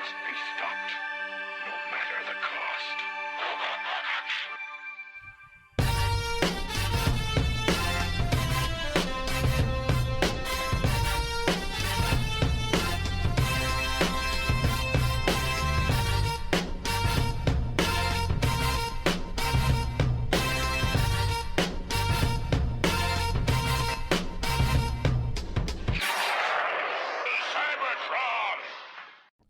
must be stopped, no matter the cost.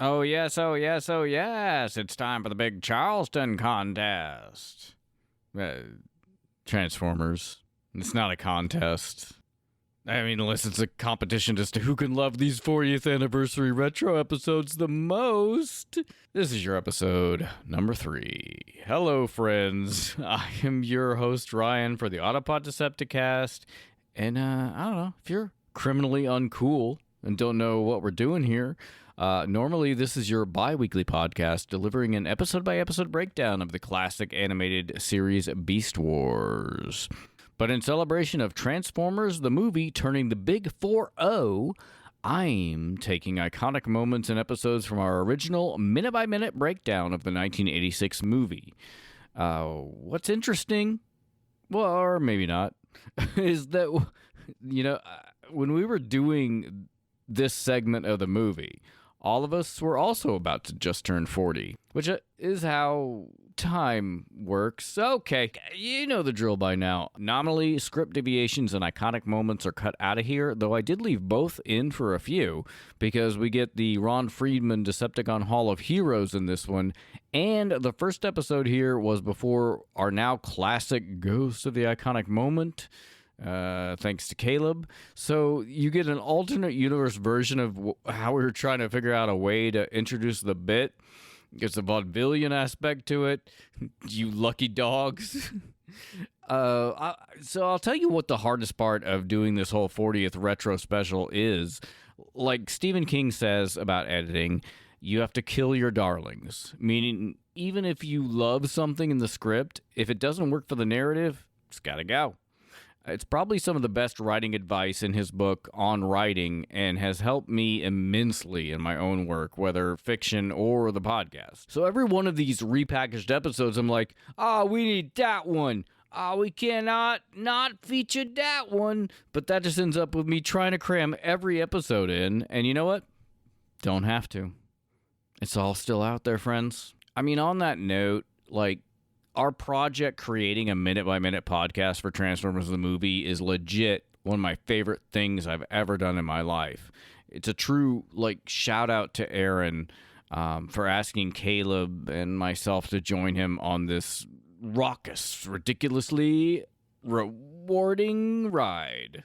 Oh yes, oh yes, oh yes, it's time for the big Charleston contest. Transformers. It's not a contest. I mean, unless it's a competition as to who can love these 40th anniversary retro episodes the most. This is your episode number 3. Hello, friends. I am your host, Ryan, for the Autopod Decepticast. And, I don't know, if you're criminally uncool and don't know what we're doing here, normally this is your bi-weekly podcast delivering an episode-by-episode breakdown of the classic animated series Beast Wars. But in celebration of Transformers, the movie, turning the big 4-0, I'm taking iconic moments and episodes from our original minute-by-minute breakdown of the 1986 movie. What's interesting, well, or maybe not, is that, when we were doing this segment of the movie, all of us were also about to just turn 40, which is how time works. Okay, you know the drill by now. Nominally, script deviations and iconic moments are cut out of here, though I did leave both in for a few, because we get the Ron Friedman Decepticon Hall of Heroes in this one, and the first episode here was before our now classic Ghost of the Iconic Moment, thanks to Caleb. So you get an alternate universe version of how we were trying to figure out a way to introduce the bit. There's a vaudevillian aspect to it. You lucky dogs. So I'll tell you what the hardest part of doing this whole 40th retro special is. Like Stephen King says about editing, you have to kill your darlings. Meaning, even if you love something in the script, if it doesn't work for the narrative, it's gotta go. It's probably some of the best writing advice in his book On Writing and has helped me immensely in my own work, whether fiction or the podcast. So every one of these repackaged episodes, I'm like, we need that one. We cannot not feature that one. But that just ends up with me trying to cram every episode in. And you know what? Don't have to. It's all still out there, friends. I mean, on that note, our project creating a minute-by-minute podcast for Transformers the movie is legit one of my favorite things I've ever done in my life. It's a true, shout-out to Aaron for asking Caleb and myself to join him on this raucous, ridiculously rewarding ride.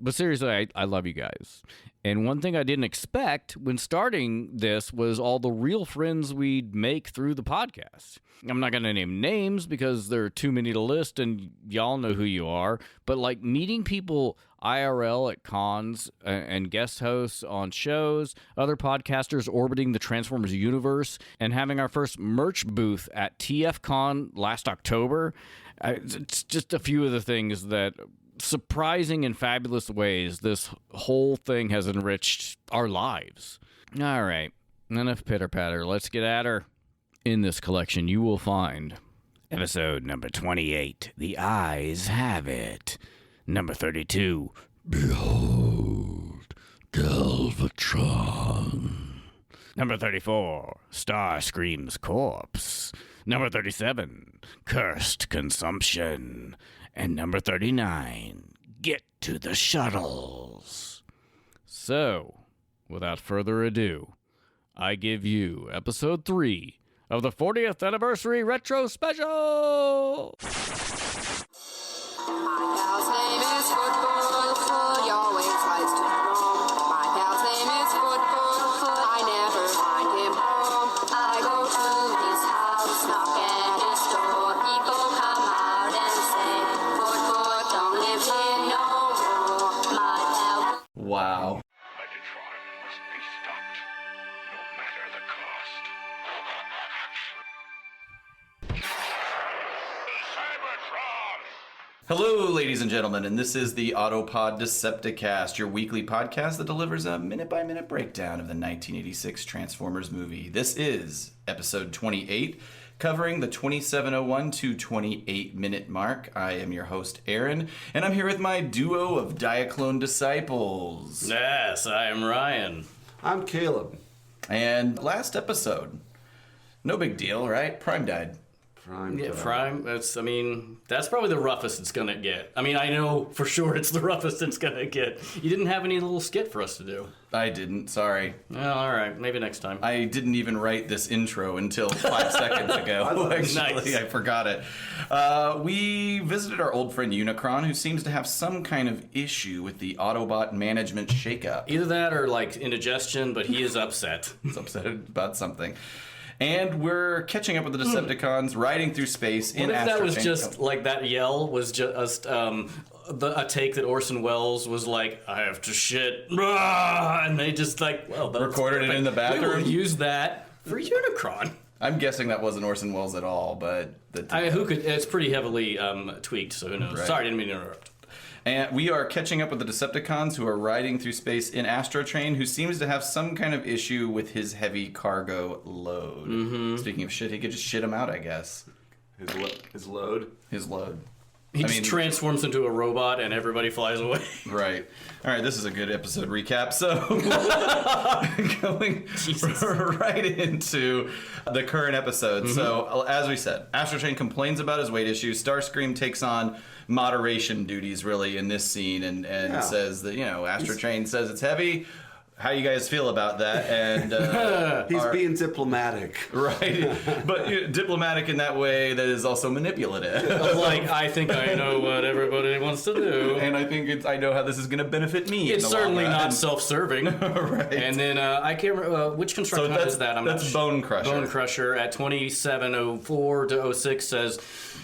But seriously, I love you guys. And one thing I didn't expect when starting this was all the real friends we'd make through the podcast. I'm not going to name names because there are too many to list and y'all know who you are. But meeting people IRL at cons and guest hosts on shows, other podcasters orbiting the Transformers universe, and having our first merch booth at TFCon last October. It's just a few of the things that surprising and fabulous ways this whole thing has enriched our lives. All right, enough pitter-patter. Let's get at her. In this collection, you will find episode number 28, The Eyes Have It. Number 32, Behold, Galvatron. Number 34, Starscream's Corpse. Number 37, Cursed Consumption. And number 39, Get to the Shuttles. So, without further ado, I give you episode 3 of the 40th Anniversary Retro Special! My pal's name is Football, he always tries to roam. My pal's name is Football, I never find him home. I go to his house, knock at his door. People come out and say, Football don't live here no more. My pal. Wow. Megatron must be stopped, no matter the cost. Cybertron! Hello, ladies and gentlemen, and this is the Autopod Decepticast, your weekly podcast that delivers a minute-by-minute breakdown of the 1986 Transformers movie. This is episode 28, covering the 27:01 to 28-minute mark. I am your host, Aaron, and I'm here with my duo of Diaclone disciples. Yes, I am Ryan. I'm Caleb. And last episode, no big deal, right? Prime died. Prime, that's probably the roughest it's gonna get. I mean, I know for sure it's the roughest it's gonna get. You didn't have any little skit for us to do. I didn't, sorry. Well, alright, maybe next time. I didn't even write this intro until 5 seconds ago. Actually, Nice. I forgot it. We visited our old friend Unicron, who seems to have some kind of issue with the Autobot management shakeup. Either that or like indigestion, but he is upset. He's upset about something. And we're catching up with the Decepticons, riding through space in What if that was Astrotrain. just like that yell was just a take that Orson Welles was like, I have to shit, and they just like, well, that's Recorded it in the perfect. We will bathroom? use that for Unicron. I'm guessing that wasn't Orson Welles at all, but... Who could? It's pretty heavily tweaked, so who knows? Right. Sorry, didn't mean to interrupt. And we are catching up with the Decepticons who are riding through space in Astrotrain, who seems to have some kind of issue with his heavy cargo load. Mm-hmm. Speaking of shit, he could just shit him out, I guess. His load. His load. He just transforms into a robot and everybody flies away. Right. All right, this is a good episode recap. So, going right into the current episode. Mm-hmm. So, as we said, Astrotrain complains about his weight issues. Starscream takes on moderation duties, really, in this scene and says that, Astrotrain says it's heavy. How you guys feel about that? And he's being diplomatic, right? But diplomatic in that way that is also manipulative. Like, I think I know what everybody wants to do, and I know how this is going to benefit me. It's certainly not self-serving, right? And then I can't remember which construction is that. That's Bone Crusher. Bone Crusher at 27:04 to 06 says,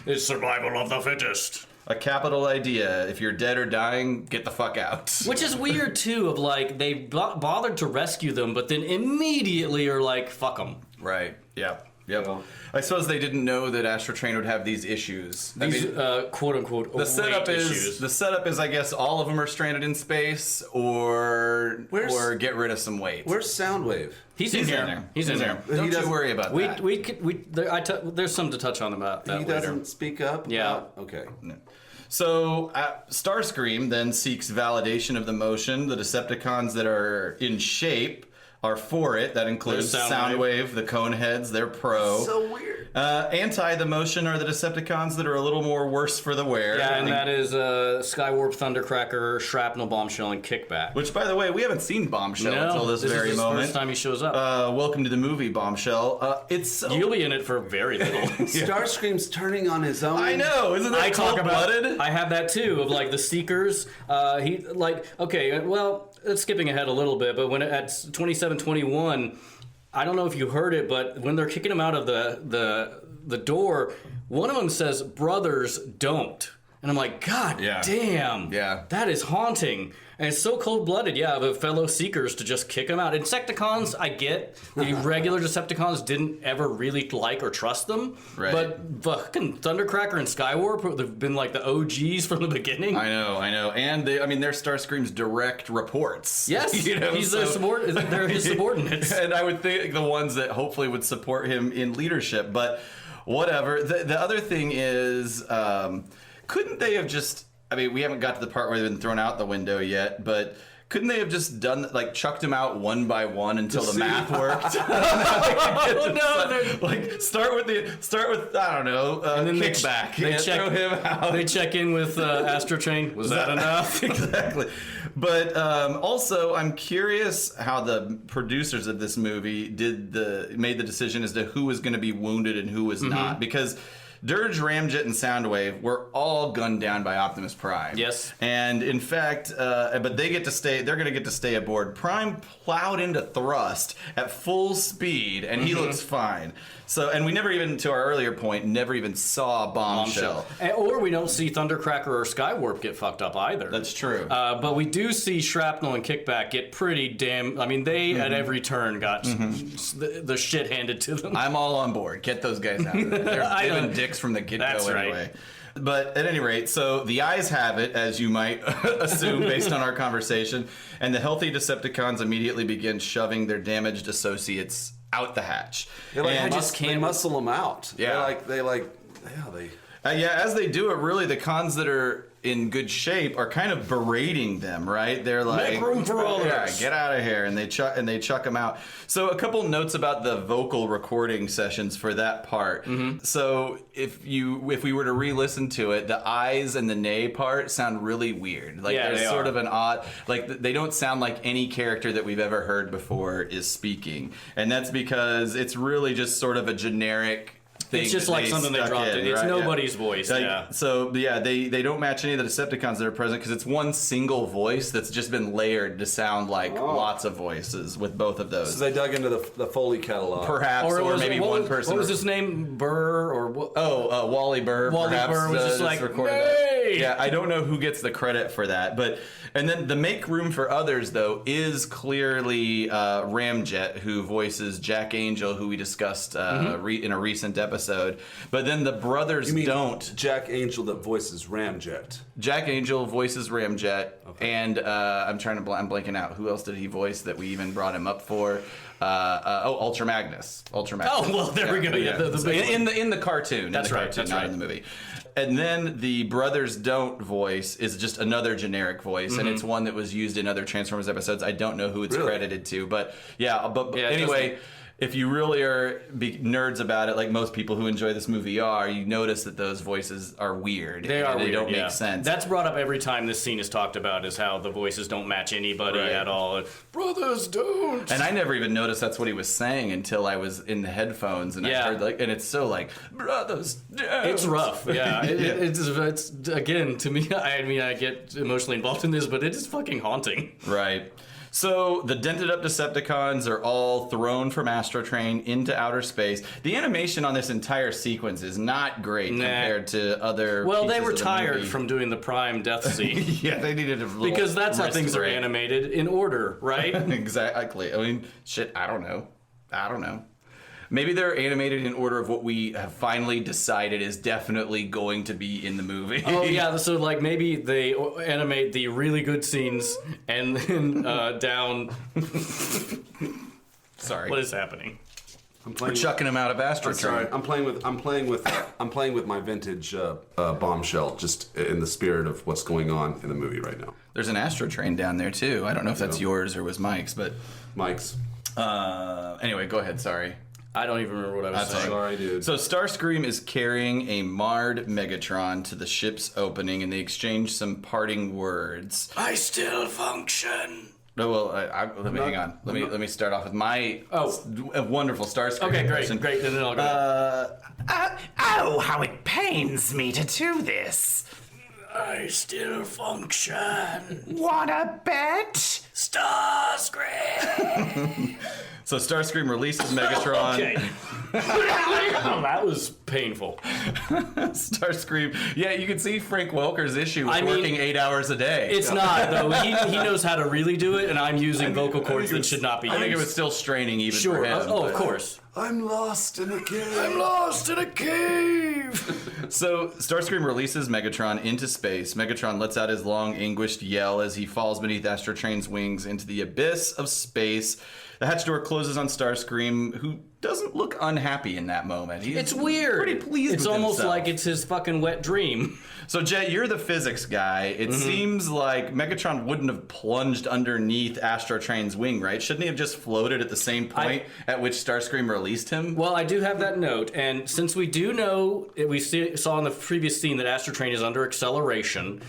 "It's survival of the fittest." A capital idea. If you're dead or dying, get the fuck out. Which is weird, too, of like, they bothered to rescue them, but then immediately are like, fuck them. Right. Yep. Well, I suppose they didn't know that Astrotrain would have these issues. These, quote-unquote, the setup issues. The setup is, I guess, all of them are stranded in space, or get rid of some weight. Where's Soundwave? He's in there. He's in there. Don't you worry about that. There's something to touch on about that He later. doesn't speak up? Yeah. Okay. No. So, Starscream then seeks validation of the motion. The Decepticons that are in shape are for it. That includes There's Soundwave, the Coneheads, they're pro. So weird. Anti the motion are the Decepticons that are a little more worse for the wear. Yeah, and that is Skywarp, Thundercracker, Shrapnel, Bombshell, and Kickback. Which, by the way, we haven't seen Bombshell until this very is moment. First time he shows up. Welcome to the movie, Bombshell. It's so... You'll be in it for very little. Starscream's turning on his own. I know, isn't that cold-blooded? I have that too, of like the Seekers. It's skipping ahead a little bit, but when at 27:21, I don't know if you heard it, but when they're kicking him out of the door, one of them says, "Brothers, don't." And I'm like, God damn. Yeah. That is haunting. And it's so cold-blooded, of the fellow Seekers to just kick him out. Insecticons, I get. The regular Decepticons didn't ever really like or trust them. Right. But fucking Thundercracker and Skywarp have been like the OGs from the beginning. I know. And they're Starscream's direct reports. Yes, he's their they're his subordinates. And I would think the ones that hopefully would support him in leadership. But whatever. The other thing is, couldn't they have just... I mean, we haven't got to the part where they've been thrown out the window yet, but couldn't they have just done, like, chucked them out one by one until the math worked? Start with I don't know, and then Kickback. Throw him out. They check in with Astrotrain. Was that enough? Exactly. But also, I'm curious how the producers of this movie made the decision as to who was going to be wounded and who was not, because Dirge, Ramjet, and Soundwave were all gunned down by Optimus Prime. Yes. And in fact, but they get to stay. They're going to get to stay aboard. Prime plowed into Thrust at full speed, and he looks fine. So, and we never even, to our earlier point, never even saw Bombshell. Or we don't see Thundercracker or Skywarp get fucked up either. That's true. But we do see Shrapnel and Kickback get pretty damn... I mean, they at every turn got the shit handed to them. I'm all on board. Get those guys out of there. They've been dicks from the get-go That's right. anyway. But at any rate, so the eyes have it, as you might assume based on our conversation, and the healthy Decepticons immediately begin shoving their damaged associates out the hatch. They muscle them out. Yeah. As they do it, really, the cons that are in good shape are kind of berating them, right? They're like, Make room for others. Yeah, get out of here, and they chuck them out. So a couple notes about the vocal recording sessions for that part. Mm-hmm. So if we were to re-listen to it, the eyes and the nay part sound really weird. Like Yeah, there's they sort are. of an odd, like they don't sound like any character that we've ever heard before is speaking, and that's because it's really just sort of a generic thing. It's just that like something they stuck dropped in. It's right? nobody's voice. Like, Yeah. So yeah, they don't match any of the Decepticons that are present because it's one single voice that's just been layered to sound like lots of voices with both of those. So they dug into the Foley catalog. Perhaps, or maybe one person. What was his name? Burr or what? Oh, Wally Burr. Wally perhaps, Burr was just like, recorded "Nay!" that. Yeah, I don't know who gets the credit for that, but and then the make room for others though is clearly Ramjet, who voices Jack Angel, who we discussed in a recent episode. But then the brothers You mean don't. Jack Angel that voices Ramjet. Jack Angel voices Ramjet, and I'm blanking out. Who else did he voice that we even brought him up for? Ultra Magnus. Ultra Magnus. Oh, well, there we go. Yeah, the big in the cartoon. That's in the right, cartoon, that's not right. in the movie. And then the brothers don't voice is just another generic voice, and it's one that was used in other Transformers episodes. I don't know who it's Really? credited to, but yeah. But Yeah, it anyway. If you really are nerds about it, like most people who enjoy this movie are, you notice that those voices are weird. They are and weird, They don't yeah. make sense. That's brought up every time this scene is talked about, is how the voices don't match anybody Right. at all. Brothers don't. And I never even noticed that's what he was saying until I was in the headphones and Yeah. I heard and it's so like brothers. Don't. It's rough, yeah. It's again, to me, I mean, I get emotionally involved in this, but it is fucking haunting. Right. So the dented up Decepticons are all thrown from Astrotrain into outer space. The animation on this entire sequence is not great compared to other. Well, they pieces were of the tired movie. from doing the Prime death scene. Yeah, they needed a little Because that's how wrist things are break. animated in order, right? Exactly. I mean, shit. I don't know. Maybe they're animated in order of what we have finally decided is definitely going to be in the movie. Oh yeah, so like maybe they animate the really good scenes and then down. Sorry. What is happening? We're chucking them out of Astrotrain. Sorry, I'm playing with my vintage bombshell, just in the spirit of what's going on in the movie right now. There's an Astrotrain down there too. I don't know if that's yours or was Mike's, but Mike's. anyway, go ahead. Sorry. I don't even remember what I was That's saying. Sorry, dude. So Starscream is carrying a marred Megatron to the ship's opening, and they exchange some parting words. I still function. Oh, well, let me hang on. Let me start off with my a wonderful Starscream Okay, impression. great. Then I'll go. Oh, how it pains me to do this. I still function. Wanna bet? Starscream. So Starscream releases Megatron. Okay. Oh, that was painful. Starscream. Yeah, you can see Frank Welker's issue with I mean, working 8 hours a day. It's not though. He knows how to really do it, and I'm using vocal cords that should not be I used. think it was still straining even Sure. for him. Oh, but- of course. I'm lost in a cave. Lost in a cave. So, Starscream releases Megatron into space. Megatron lets out his long, anguished yell as he falls beneath Astrotrain's wings into the abyss of space. The hatch door closes on Starscream, who doesn't look unhappy in that moment. He's It's weird. Pretty pleased It's with almost himself. like it's his fucking wet dream. So, Jet, you're the physics guy. It seems like Megatron wouldn't have plunged underneath Astrotrain's wing, right? Shouldn't he have just floated at the same point at which Starscream released him? Well, I do have that note, and since we do know, saw in the previous scene that Astrotrain is under acceleration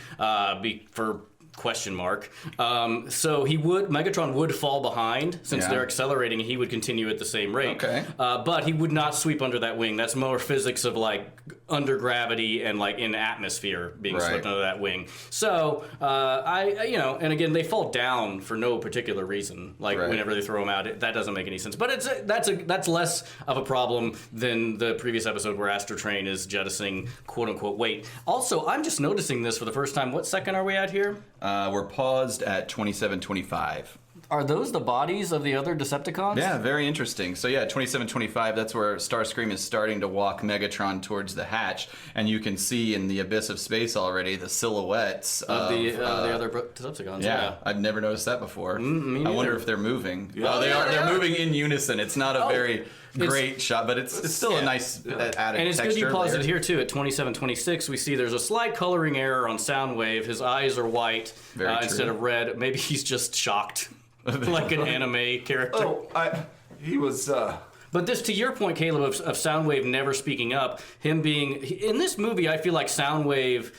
for question mark. So Megatron would fall behind since Yeah. they're accelerating. He would continue at the same rate. Okay. But he would not sweep under that wing. That's more physics of like under gravity and like in atmosphere being Right. swept under that wing. So and again they fall down for no particular reason. Like Right. whenever they throw them out, that doesn't make any sense. But that's less of a problem than the previous episode where Astrotrain is jettisoning quote unquote weight. Also, I'm just noticing this for the first time. What second are we at here? We're paused at 27:25. Are those the bodies of the other Decepticons? Yeah, very interesting. So yeah, 2725, that's where Starscream is starting to walk Megatron towards the hatch, and you can see in the abyss of space already the silhouettes of the other Decepticons. Yeah, I've never noticed that before. Me I wonder neither. if they're moving. Yeah. Oh, they are. They're are. moving in unison. It's not a very great shot, but it's still a nice added And it's good you texture paused layer. it here too. At 2726, we see there's a slight coloring error on Soundwave. His eyes are white Very true. instead of red. Maybe he's just shocked, like an anime character. He was. But this, to your point, Caleb, of Soundwave never speaking up, him being in this movie, I feel like Soundwave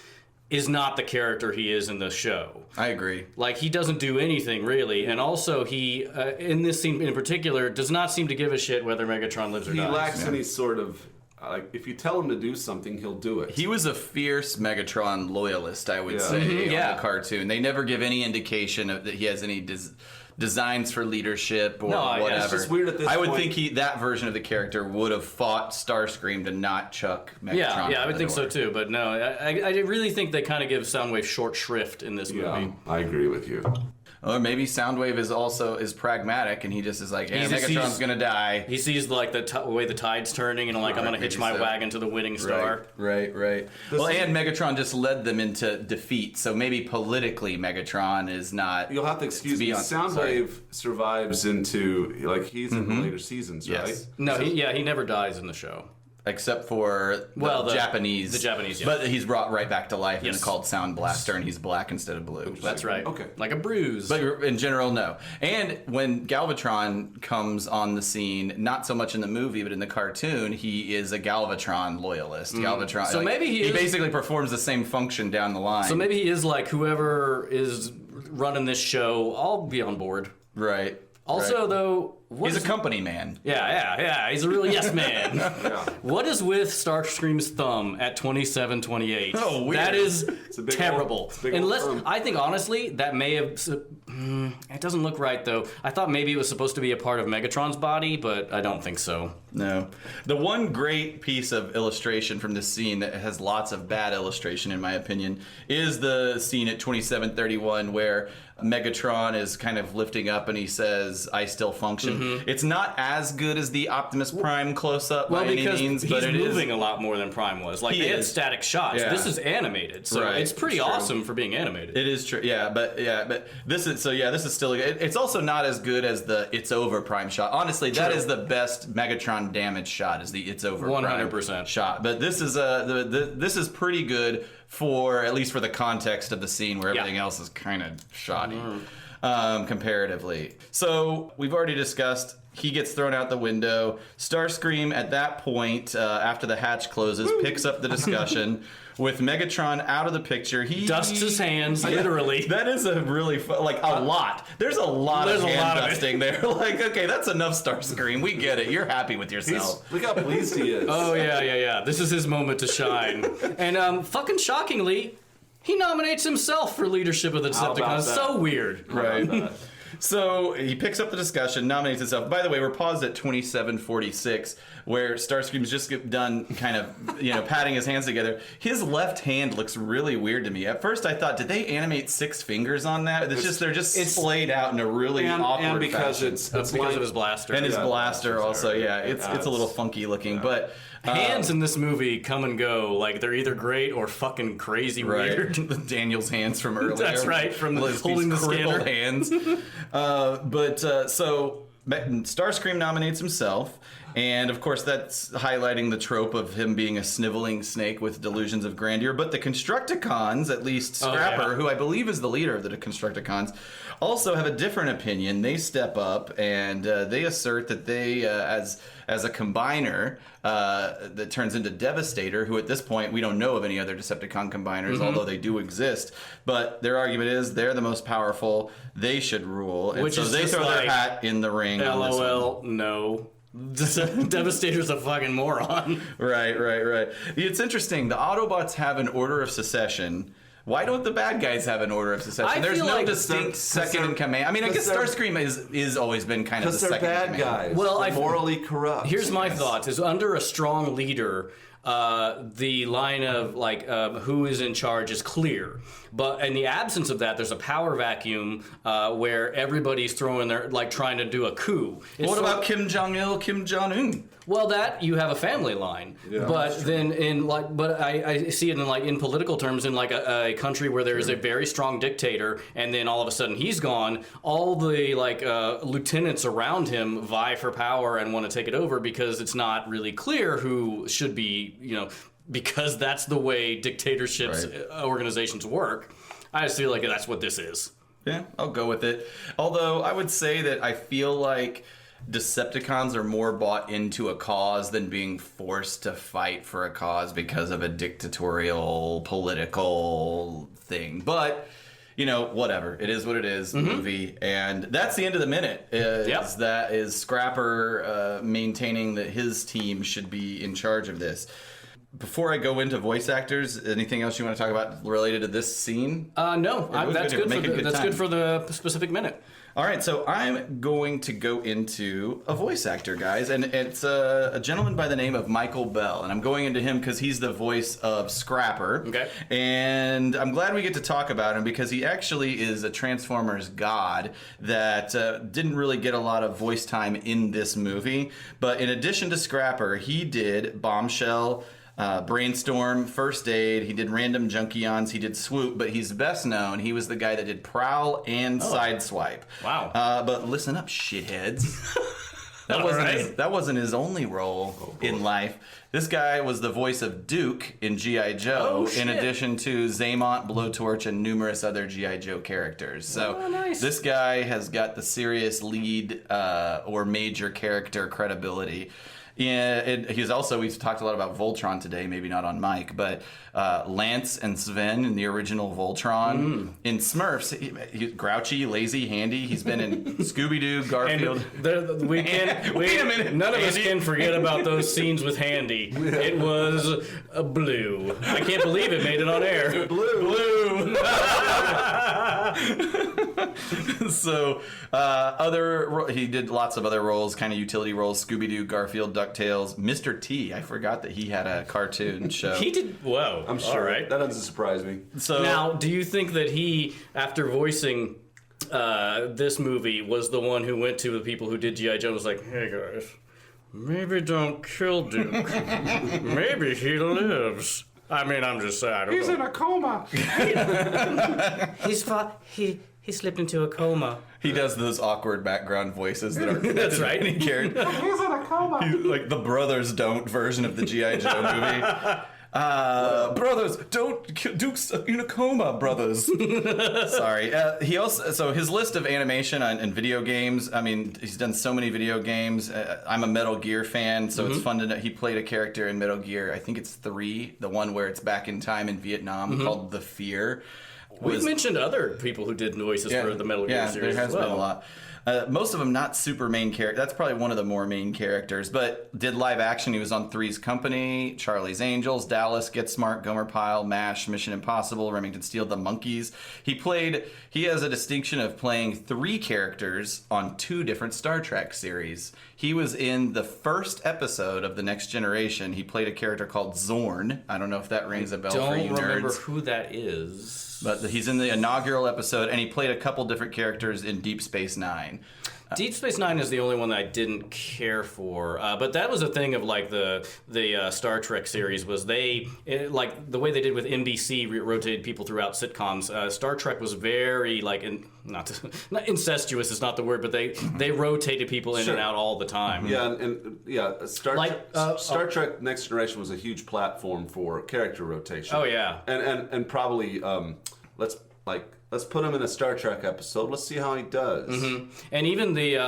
is not the character he is in the show. I agree. Like, he doesn't do anything, really. And also, he, in this scene in particular, does not seem to give a shit whether Megatron lives or He dies. lacks any sort of. If you tell him to do something, he'll do it. He was a fierce Megatron loyalist, I would say, Mhm, yeah. on the cartoon. They never give any indication of that he has any designs for leadership or No, yeah, it's whatever. just weird at this I would point. think that version of the character would have fought Starscream to not chuck Megatron. Yeah, out I would the think so door. too. But no, I really think they kind of give Soundwave short shrift in this movie. Yeah, I agree with you. Or maybe Soundwave is pragmatic and he just is like, hey, He just Megatron's sees- gonna die. He sees like the way the tide's turning, and like I'm gonna hitch maybe my so. wagon to the winning star. Right. Well, and Megatron just led them into defeat, so maybe politically Megatron is not. You'll have to excuse be me. on- Soundwave survives into he's in the later seasons, Yes. right? No, he never dies in the show. Except for the Japanese. The Japanese, yeah. But he's brought right back to life Yes. and called Sound Blaster, and he's black instead of blue. That's right. Okay. Like a bruise. But in general, no. And when Galvatron comes on the scene, not so much in the movie, but in the cartoon, he is a Galvatron loyalist. Galvatron. So maybe he is- basically performs the same function down the line. so maybe he is like whoever is running this show. I'll be on board. Right. Also, right. though, what He's is- a company man. Yeah. He's a real yes man. Yeah. What is with Starscream's thumb at 2728? Oh, weird. That is a big terrible. old- it's a big old Unless thumb. I think honestly that may have. It doesn't look right though. I thought maybe it was supposed to be a part of Megatron's body, but I don't think so. No. The one great piece of illustration from this scene that has lots of bad illustration, in my opinion, is the scene at 2731 where Megatron is kind of lifting up and he says, I still function. It's not as good as the Optimus Prime close-up Well, by any because means, he's but it is. moving a lot more than Prime was. Like He they had is. static shots. Yeah. This is animated, so Right. it's pretty It's true. awesome for being animated. It is true, but this is this is still. It's also not as good as the "It's Over" Prime shot. Honestly, that is the best Megatron damage shot. Is the "It's Over" 100% Prime shot. But this is this is pretty good for at least for the context of the scene where everything else is kind of shoddy comparatively. So we've already discussed. He gets thrown out the window. Starscream, at that point, after the hatch closes, picks up the discussion. With Megatron out of the picture, he Dusts his hands, literally. That is a really a lot. There's a lot There's of a hand lot of it. dusting there. Like, okay, that's enough Starscream. We get it. You're happy with yourself. Look how pleased he is. Oh yeah. This is his moment to shine. And fucking shockingly, he nominates himself for leadership of the How about Decepticons. that? So weird. Right. So he picks up the discussion, nominates himself. By the way, we're paused at 2746, where Starscream's just done kind of, patting his hands together. His left hand looks really weird to me. At first, I thought, did they animate 6 fingers on that? They're just splayed out in a really awkward and because fashion. it's That's because of his blaster. And his Yeah, blaster blasters also, are- it's a little funky looking, but Hands in this movie come and go. Like they're either great or fucking crazy weird. Daniel's hands from earlier. That's right, from These holding the crippled scanner. hands. So Starscream nominates himself, and of course that's highlighting the trope of him being a sniveling snake with delusions of grandeur. But the Constructicons, at least Scrapper, yeah. who I believe is the leader of the Constructicons, also have a different opinion. They step up and they assert that they, as a combiner that turns into Devastator, who at this point we don't know of any other Decepticon combiners, although they do exist. But their argument is they're the most powerful. They should rule, and Which so is they just throw their like, hat in the ring. on this one. LOL, no. Devastator's a fucking moron. Right. It's interesting. The Autobots have an order of secession. Why don't the bad guys have an order of secession? I There's feel no like distinct second in command. I mean, I guess Starscream is always been kind of the Because they're second in bad command. guys. Well, They're morally corrupt. Here's my thoughts: is under a strong leader, the line of like who is in charge is clear. But in the absence of that, there's a power vacuum where everybody's throwing their like trying to do a coup. What about Kim Jong-il, Kim Jong-un? Well, that you have a family line, but then I see it in like in political terms in like a country where there is a very strong dictator, and then all of a sudden he's gone. All the like lieutenants around him vie for power and want to take it over because it's not really clear who should be, because that's the way dictatorships organizations work. I just feel like that's what this is. Yeah, I'll go with it. Although I would say that I feel like Decepticons are more bought into a cause than being forced to fight for a cause because of a dictatorial political thing. But, whatever. It is what it is, the movie. And that's the end of the minute. That is Scrapper maintaining that his team should be in charge of this. Before I go into voice actors, anything else you want to talk about related to this scene? No, that's good for the specific minute. All right, so I'm going to go into a voice actor, guys, and it's a gentleman by the name of Michael Bell, and I'm going into him because he's the voice of Scrapper. Okay. And I'm glad we get to talk about him because he actually is a Transformers god that didn't really get a lot of voice time in this movie. But in addition to Scrapper, he did Bombshell, Brainstorm, First Aid, he did Random Junkions, he did Swoop, but he's best known, he was the guy that did Prowl and Sideswipe. Wow. But listen up, shitheads. That wasn't his only role in life. This guy was the voice of Duke in G.I. Joe, in addition to Zaymont, Blowtorch, and numerous other G.I. Joe characters. So This guy has got the serious lead or major character credibility. Yeah, we've talked a lot about Voltron today, maybe not on mic, but Lance and Sven in the original Voltron. In Smurfs, he's grouchy, lazy, handy. He's been in Scooby-Doo, Garfield. Wait a minute. None of us can forget about those scenes with Handy. It was blue. I can't believe it made it on air. Blue. So, he did lots of other roles, kind of utility roles, Scooby-Doo, Garfield, DuckTales, Mr. T. I forgot that he had a cartoon show. He did, whoa. I'm sure. All right. That doesn't surprise me. So now, do you think that he, after voicing this movie, was the one who went to the people who did G.I. Joe and was like, hey guys, maybe don't kill Duke. Maybe he lives. I mean, I'm just saying, I don't know. He's in a coma. He slipped into a coma. He does those awkward background voices that are That's right. He's in a coma. He's like the Brothers Don't version of the G.I. Joe movie. Brothers, don't kill Duke's in a coma, brothers. Sorry. He also, so his list of animation and video games, I mean, he's done so many video games. I'm a Metal Gear fan, so it's fun to know. He played a character in Metal Gear, I think it's 3, the one where it's back in time in Vietnam, called The Fear. We've mentioned other people who did voices for the Metal Gear series there has as well. been a lot. Most of them not super main characters. That's probably one of the more main characters. But did live action. He was on Three's Company, Charlie's Angels, Dallas, Get Smart, Gomer Pyle, MASH, Mission Impossible, Remington Steele, The Monkees. He has a distinction of playing 3 characters on 2 different Star Trek series. He was in the first episode of The Next Generation. He played a character called Zorn. I don't know if that rings a bell for you nerds. Don't remember who that is. But he's in the inaugural episode, and he played a couple different characters in Deep Space Nine. Deep Space Nine is the only one that I didn't care for, but that was a thing of like the Star Trek series was like the way they did with NBC rotated people throughout sitcoms. Star Trek was very like not incestuous is not the word, but they rotated people in and out all the time. Yeah, Star Trek Next Generation was a huge platform for character rotation. Oh yeah, and probably let's put him in a Star Trek episode. Let's see how he does. Mm-hmm. And even the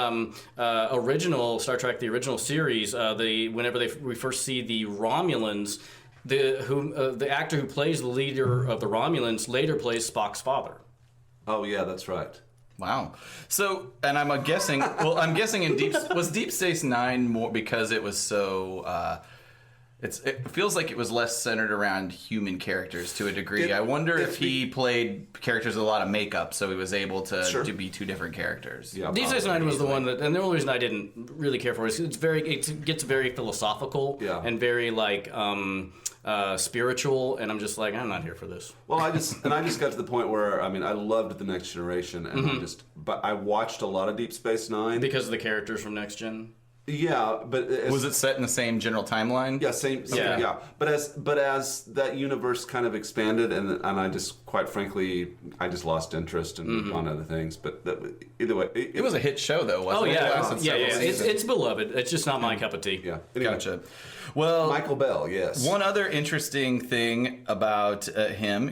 original Star Trek, the original series, whenever we first see the Romulans, the actor who plays the leader of the Romulans later plays Spock's father. Oh yeah, that's right. Wow. So, and I'm guessing in Deep Space Nine more because it was so. It feels like it was less centered around human characters to a degree. I wonder if he played characters with a lot of makeup, so he was able to be two different characters. Yeah, Deep Space Nine was the one that, and the only reason I didn't really care for it is it gets very philosophical and very like spiritual, and I'm just like, I'm not here for this. Well, I just got to the point where I loved The Next Generation, and but I watched a lot of Deep Space Nine because of the characters from Next Gen. Yeah, but was it set in the same general timeline? Yeah, same. Yeah. But as that universe kind of expanded, and I just, quite frankly, I just lost interest and moved on to other things. But either way, it was a hit show, though. Wasn't it? Yeah. It's beloved. It's just not my cup of tea. Yeah. Anyway. Gotcha. Well, Michael Bell, yes. One other interesting thing about him,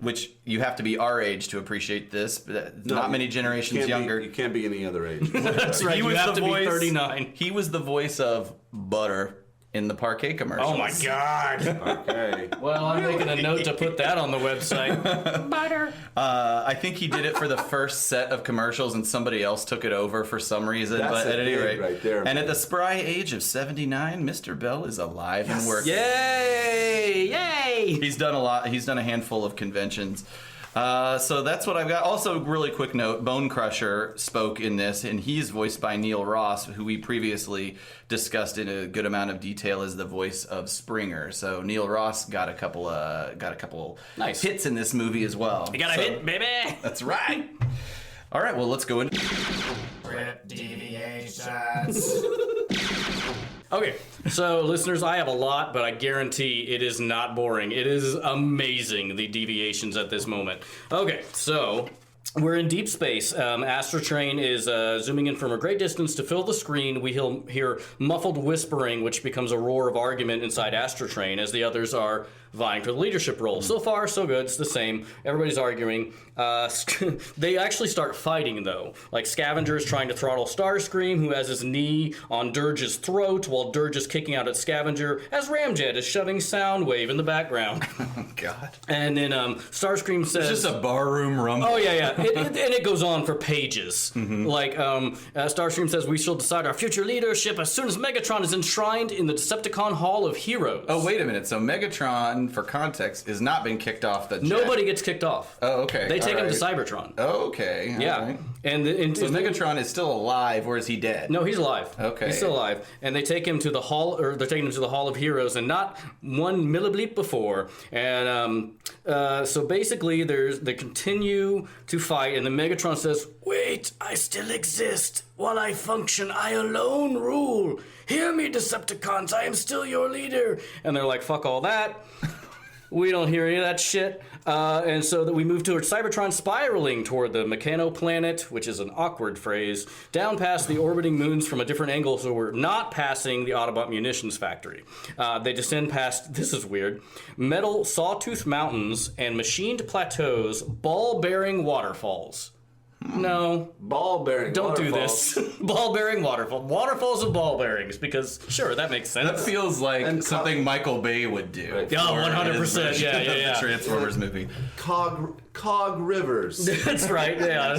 which you have to be our age to appreciate this, but not many generations younger. You can't be any other age. That's right. You have to be 39. He was the voice of Butter in the parquet commercials. Oh my God. Okay. Well, I'm making a note to put that on the website. Butter. I think he did it for the first set of commercials, and somebody else took it over for some reason. That's but at any rate, right there. And at the spry age of 79, Mr. Bell is alive and working. Yay! He's done a lot. He's done a handful of conventions. So that's what I've got. Also, really quick note, Bone Crusher spoke in this, and he's voiced by Neil Ross, who we previously discussed in a good amount of detail as the voice of Springer. So Neil Ross got a couple nice hits in this movie as well. You got a hit, baby! That's right. All right, well, let's go into Rip deviations. Okay, so listeners, I have a lot, but I guarantee it is not boring. It is amazing, the deviations at this moment. Okay, so we're in deep space. Astrotrain is zooming in from a great distance to fill the screen. We hear muffled whispering, which becomes a roar of argument inside Astrotrain as the others are vying for the leadership role. So far, so good. It's the same. Everybody's arguing. They actually start fighting, though. Like, Scavenger is trying to throttle Starscream, who has his knee on Dirge's throat, while Dirge is kicking out at Scavenger, as Ramjet is shoving Soundwave in the background. Oh, God. And then Starscream says... It's just a barroom rumble. Oh, yeah. And it goes on for pages. Like, Starscream says, we shall decide our future leadership as soon as Megatron is enshrined in the Decepticon Hall of Heroes. Oh, wait a minute. So Megatron, for context, is not been kicked off the jet. Nobody gets kicked off. Oh, okay. They take him to Cybertron. Oh, okay. Yeah. All right. And so Megatron is still alive, or is he dead? No, he's alive. Okay. He's still alive. And they take him to the hall, or they're taking him to the Hall of Heroes, and not one millibleep before. And so basically, they continue to fight, and the Megatron says, "Wait, I still exist. While I function, I alone rule. Hear me, Decepticons, I am still your leader." And they're like, fuck all that. We don't hear any of that shit. And so that we move towards Cybertron spiraling toward the Mechanoplanet, which is an awkward phrase, down past the orbiting moons from a different angle, so we're not passing the Autobot munitions factory. They descend past, this is weird, metal sawtooth mountains and machined plateaus, ball-bearing waterfalls. No. Ball bearing. Don't waterfalls. do this. Ball bearing waterfall. Waterfalls of ball bearings, because sure, that makes sense. That feels like something Michael Bay would do. Right. Yeah, 100%. Yeah. The Transformers movie. Cog rivers. That's right, yeah.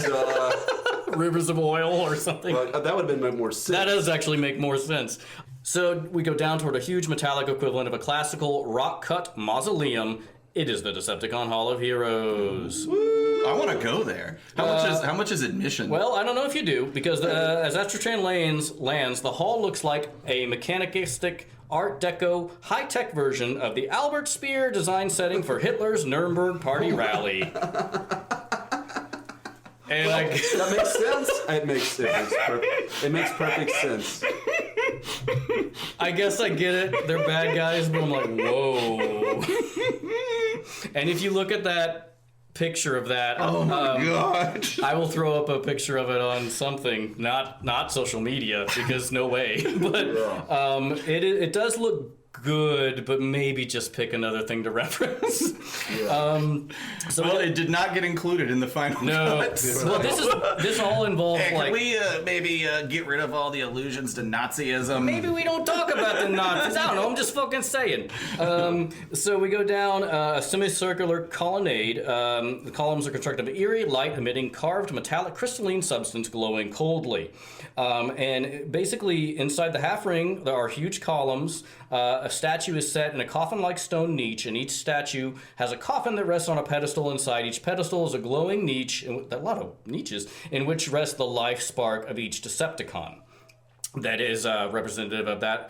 Rivers of oil or something. Well, that would have been more sense. That does actually make more sense. So we go down toward a huge metallic equivalent of a classical rock-cut mausoleum. It is the Decepticon Hall of Heroes. Woo! I want to go there. How much is admission? Well, I don't know if you do, because as Astrotrain lands, the hall looks like a mechanistic Art Deco high-tech version of the Albert Speer design setting for Hitler's Nuremberg Party Rally. And that makes sense. It makes perfect sense. I guess I get it. They're bad guys, but I'm like, whoa. And if you look at that picture of that, oh my God, I will throw up a picture of it on something, not social media, because no way. But it does look good, but maybe just pick another thing to reference. So it did not get included in the final cut. Well, this all involves can we maybe get rid of all the allusions to Nazism? Maybe we don't talk about the Nazis. I don't know. I'm just fucking saying. So we go down a semicircular colonnade. The columns are constructed of eerie, light-emitting, carved metallic crystalline substance glowing coldly. And basically, inside the half ring, there are huge columns, statue is set in a coffin-like stone niche, and each statue has a coffin that rests on a pedestal inside. Each pedestal is a glowing niche, a lot of niches, in which rests the life spark of each Decepticon. That is representative of that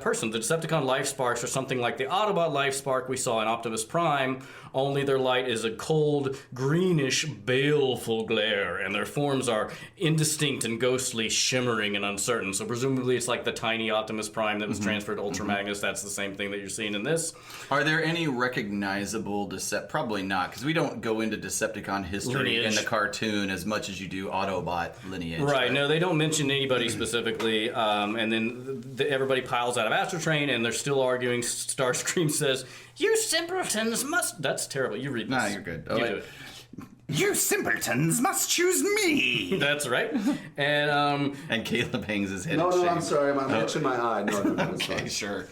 person. The Decepticon life sparks are something like the Autobot life spark we saw in Optimus Prime, only their light is a cold, greenish, baleful glare, and their forms are indistinct and ghostly, shimmering and uncertain. So presumably it's like the tiny Optimus Prime that was transferred to Ultra Magnus. That's the same thing that you're seeing in this. Are there any recognizable Probably not, because we don't go into Decepticon history in the cartoon as much as you do Autobot lineage. Right, no, they don't mention anybody specifically, and then everybody piles out of Astrotrain, and they're still arguing. Starscream says, "You simpletons must..." That's terrible. You read this. Nah, you're good. You do it. You simpletons must choose me. That's right. And Caleb hangs his head. No, in shame. I'm sorry. I'm itching my eye. No, Okay, sure.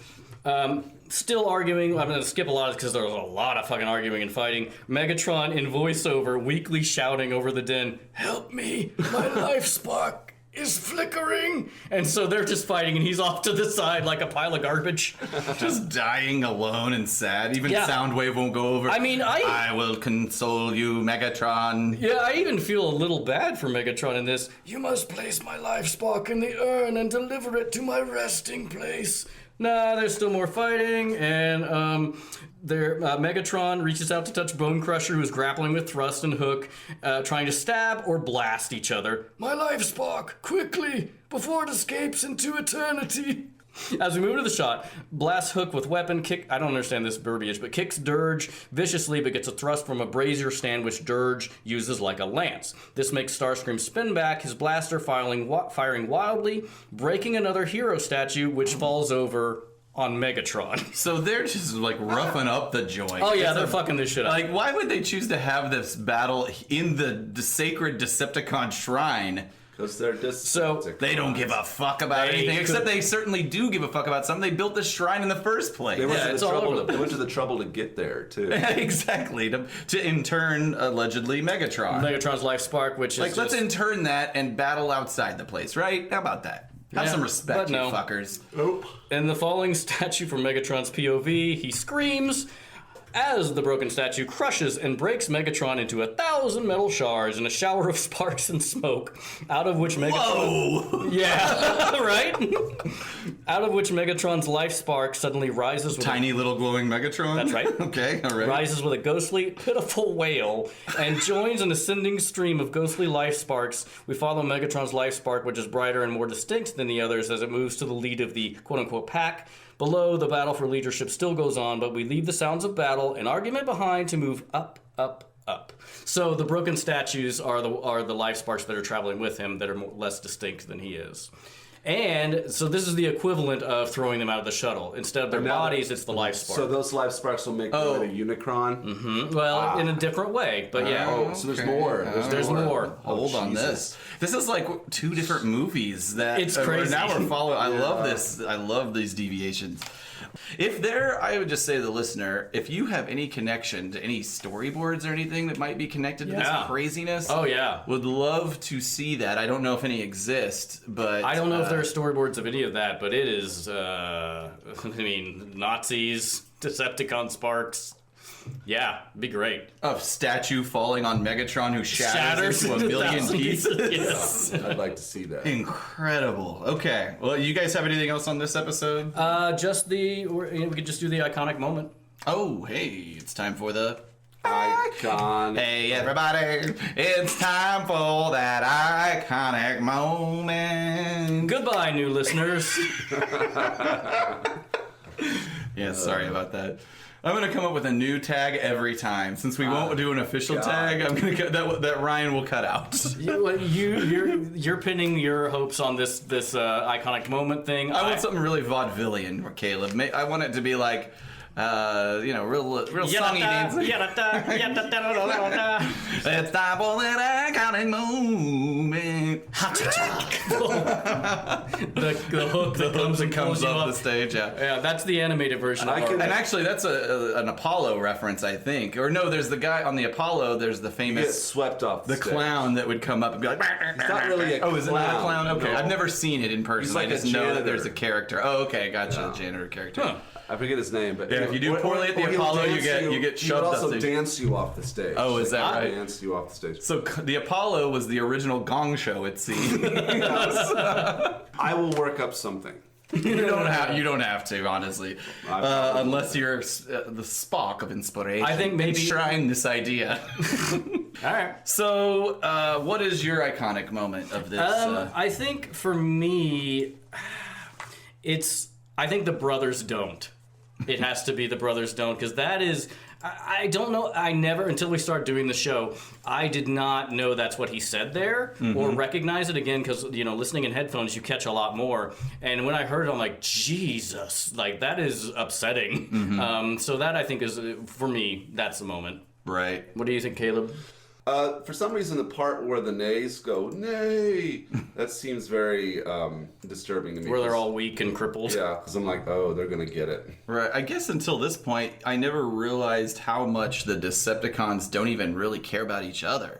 still arguing. I'm going to skip a lot because there was a lot of fucking arguing and fighting. Megatron in voiceover, weakly shouting over the den, "Help me! My life spark is flickering!" And so they're just fighting, and he's off to the side like a pile of garbage. Just dying alone and sad. Even Yeah. Soundwave won't go over. I mean, I will console you, Megatron. Yeah, I even feel a little bad for Megatron in this. "You must place my life spark in the urn and deliver it to my resting place." Nah, there's still more fighting, and Megatron reaches out to touch Bone Crusher, who's grappling with Thrust and Hook, trying to stab or blast each other. "My life spark, quickly, before it escapes into eternity." As we move to the shot, blasts Hook with weapon, I don't understand this verbiage, but kicks Dirge viciously, but gets a thrust from a brazier stand, which Dirge uses like a lance. This makes Starscream spin back, his blaster firing wildly, breaking another hero statue, which falls over on Megatron. So they're just like roughing up the joint. Oh yeah, they're fucking this shit up. Like, why would they choose to have this battle in the sacred Decepticon shrine? Because they're just They don't give a fuck about anything, except they certainly do give a fuck about something. They built this shrine in the first place. They went, Yeah, to, it's the all trouble over to, the they went to the trouble to get there too. Exactly. To intern, allegedly, Megatron. Megatron's life spark, which is Like, let's intern that and battle outside the place, right? How about that? Have Yeah, some respect, but you no. fuckers. Nope. In the following statue from Megatron's POV, he screams as the broken statue crushes and breaks Megatron into 1,000 metal shards in a shower of sparks and smoke, out of which Megatron... Whoa! Yeah, right? Out of which Megatron's life spark suddenly rises with Tiny little glowing Megatron? That's right. Okay, all right. rises with a ghostly, pitiful wail, and joins an ascending stream of ghostly life sparks. We follow Megatron's life spark, which is brighter and more distinct than the others, as it moves to the lead of the quote-unquote pack. Below, the battle for leadership still goes on, but we leave the sounds of battle and argument behind to move up, up, up. So the broken statues are the life sparks that are traveling with him that are less distinct than he is. And so this is the equivalent of throwing them out of the shuttle. Instead of their bodies, it's the life spark. So those life sparks will make them a Unicron. Mm-hmm. Well, in a different way, but yeah. Oh, so there's more. There's more. Hold on Jesus. this is like two different movies that It's crazy. now we're following. I love this. I love these deviations. I would just say to the listener, if you have any connection to any storyboards or anything that might be connected to this craziness, Oh yeah. would love to see that. I don't know if any exist, but I don't know if there are storyboards of any of that, but it is, Nazis, Decepticon sparks. Yeah, it'd be great. a statue falling on Megatron who shatters into a into million 1,000 pieces. pieces. I'd like to see that. Incredible. Okay. Well, you guys have anything else on this episode? We could just do the iconic moment. Oh, hey, it's time for the Icon. Hey everybody, it's time for that iconic moment. Goodbye, new listeners. Yeah, sorry about that. I'm gonna come up with a new tag every time. Since we won't do an official tag, I'm gonna cut that Ryan will cut out. You're pinning your hopes on this iconic moment thing. I want something really vaudevillian, Caleb. I want it to be like real songy dancing. It's time for that iconic moment. the hook that comes and comes up the stage. Yeah, that's the animated version. And actually, that's an Apollo reference, I think. Or no, there's the guy on the Apollo. There's the famous Get swept off the stage. clown that would come up and be like. It's not really a clown. Oh, is it not a clown? Okay, No. I've never seen it in person. He's like I just a know that janitor. there's a character. Oh, okay, gotcha. The janitor character. Huh. I forget his name, but Yeah, if you do poorly at the he'll Apollo, you dance get He shoved would off also stage. dance you off the stage. Oh, is that right? Dance you off the stage. So the Apollo was the original Gong Show, it seems. I will work up something. You don't have to, honestly, unless you're the Spock of inspiration. I think maybe- enshrine this idea. All right. So, what is your iconic moment of this? I think for me, I think the brothers don't. It has to be the brothers don't, because that is. I don't know. I never, until we started doing the show, I did not know that's what he said there or recognize it again, because, listening in headphones, you catch a lot more. And when I heard it, I'm like, Jesus, like, that is upsetting. So that, I think, is, for me, that's the moment. Right. What do you think, Caleb? For some reason, the part where the nays go, nay, that seems very disturbing to me. Where they're all weak and crippled. Yeah, because I'm like, oh, they're going to get it. Right. I guess until this point, I never realized how much the Decepticons don't even really care about each other.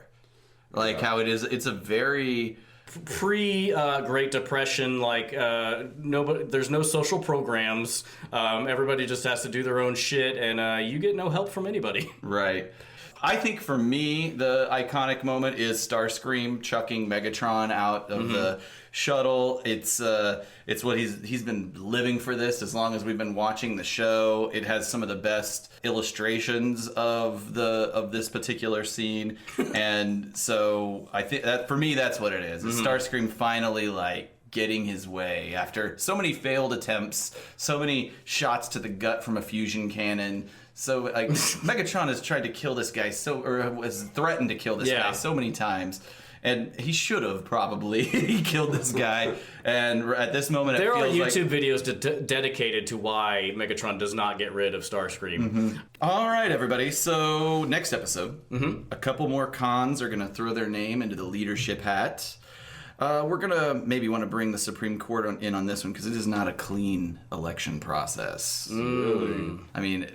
Like how it is. It's a very Pre-Great Depression, nobody. There's no social programs. Everybody just has to do their own shit, and you get no help from anybody. right. I think for me, the iconic moment is Starscream chucking Megatron out of the shuttle. It's what he's been living for this as long as we've been watching the show. It has some of the best illustrations of this particular scene, and so I think that for me that's what it is. It's Starscream finally getting his way after so many failed attempts, so many shots to the gut from a fusion cannon. So Megatron has tried to kill this guy or has threatened to kill this guy so many times, and he should have probably he killed this guy. And at this moment, There it are feels YouTube videos dedicated to why Megatron does not get rid of Starscream. All right, everybody. So next episode, a couple more cons are going to throw their name into the leadership hat. We're going to maybe want to bring the Supreme Court in on this one because it is not a clean election process. Really? I mean,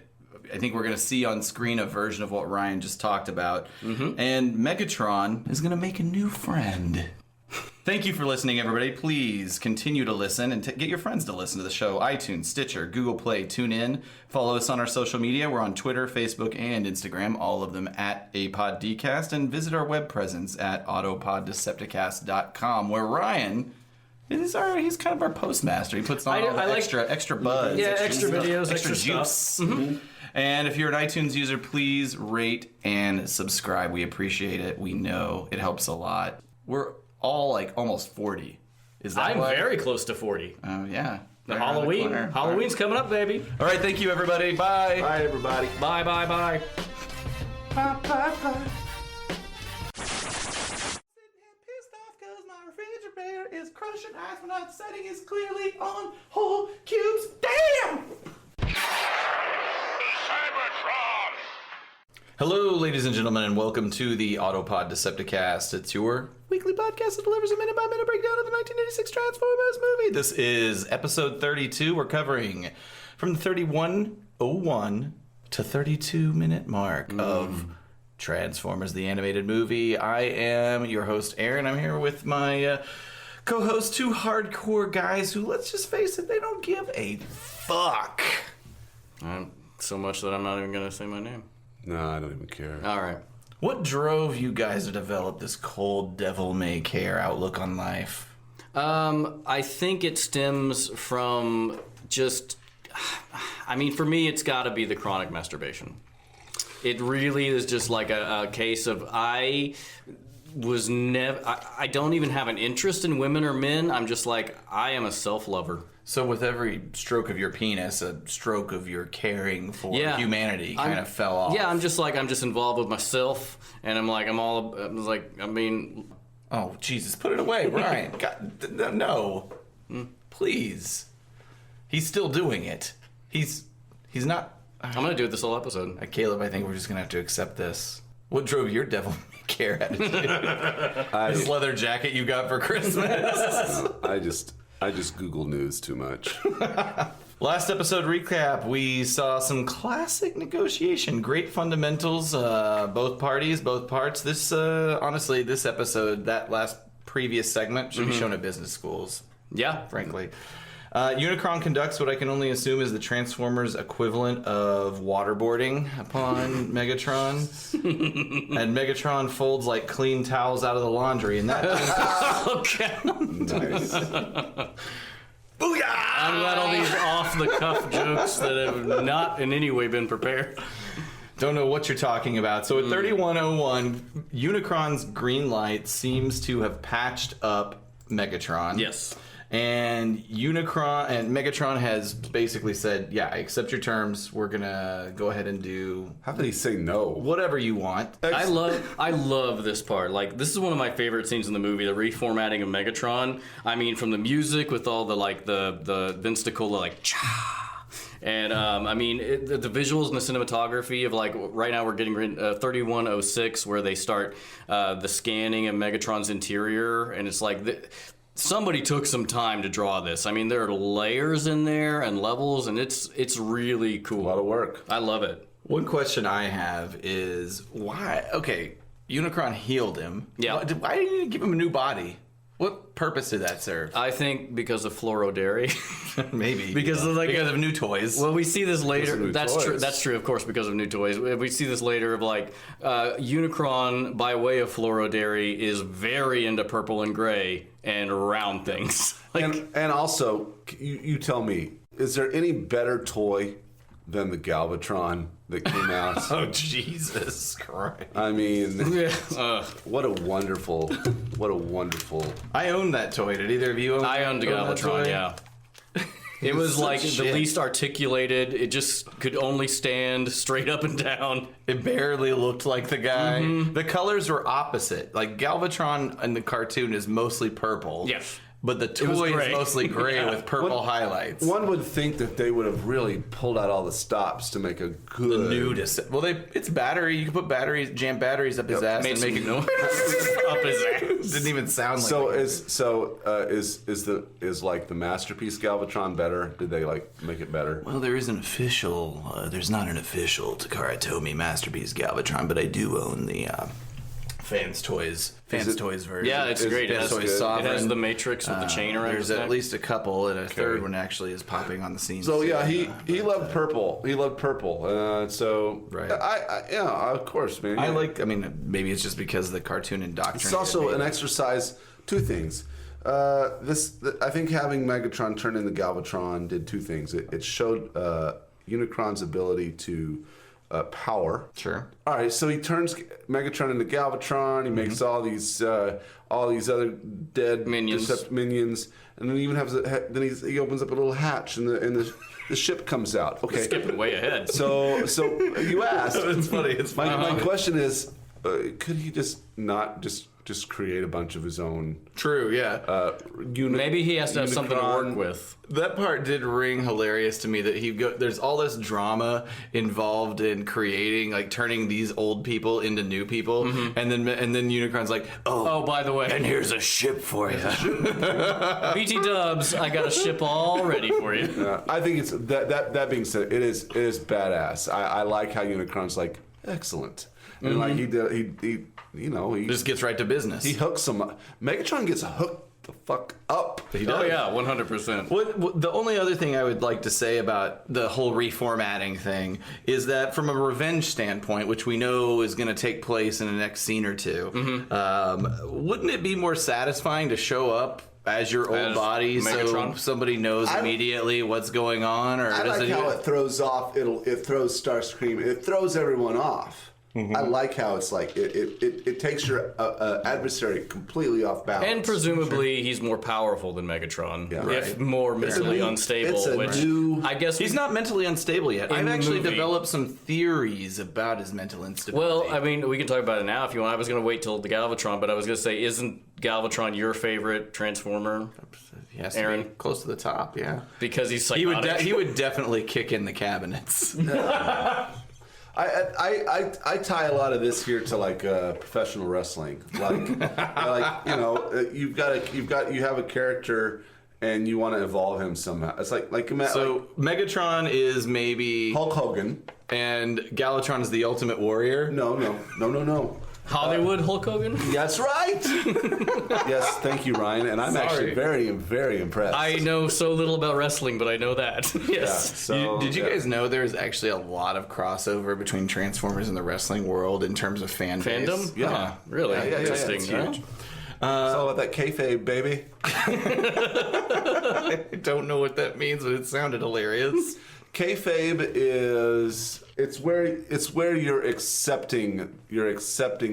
I think we're going to see on screen a version of what Ryan just talked about. And Megatron is going to make a new friend. Thank you for listening, everybody. Please continue to listen and get your friends to listen to the show. iTunes, Stitcher, Google Play, TuneIn. Follow us on our social media. We're on Twitter, Facebook, and Instagram, all of them at APODDcast. And visit our web presence at autopoddecepticast.com, where Ryan... he's kind of our postmaster. He puts on all the extra buzz. Yeah, extra videos, extra juice. stuff. And if you're an iTunes user, please rate and subscribe. We appreciate it. We know it helps a lot. We're all almost 40. Is that I'm why? very close to 40. Oh, yeah. The Right around the corner. Halloween's coming up, baby. All right, thank you, everybody. Bye. Bye, everybody. Bye, bye, bye. Bye, bye, bye. Pissed off because my refrigerator is crushing ice when the setting is clearly on whole cubes. Damn! Cybertron! Hello, ladies and gentlemen, and welcome to the Autopod Decepticast. It's your weekly podcast that delivers a minute-by-minute breakdown of the 1986 Transformers movie. This is episode 32. We're covering from the 31:01 to 32-minute mark of Transformers, the animated movie. I am your host, Aaron. I'm here with my co-host, two hardcore guys who, let's just face it, they don't give a fuck. So much that I'm not even going to say my name. No, I don't even care. All right. What drove you guys to develop this cold, devil-may-care outlook on life? I think it stems from just... for me, it's got to be the chronic masturbation. It really is just like a case of I don't even have an interest in women or men. I'm just I am a self-lover. So with every stroke of your penis, a stroke of your caring for humanity kind of fell off. Yeah, I'm just involved with myself, and Oh, Jesus, put it away, Brian. God, no. Please. He's still doing it. He's not I'm gonna do it this whole episode. Caleb, I think we're just gonna have to accept this. What drove your devil may care attitude? This leather jacket you got for Christmas. I just Google News too much. Last episode recap, we saw some classic negotiation. Great fundamentals, both parties, both parts. This, honestly, this episode, that last previous segment should be shown at business schools. Yeah, Frankly. Unicron conducts what I can only assume is the Transformers equivalent of waterboarding upon Megatron. And Megatron folds like clean towels out of the laundry. And that okay. Nice. Booyah! I'm glad all these off-the-cuff jokes that have not in any way been prepared. Don't know what you're talking about. So at 3101, Unicron's green light seems to have patched up Megatron. Yes. And Megatron has basically said, yeah, I accept your terms. We're going to go ahead and do How did he say no? whatever you want. I love this part. Like, this is one of my favorite scenes in the movie, the reformatting of Megatron. I mean, from the music with all the Vince DiCola, like, cha. And, I mean, the visuals and the cinematography of, like, right now we're getting 3106, where they start the scanning of Megatron's interior. And it's like... Somebody took some time to draw this. I mean, there are layers in there and levels, and it's really cool. A lot of work. I love it. One question I have is why? Okay, Unicron healed him. Yeah. Why didn't you give him a new body? What purpose did that serve? I think because of Fluoro Dairy. Maybe because of new toys. Well, we see this later. new That's toys. true. That's true, of course, because of new toys. We see this later of like Unicron, by way of Fluoro Dairy, is very into purple and gray and round things. Like, And also, you tell me, is there any better toy than the Galvatron that came out? Oh, Jesus Christ. I mean, yeah. what a wonderful. I owned that toy. Did either of you own I owned a own that Galvatron. toy? Yeah. It was like such the shit. least articulated. It just could only stand straight up and down. It barely looked like the guy. Mm-hmm. The colors were opposite. Like Galvatron in the cartoon is mostly purple. Yes. But the was toy is gray. mostly gray Yeah. with purple highlights. One would think that they would have really pulled out all the stops to make a good. Nudist. Well, it's battery. You can put batteries, jam batteries up his ass Made and some make it noise up his ass. Didn't even sound like. Is like the masterpiece Galvatron better? Did they like make it better? Well, there isn't official. There's not an official Takara Tomy masterpiece Galvatron, but I do own the Fans Toys version. Yeah, it's great. It Fans has, Toys it Sovereign. has the Matrix with the chain around There's his at neck. least a couple, and a third one actually is popping on the scene. So yeah, soon. he loved purple. He loved purple. So Right. yeah, of course, man. I maybe it's just because the cartoon indoctrinated. It's also me. an exercise. Two things. I think having Megatron turn into Galvatron did two things. It showed Unicron's ability to power. Sure. All right, so he turns Megatron into Galvatron. He makes all these other dead Minions. minions, and then he even has he opens up a little hatch, and the ship comes out. Okay, Skipping way ahead. so you asked. It's funny. It's funny. My question is, could he just not just create a bunch of his own? True. Yeah. Maybe he has to have something to Unicron? work with. That part did ring hilarious to me. That there's all this drama involved in creating, like turning these old people into new people, and then Unicron's like, Oh, by the way, and here's a ship for you. BT Dubs, I got a ship all ready for you. I think it's that being said, it is badass. I like how Unicron's like excellent, and like he Just gets right to business. he hooks him. Megatron gets hooked the fuck up. He Oh does. yeah, 100%. What the only other thing I would like to say about the whole reformatting thing is that from a revenge standpoint, which we know is going to take place in the next scene or two, wouldn't it be more satisfying to show up as your old As body so Megatron? somebody knows immediately what's going on? Or I does like how it throws off. It throws Starscream. It throws everyone off. I like how it's like it takes your adversary completely off balance. And presumably he's more powerful than Megatron, Yeah. if Right. more mentally new- unstable. it's a which new- I guess He's not mentally unstable yet. In I've the actually movie. developed some theories about his mental instability. Well, I mean, we can talk about it now if you want. I was going to wait till the Galvatron, but I was going to say, isn't Galvatron your favorite Transformer? He has to Aaron? be close to the top, yeah. Because he's He would psychotic. he would definitely kick in the cabinets. I tie a lot of this here to like professional wrestling. Like you know, you have a character and you want to evolve him somehow. It's like So Megatron is maybe Hulk Hogan. and Galvatron is the Ultimate Warrior. No. Hollywood Hulk Hogan? That's right. Yes, thank you, Ryan. And I'm actually very, very impressed. I know so little about wrestling, but I know that. Yeah, Yes. so, Did you guys know there's actually a lot of crossover between Transformers and the wrestling world in terms of fan base? Fandom? Yeah. Huh, really? Yeah, Interesting. it's huh? huge. It's all about that kayfabe, baby. I don't know what that means, but it sounded hilarious. Kayfabe is it's where you're accepting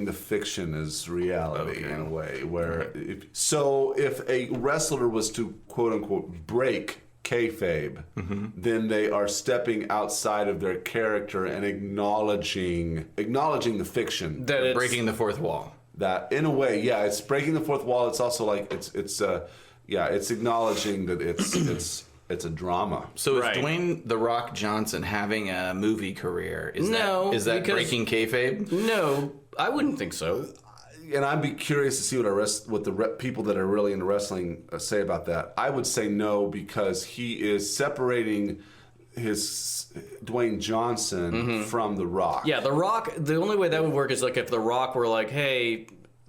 the fiction as reality in a way. Where if a wrestler was to quote unquote break kayfabe, then they are stepping outside of their character and acknowledging the fiction. That it's Breaking the fourth wall. That in a way, yeah, it's breaking the fourth wall. It's also like it's acknowledging that it's a drama. So Right. is Dwayne "The Rock" Johnson having a movie career? Is No, that because- breaking kayfabe? No, I wouldn't think so. And I'd be curious to see what the people that are really into wrestling say about that. I would say no, because he is separating his Dwayne Johnson from The Rock. Yeah, The Rock, the only way that would work is like if The Rock were like, hey,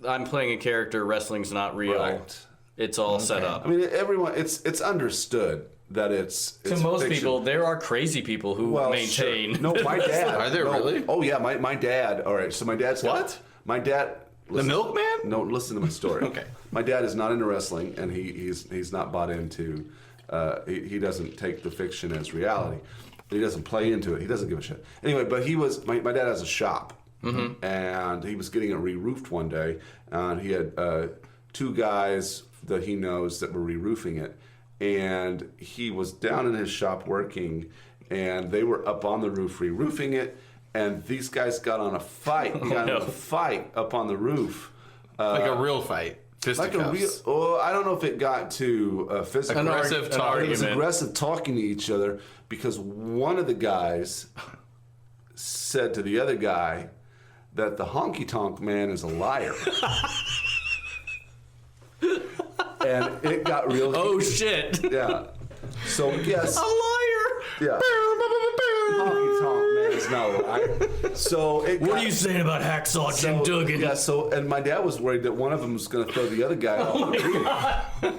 I'm playing a character, wrestling's not real. Right. It's all set up. I mean, everyone, it's understood that it's To most fiction. people, there are crazy people who maintain. Sure. No, my dad. Are there no. really? Oh yeah, my dad. All right, so my dad's got- What? My dad. The Milkman? No, listen to my story. Okay. My dad is not into wrestling, and he's not bought into. He doesn't take the fiction as reality. He doesn't play into it. He doesn't give a shit. Anyway, but my dad has a shop, and he was getting it re-roofed one day, and he had two guys that he knows that were re-roofing it, and he was down in his shop working, and they were up on the roof re-roofing it, and these guys got on a fight. They got in a fight up on the roof. Like a real fight. Like a real, Fisticuffs. I don't know if it got to physical. Aggressive An talk. It was argument. aggressive talking to each other because one of the guys said to the other guy that the honky tonk man is a liar. And it got real. Oh, shit. Yeah. So yes. A liar. Yeah. Honky tonk man is not a liar. So it What got, are you saying about Hacksaw Jim Duggan? Yeah, so, and my dad was worried that one of them was going to throw the other guy off the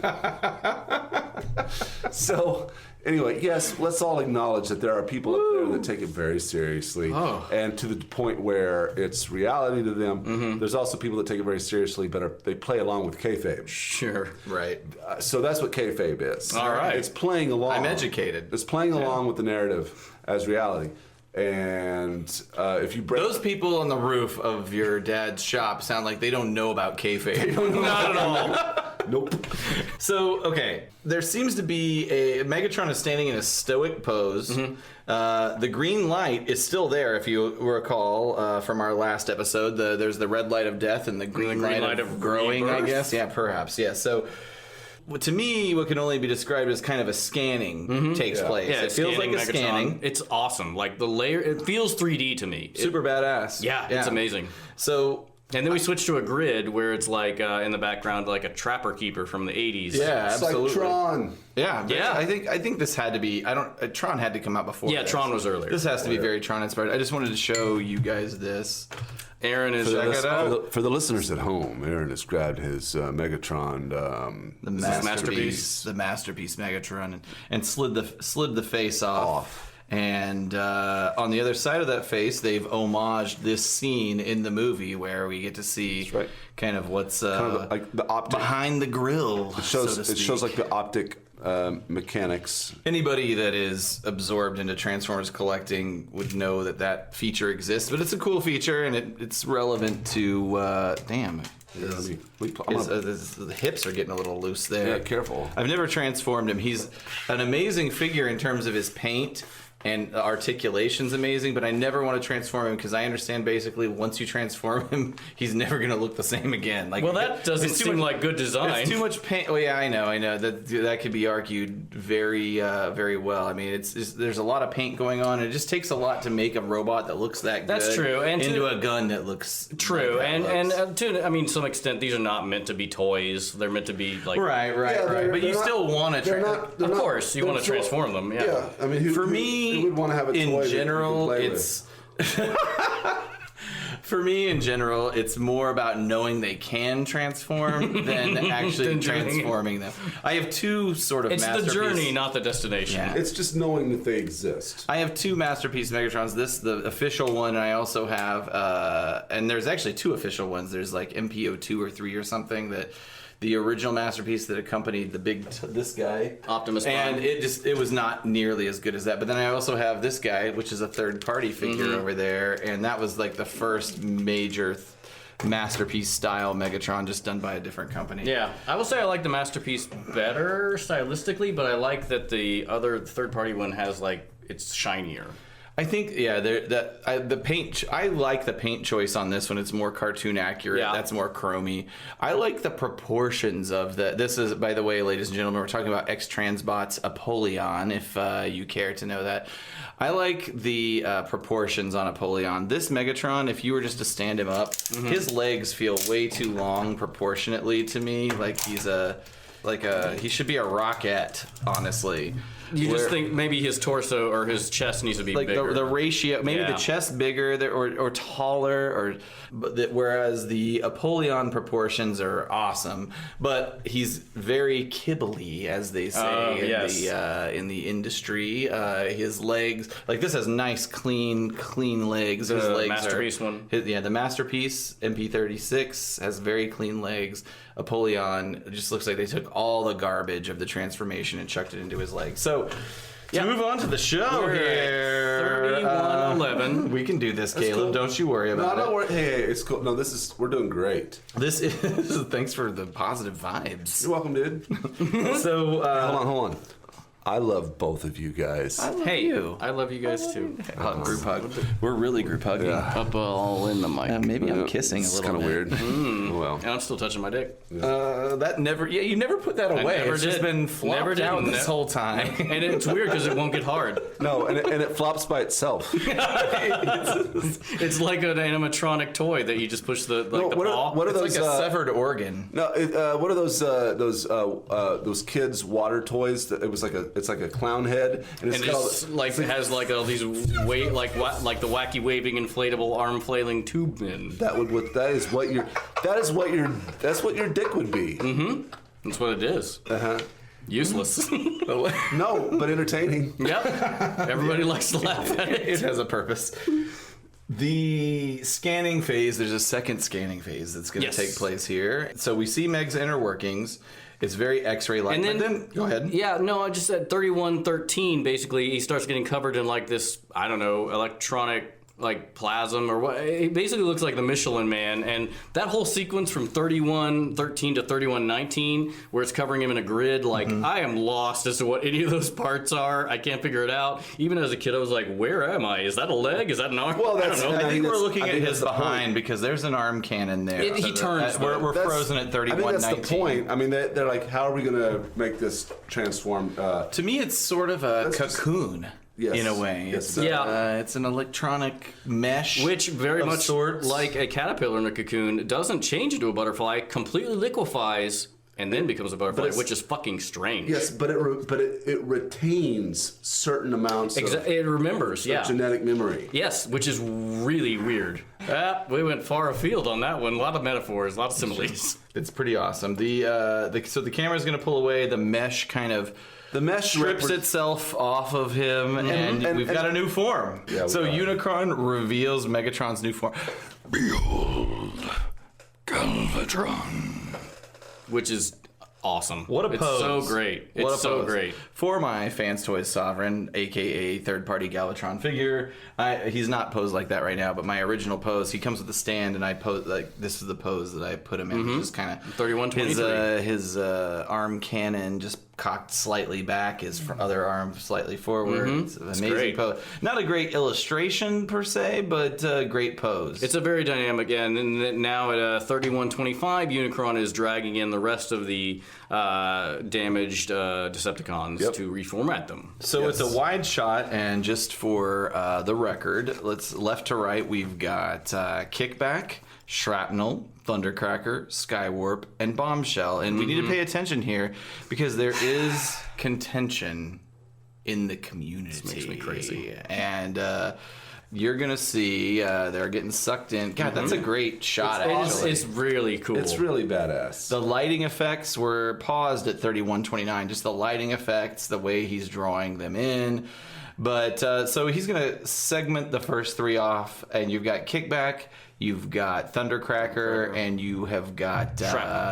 roof. So, anyway, yes, let's all acknowledge that there are people up there that take it very seriously. And to the point where it's reality to them. There's also people that take it very seriously, but they play along with kayfabe. Sure. Right. So that's what kayfabe is. All right. It's playing along. I'm educated. It's playing along with the narrative as reality. And if you break Those people on the roof of your dad's shop sound like they don't know about kayfabe. Not at all. Nope. So, okay, there seems to be Megatron is standing in a stoic pose. The green light is still there, if you recall from our last episode. There's the red light of death and the green light of growing, I rebirth? guess. Yeah, perhaps. Yeah. So, to me, what can only be described as kind of a scanning takes place. Yeah, it feels like a Megatron. scanning. It's awesome. Like the layer, it feels 3D to me. Super badass. Yeah, it's amazing. So, And then we switch to a grid where it's like in the background, like a trapper keeper from the 80s. yeah, It's absolutely. like Tron. Yeah, but Yeah. I think this had to be. Tron had to come out before. Yeah, this. Tron was earlier. This has to be very Tron inspired. I just wanted to show you guys this. Aaron is. Check it out. For the listeners at home, Aaron has grabbed his Megatron. The masterpiece. the masterpiece Megatron, and slid the face off. And on the other side of that face, they've homaged this scene in the movie where we get to see right. kind of what's kind of like the optic. behind the grill. It shows. so to It shows speak. like the optic mechanics. Anybody that is absorbed into Transformers collecting would know that feature exists, but it's a cool feature and it's relevant to. Damn, Here, let me- the hips are getting a little loose there. Yeah, careful. I've never transformed him. He's an amazing figure in terms of his paint. and the articulation's amazing, but I never want to transform him because I understand basically once you transform him, he's never going to look the same again. Like, Well, that doesn't seem like good design. It's too much paint. Oh yeah, I know. That could be argued very, very well. I mean, there's a lot of paint going on, and it just takes a lot to make a robot that looks that good. That's true. And into a gun that looks true. like And to some extent, these are not meant to be toys. They're meant to be like right. But you still want to. Of course, you want to transform them. Yeah. Yeah. I mean, For me, who would want to have a toy in general, that you can play it's. For me, in general, it's more about knowing they can transform than actually transforming them. I have two sort of It's the journey, not the destination. Yeah. It's just knowing that they exist. I have two Masterpiece Megatrons. This, the official one, and I also have, and there's actually two official ones. There's like MPO2 or 3 or something that. The original Masterpiece that accompanied the this guy, Optimus Prime. and it was not nearly as good as that. But then I also have this guy, which is a third-party figure over there, and that was like the first major Masterpiece style Megatron, just done by a different company. Yeah, I will say I like the Masterpiece better stylistically, but I like that the other third-party one has like it's shinier. I think the paint. I like the paint choice on this one. It's more cartoon accurate. Yeah. That's more chromy. I like the proportions of the. This is, by the way, ladies and gentlemen, we're talking about X-Transbot's Apollyon. If you care to know that, I like the proportions on Apollyon. This Megatron, if you were just to stand him up, his legs feel way too long proportionately to me. Like he should be a rocket, honestly. You just think maybe his torso or his chest needs to be like bigger. the ratio, maybe Yeah. the chest bigger or taller, whereas the Apollyon proportions are awesome, but he's very kibbly, as they say in the industry. His legs, like this, has nice clean legs. His legs Masterpiece one. The Masterpiece MP36 has very clean legs. Apollyon just looks like they took all the garbage of the transformation and chucked it into his legs. So, to move on to the show We're here. at 3111. We can do this, Caleb. cool. Don't you worry about No, it. don't worry. Hey, it's cool. No, we're doing great. This is thanks for the positive vibes. You're welcome, dude. So, Hold on. I love both of you guys. Hey, you. I love you guys too. Group hug. We're really group hugging. Up all in the mic. Maybe I'm kissing a It's little kind of bit. weird. Well, And I'm still touching my dick. That never. Yeah, you never put that away. never It's just did. been flopped Never did. out this whole time. And it's weird because it won't get hard. no, and it flops by itself. It's like an animatronic toy that you just push the No, the what paw. are It's those? like a severed organ. No, what are those kids' water toys? That it's like a clown head, and And it's it got just like it has like all these like the wacky waving inflatable arm flailing tube men. that's what your dick would be. That's what it is. Uh-huh. Useless. No, but entertaining. Yep. Everybody likes to laugh at it. It has a purpose. The scanning phase, there's a second scanning phase that's going to Yes. take place here. So we see Meg's inner workings. It's very X-ray like. And then Go ahead. Yeah, no, I just said 3113. Basically, he starts getting covered in like this, I don't know, electronic like plasm or what. It basically looks like the Michelin Man, and that whole sequence from 3113 to 3119, where it's covering him in a grid. Like I am lost as to what any of those parts are. I can't figure it out. Even as a kid, I was like, "Where am I? Is that a leg? Is that an arm?" Well, I don't know. I think we're looking I at think his that's the behind point. because there's an arm cannon there. He turns. We're frozen at 3119. I think that's the point. I mean, they're like, how are we going to make this transform? To me, it's sort of a That's just- cocoon. Yes. In a way, Yes. it's an electronic mesh, Which very of much sorts. like a caterpillar in a cocoon doesn't change into a butterfly, completely liquefies, and then becomes a butterfly, it's- which is fucking strange. Yes, but it retains certain amounts of It remembers, yeah. genetic memory. Yes, which is really weird. We went far afield on that one. A lot of metaphors, a lot of similes. It's pretty awesome. So the camera's going to pull away. The mesh kind of. The mesh strips itself off of him, and we've got a new form. Yeah, so we are. Unicron reveals Megatron's new form. Behold, Galvatron. Which is awesome. What a it's pose. so great. What It's a so pose. great. For my Fans Toys Sovereign, a.k.a. third-party Galvatron figure, he's not posed like that right now, but my original pose, he comes with a stand, and I pose, like, this is the pose that I put him in, which is kind of... 3123. His arm cannon just cocked slightly back, his other arm slightly forward. It's an amazing great. pose. Not a great illustration per se, but a great pose. It's a very dynamic, and then now at 31:25, Unicron is dragging in the rest of the damaged Decepticons to reformat them. So it's a wide shot, and just for the record, let's left to right, we've got Kickback, Shrapnel, Thundercracker, Skywarp, and Bombshell. And we need to pay attention here because there is contention in the community. This makes me crazy. And you're going to see they're getting sucked in. God, that's a great shot, actually. It's really cool. It's really badass. The lighting effects were paused at 31:29. Just the lighting effects, the way he's drawing them in. But so he's going to segment the first three off, and you've got Kickback, you've got Thundercracker, and you have got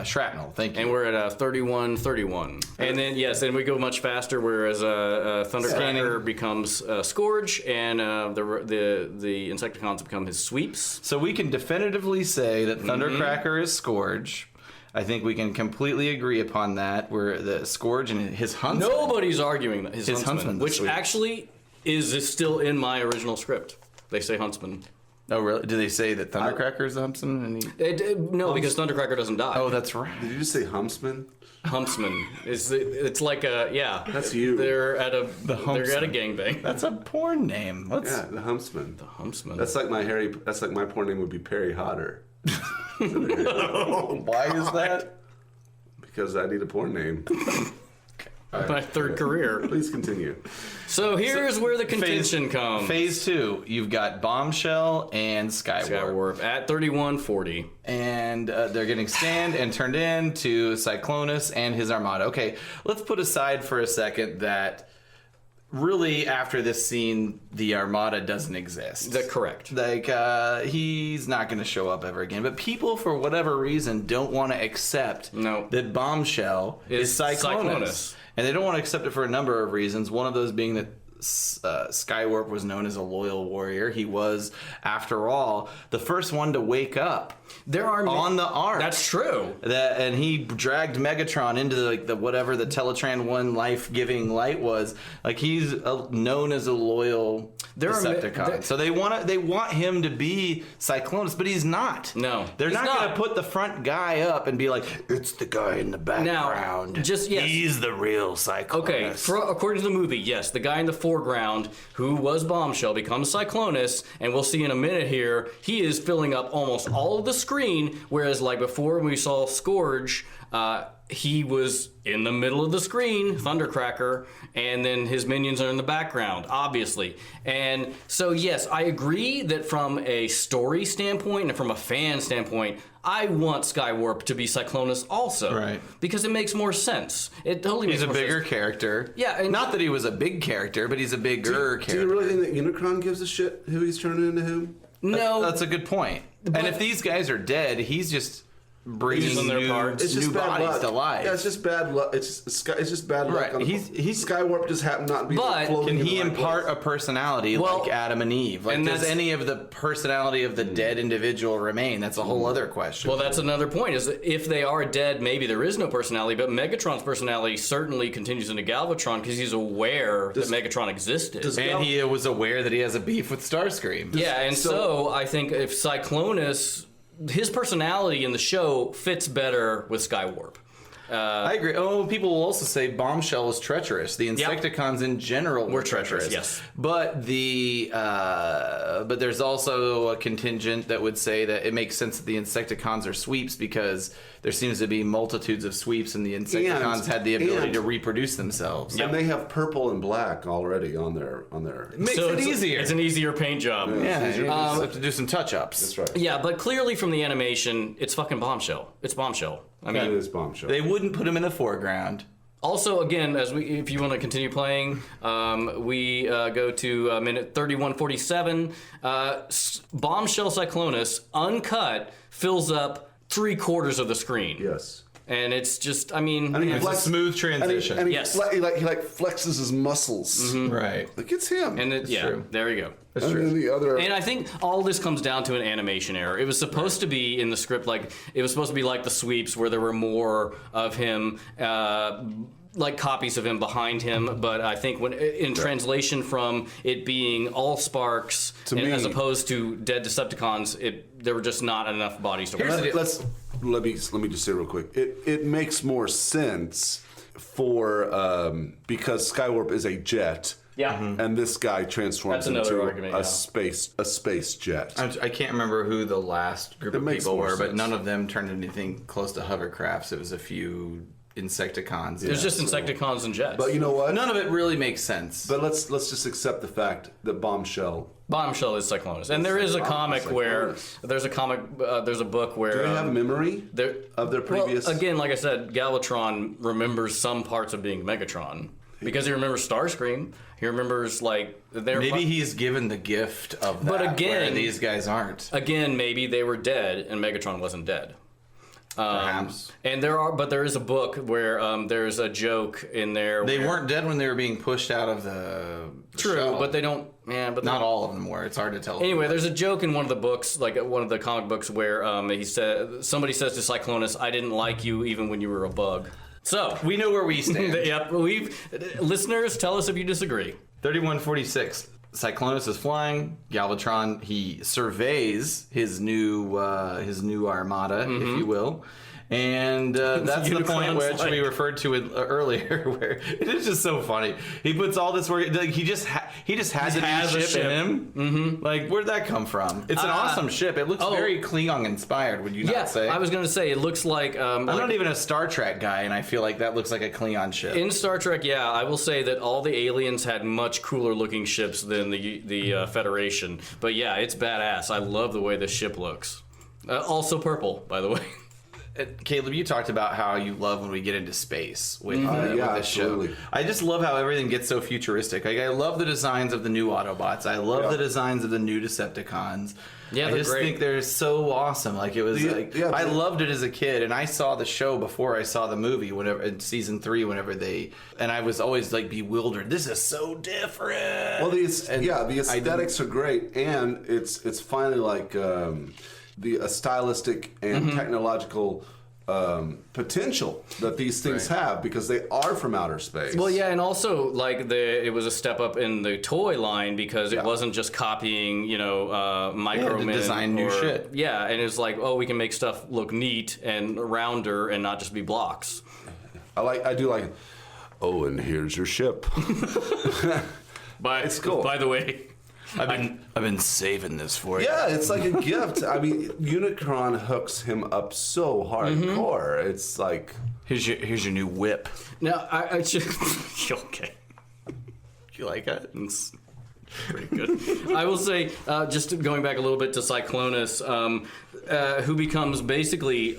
Shrapnel. Thank you. And we're at 31:31. And then, then we go much faster, whereas Thundercracker becomes Scourge, and the Insecticons become his sweeps. So we can definitively say that Thundercracker is Scourge. I think we can completely agree upon that. Where the Scourge and his Huntsman. Nobody's arguing that his Huntsman, which sweep. actually is still in my original script. They say Huntsman. Oh, really? Do they say that Thundercracker is the Huntsman? And No, because Thundercracker doesn't die. Oh, that's right. Did you just say Huntsman? Huntsman. It's like a That's you. They're at a gangbang. That's a porn name. Yeah, the Huntsman. Huntsman. That's like my porn name would be Perry Hodder. Why is that? Because I need a porn name. my third career. Please continue. So here's where the contention comes. Phase 2, you've got Bombshell and Skywarp. At 31:40. And they're getting scanned and turned in to Cyclonus and his armada. Okay, let's put aside for a second that really after this scene, the armada doesn't exist. That's correct. Like, he's not going to show up ever again. But people, for whatever reason, don't want to accept that Bombshell is Cyclonus. And they don't want to accept it for a number of reasons. One of those being that Skywarp was known as a loyal warrior. He was, after all, the first one to wake up on the Ark. That's true. And he dragged Megatron into the whatever the Teletran 1 life-giving light was. Like, he's known as a loyal Decepticon. So they want him to be Cyclonus, but he's not. No, they're not going to put the front guy up and be like, it's the guy in the background. He's the real Cyclonus. Okay, according to the movie, yes, the guy in the foreground who was Bombshell becomes Cyclonus, and we'll see in a minute here, he is filling up almost all of the screen, whereas like before when we saw Scourge, he was in the middle of the screen, Thundercracker, and then his minions are in the background, obviously. And so, yes, I agree that from a story standpoint and from a fan standpoint, I want Skywarp to be Cyclonus also. Right. Because it makes more sense. It totally makes more sense. He's a bigger character. Yeah. And not that he was a big character, but he's a bigger character. Do you really think that Unicron gives a shit who he's turning into who? No. That's a good point. And if these guys are dead, he's just bringing their parts. It's just new bad bodies luck. to life. Yeah, it's just bad luck. It's just bad luck. Right. He's Skywarp just happened not to be. But floating can in he the right impart place. a personality like Adam and Eve? Like, and does that's- any of the personality of the dead individual remain? That's a whole other question. Well, that's another point, is that if they are dead, maybe there is no personality, but Megatron's personality certainly continues into Galvatron because he's aware that Megatron existed. and he was aware that he has a beef with Starscream. Yeah, and so I think if Cyclonus, his personality in the show fits better with Skywarp. I agree. Oh, people will also say Bombshell is treacherous. The Insecticons in general were treacherous. Yes. But but there's also a contingent that would say that it makes sense that the Insecticons are sweeps because there seems to be multitudes of sweeps, and the Insecticons had the ability to reproduce themselves. And they have purple and black already on their. It makes it easier. It's an easier paint job. Yeah, you just have to do some touch-ups. That's right. Yeah, but clearly from the animation, it's fucking Bombshell. It's Bombshell. I mean, It is Bombshell. They wouldn't put him in the foreground. also, again, if you want to continue playing, we go to minute 31:47. Bombshell Cyclonus, uncut, fills up 3/4 of the screen. Yes. And it's just, I mean, It's a smooth transition. And he Yes. he flexes his muscles. Right. Like, it's him. and true. there you go. and then the other. And I think all this comes down to an animation error. It was supposed to be in the script, like, it was supposed to be like the sweeps where there were more of him like copies of him behind him, but I think when in translation from it being all Sparks as opposed to dead Decepticons, there were just not enough bodies to work. Let me just say real quick. It makes more sense for because Skywarp is a jet. Yeah. And this guy transforms into a space jet. I can't remember who the last group of people were, but none of them turned anything close to hovercrafts. It was a few Insecticons. There's just Insecticons and jets. But you know what? None of it really makes sense. But let's just accept the fact that Bombshell is Cyclonus, and there is a comic where there's a book where do they have memory of their previous? Well, again, like I said, Galvatron remembers some parts of being Megatron because he remembers Starscream. He remembers maybe he's given the gift of that. But again, where these guys aren't. Again, maybe they were dead and Megatron wasn't dead. Perhaps. And there is a book where there's a joke in there. They weren't dead when they were being pushed out of the show. But they don't. Yeah, but not all of them were. It's hard to tell. Anyway, there's a joke in one of the books, like one of the comic books, where somebody says to Cyclonus, "I didn't like you even when you were a bug." So we know where we stand. Yep. Listeners, tell us if you disagree. 3146. Cyclonus is flying. Galvatron, he surveys his new armada, if you will. And that's the point which we referred to it earlier, where it is just so funny. He puts all this work. Like, he just has a ship in him. Mm-hmm. Like, where'd that come from? It's an awesome ship. It looks very Klingon inspired. Would you not say? I was going to say it looks like. I'm not even a Star Trek guy, and I feel like that looks like a Klingon ship. In Star Trek, yeah, I will say that all the aliens had much cooler looking ships than the Federation. But yeah, it's badass. I love the way this ship looks. Also purple, by the way. Caleb, you talked about how you love when we get into space with this show. I just love how everything gets so futuristic. Like, I love the designs of the new Autobots. I love the designs of the new Decepticons. Yeah, I just think they're so awesome. Like, it was I loved it as a kid, and I saw the show before I saw the movie. Whenever in season 3, and I was always like bewildered. This is so different. Well, the aesthetics are great, and it's finally like. The stylistic and technological potential that these things have, because they are from outer space. Well, yeah, and also it was a step up in the toy line, because it wasn't just copying, Microman. Design new shit. Yeah, and it's like, we can make stuff look neat and rounder and not just be blocks. I do like. Oh, and here's your ship. It's cool. By the way. I've been saving this for you. Yeah, it's like a gift. I mean, Unicron hooks him up so hardcore. It's like here's your new whip. Now I should okay. You like it? It's pretty good. I will say, just going back a little bit to Cyclonus, who becomes basically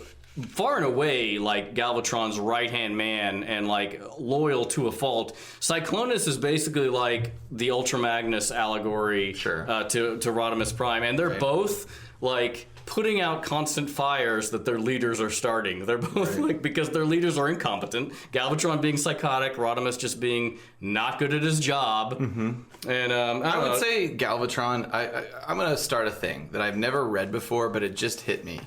far and away like Galvatron's right-hand man and like loyal to a fault. Cyclonus is basically like the Ultra Magnus allegory to Rodimus Prime, and they're both like putting out constant fires that their leaders are starting. They're both like, because their leaders are incompetent. Galvatron being psychotic, Rodimus just being not good at his job. Mm-hmm. And I would say Galvatron. I'm going to start a thing that I've never read before, but it just hit me.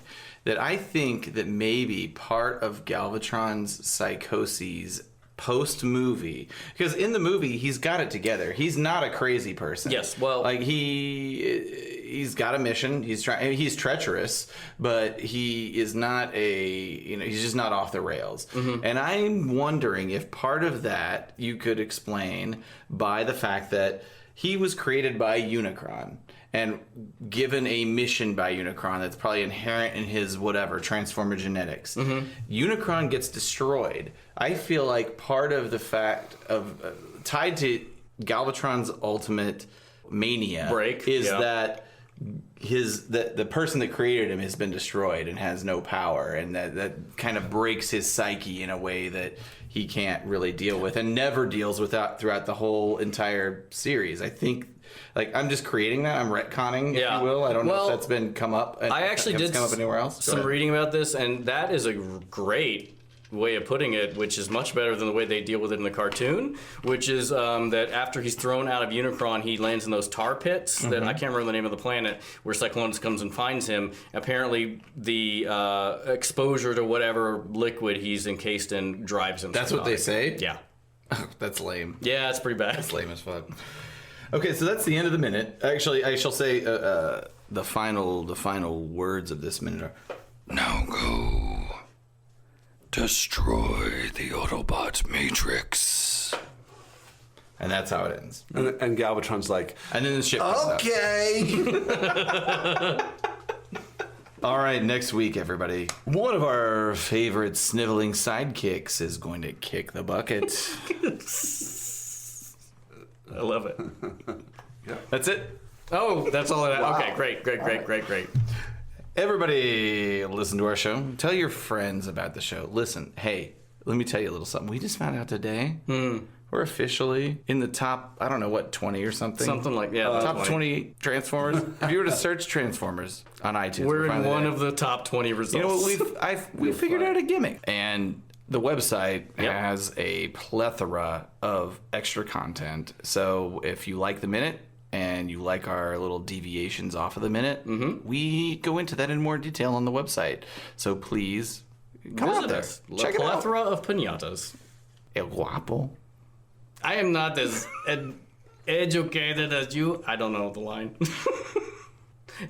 That I think that maybe part of Galvatron's psychoses post-movie, because in the movie he's got it together. He's not a crazy person. Yes, well, like he's got a mission. He's treacherous, but he is not he's just not off the rails. Mm-hmm. And I'm wondering if part of that you could explain by the fact that he was created by Unicron and given a mission by Unicron that's probably inherent in his Transformer genetics. Mm-hmm. Unicron gets destroyed. I feel like part of the fact of tied to Galvatron's ultimate mania is that the person that created him has been destroyed and has no power, and that kind of breaks his psyche in a way that he can't really deal with and never deals with throughout the whole entire series. I think. Like, I'm just creating that. I'm retconning, if you will. I don't know if that's come up. I actually did come up anywhere else. Some reading about this, and that is a great way of putting it, which is much better than the way they deal with it in the cartoon, which is that after he's thrown out of Unicron, he lands in those tar pits that I can't remember the name of the planet, where Cyclonus comes and finds him. Apparently, the exposure to whatever liquid he's encased in drives him. That's what they say? Yeah. That's lame. Yeah, it's pretty bad. That's lame as fuck. Okay, so that's the end of the minute. Actually, I shall say the final words of this minute are, now go destroy the Autobot Matrix. And that's how it ends. And Galvatron's like, And then the ship comes out. okay. All right, next week, everybody. One of our favorite sniveling sidekicks is going to kick the bucket. I love it. That's it. Oh, that's all I have. Wow. Okay, great. Everybody, listen to our show. Tell your friends about the show. Listen, hey, let me tell you a little something. We just found out today. We're officially in the top, I don't know what, 20 or something? Something like, yeah. Top 20 Transformers. If you were to search Transformers on iTunes, We're we'll in find one it. of the top 20 results. You know what, we figured out a gimmick. And the website has a plethora of extra content. So if you like the minute and you like our little deviations off of the minute, we go into that in more detail on the website. So please come out Visit there. us. Check it out. Plethora of pinatas. El guapo. I am not as educated as you. I don't know the line.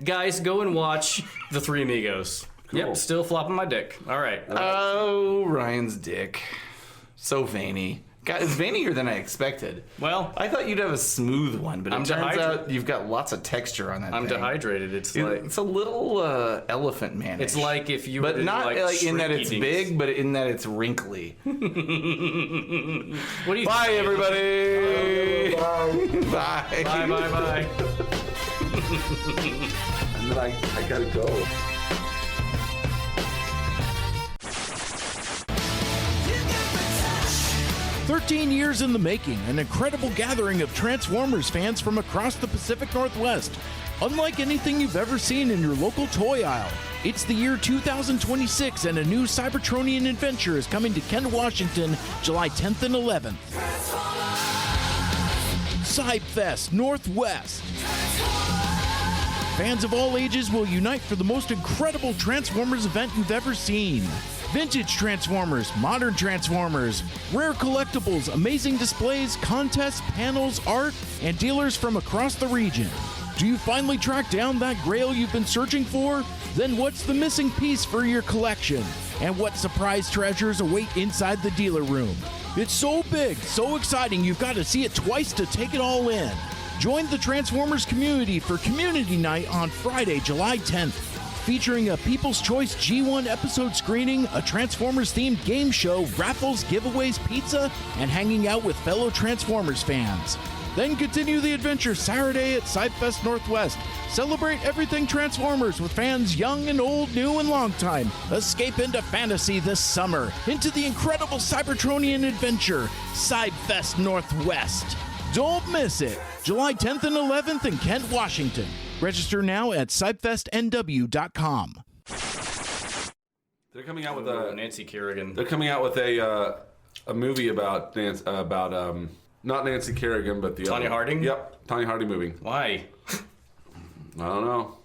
Guys, go and watch The Three Amigos. Cool. Yep, still flopping my dick. All right. Oh, Ryan's dick. So veiny. God, it's veinier than I expected. Well, I thought you'd have a smooth one, but it I'm turns dehydrated. out you've got lots of texture on that I'm thing. dehydrated. It's like It's a little elephant man. it's like if you But were to not like like in that it's shrinky big, but in that it's wrinkly. What do you Bye, think? everybody. Bye. Bye. And then I gotta go. 13 years in the making, an incredible gathering of Transformers fans from across the Pacific Northwest. Unlike anything you've ever seen in your local toy aisle, it's the year 2026 and a new Cybertronian adventure is coming to Kent, Washington, July 10th and 11th. Cybfest Northwest. Fans of all ages will unite for the most incredible Transformers event you've ever seen. Vintage Transformers, modern Transformers, rare collectibles, amazing displays, contests, panels, art, and dealers from across the region. Do you finally track down that grail you've been searching for? Then what's the missing piece for your collection? And what surprise treasures await inside the dealer room? It's so big, so exciting, you've got to see it twice to take it all in. Join the Transformers community for Community Night on Friday, July 10th. Featuring a People's Choice G1 episode screening, a Transformers-themed game show, raffles, giveaways, pizza, and hanging out with fellow Transformers fans. Then continue the adventure Saturday at Cybfest Northwest. Celebrate everything Transformers with fans young and old, new and long time. Escape into fantasy this summer, into the incredible Cybertronian adventure, Cybfest Northwest. Don't miss it. July 10th and 11th in Kent, Washington. Register now at cybfestnw.com. They're coming out with Nancy Kerrigan. They're coming out with a movie about not Nancy Kerrigan, but the Tonya other. Harding? Yep, Tonya Harding movie. Why? I don't know.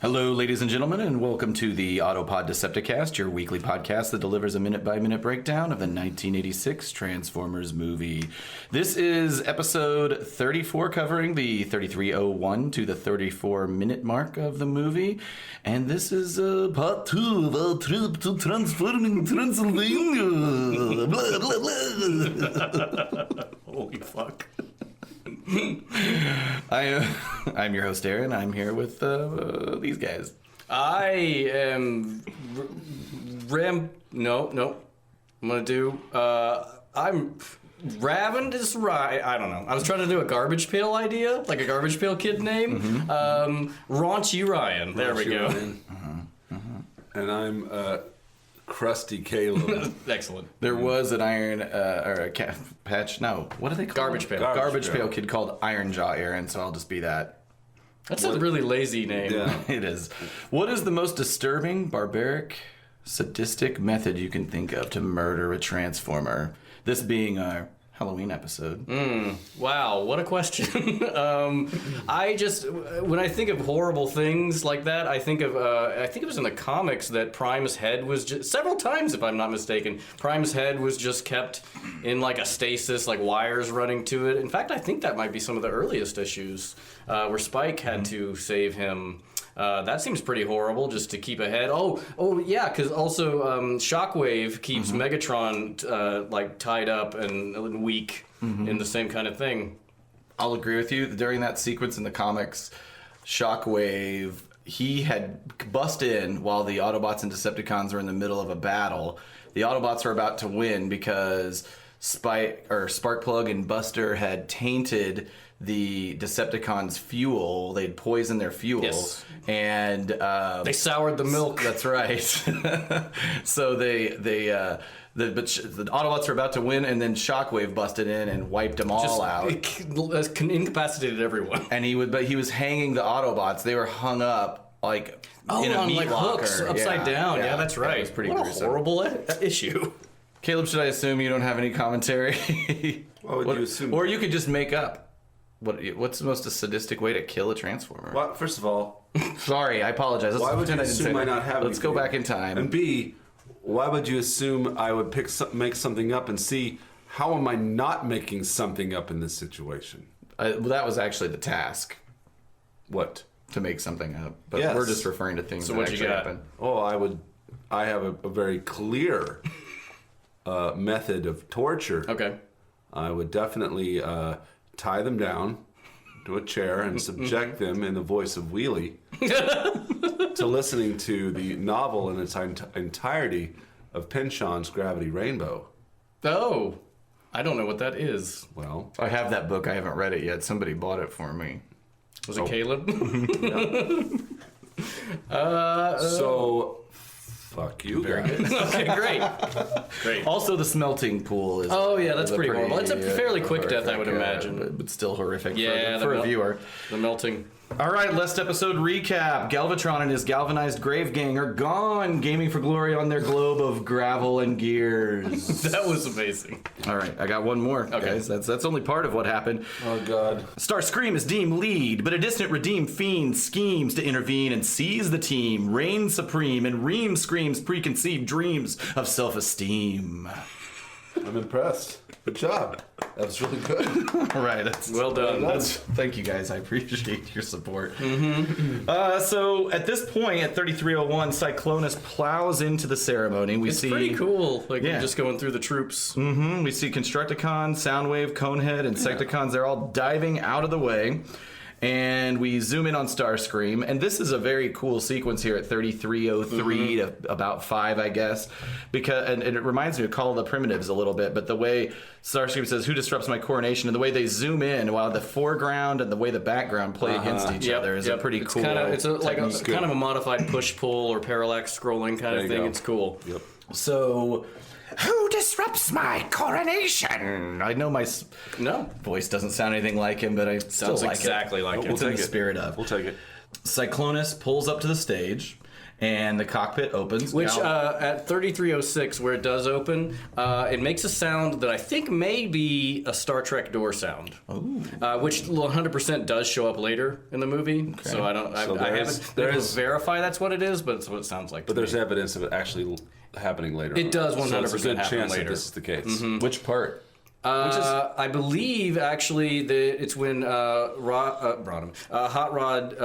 Hello, ladies and gentlemen, and welcome to the Autopod Decepticast, your weekly podcast that delivers a minute-by-minute breakdown of the 1986 Transformers movie. This is episode 34, covering the 33:01 to the 34-minute mark of the movie, and this is part 2 of our trip to Transforming Transylvania. Blah, blah, blah. Holy fuck. I'm your host, Aaron. I'm here with these guys. I am No. I'm gonna do. I'm Ravendus Ryan. I don't know. I was trying to do a garbage pail idea, like a garbage pail kid name. Raunchy Ryan. There we go. And I'm Crusty Caleb. Excellent. There was an iron or a patch. No, what do they call Garbage it? pail. Garbage pail kid called Iron Jaw Aaron. So I'll just be that. That's a really lazy name. Yeah. It is. What is the most disturbing, barbaric, sadistic method you can think of to murder a Transformer? This being our Halloween episode. Wow, what a question. I just, when I think of horrible things like that, I think it was in the comics that Prime's head was just, several times if I'm not mistaken, Prime's head was just kept in like a stasis, like wires running to it. In fact, I think that might be some of the earliest issues where Spike had to save him. That seems pretty horrible, just to keep ahead. Oh yeah, because also Shockwave keeps Megatron like tied up and weak in the same kind of thing. I'll agree with you. During that sequence in the comics, Shockwave, he had bust in while the Autobots and Decepticons were in the middle of a battle. The Autobots were about to win because Sparkplug and Buster had tainted the Decepticons' fuel. They'd poisoned their fuel. Yes. And They soured the milk. That's right. So the Autobots were about to win, and then Shockwave busted in and wiped them all out. Incapacitated everyone. And he was hanging the Autobots. They were hung up like in a on meat like locker. hooks upside down. Yeah, that's right. It was pretty what gruesome. a horrible issue. Caleb, should I assume you don't have any commentary? What would you assume? Or you could just make up. What's the most sadistic way to kill a Transformer? Well, first of all, Sorry, I apologize. Let's why would you pretend I didn't say assume I that. not have Let's go anything? back in time. And B, why would you assume I would make something up? And C, how am I not making something up in this situation? Well, that was actually the task, What? to make something up. But Yes. we're just referring to things So that what you actually got? happened. Oh, I have a very clear method of torture. Okay. I would definitely tie them down to a chair and subject them in the voice of Wheelie to listening to the novel in its entirety of Pynchon's Gravity Rainbow. Oh, I don't know what that is. Well, I have that book. I haven't read it yet. Somebody bought it for me. Was it Caleb? so fuck you guys. Okay, great. Great. Also, the smelting pool is. Oh, yeah, that's is pretty horrible. It's a fairly quick death, I would horrific, imagine. but still horrific Yeah, for a mel- viewer. The melting. All right, last episode recap. Galvatron and his galvanized grave gang are gone, gaming for glory on their globe of gravel and gears. That was amazing. All right, I got one more, guys. That's only part of what happened. Oh God. Starscream is deemed lead, but a distant redeemed fiend schemes to intervene and seize the team, reigns supreme, and Reem screams preconceived dreams of self-esteem. I'm impressed. Good job. That was really good. All right, that's Well done. Thank you guys. I appreciate your support. So at this point, at 3301, Cyclonus plows into the ceremony. We It's see pretty cool. Like, Yeah. just going through the troops. We see Constructicon, Soundwave, Conehead, and Secticons. They're all diving out of the way. And we zoom in on Starscream, and this is a very cool sequence here at 3303 to about 5, I guess, because and it reminds me of Call of the Primitives a little bit. But the way Starscream says, "Who disrupts my coronation?" and the way they zoom in, while the foreground and the way the background play against each other is a pretty it's cool. It's like a technique. kind of a modified push-pull or parallax scrolling kind There of you thing. go. It's cool. Yep. So Who disrupts my coronation? I know my No. voice doesn't sound anything like him, but I still Sounds like exactly it. like him. It's in take the it. spirit of. We'll take it. Cyclonus pulls up to the stage, and the cockpit opens. Which, Now- at 3306, where it does open, it makes a sound that I think may be a Star Trek door sound. Which 100% does show up later in the movie. So I don't. So I there haven't is- been able there to is- verify that's what it is, but it's what it sounds like. But there's evidence of it actually happening later. It does So it's a 100% good happen chance later. that this is the case. which part? I believe actually it's when Hot Rod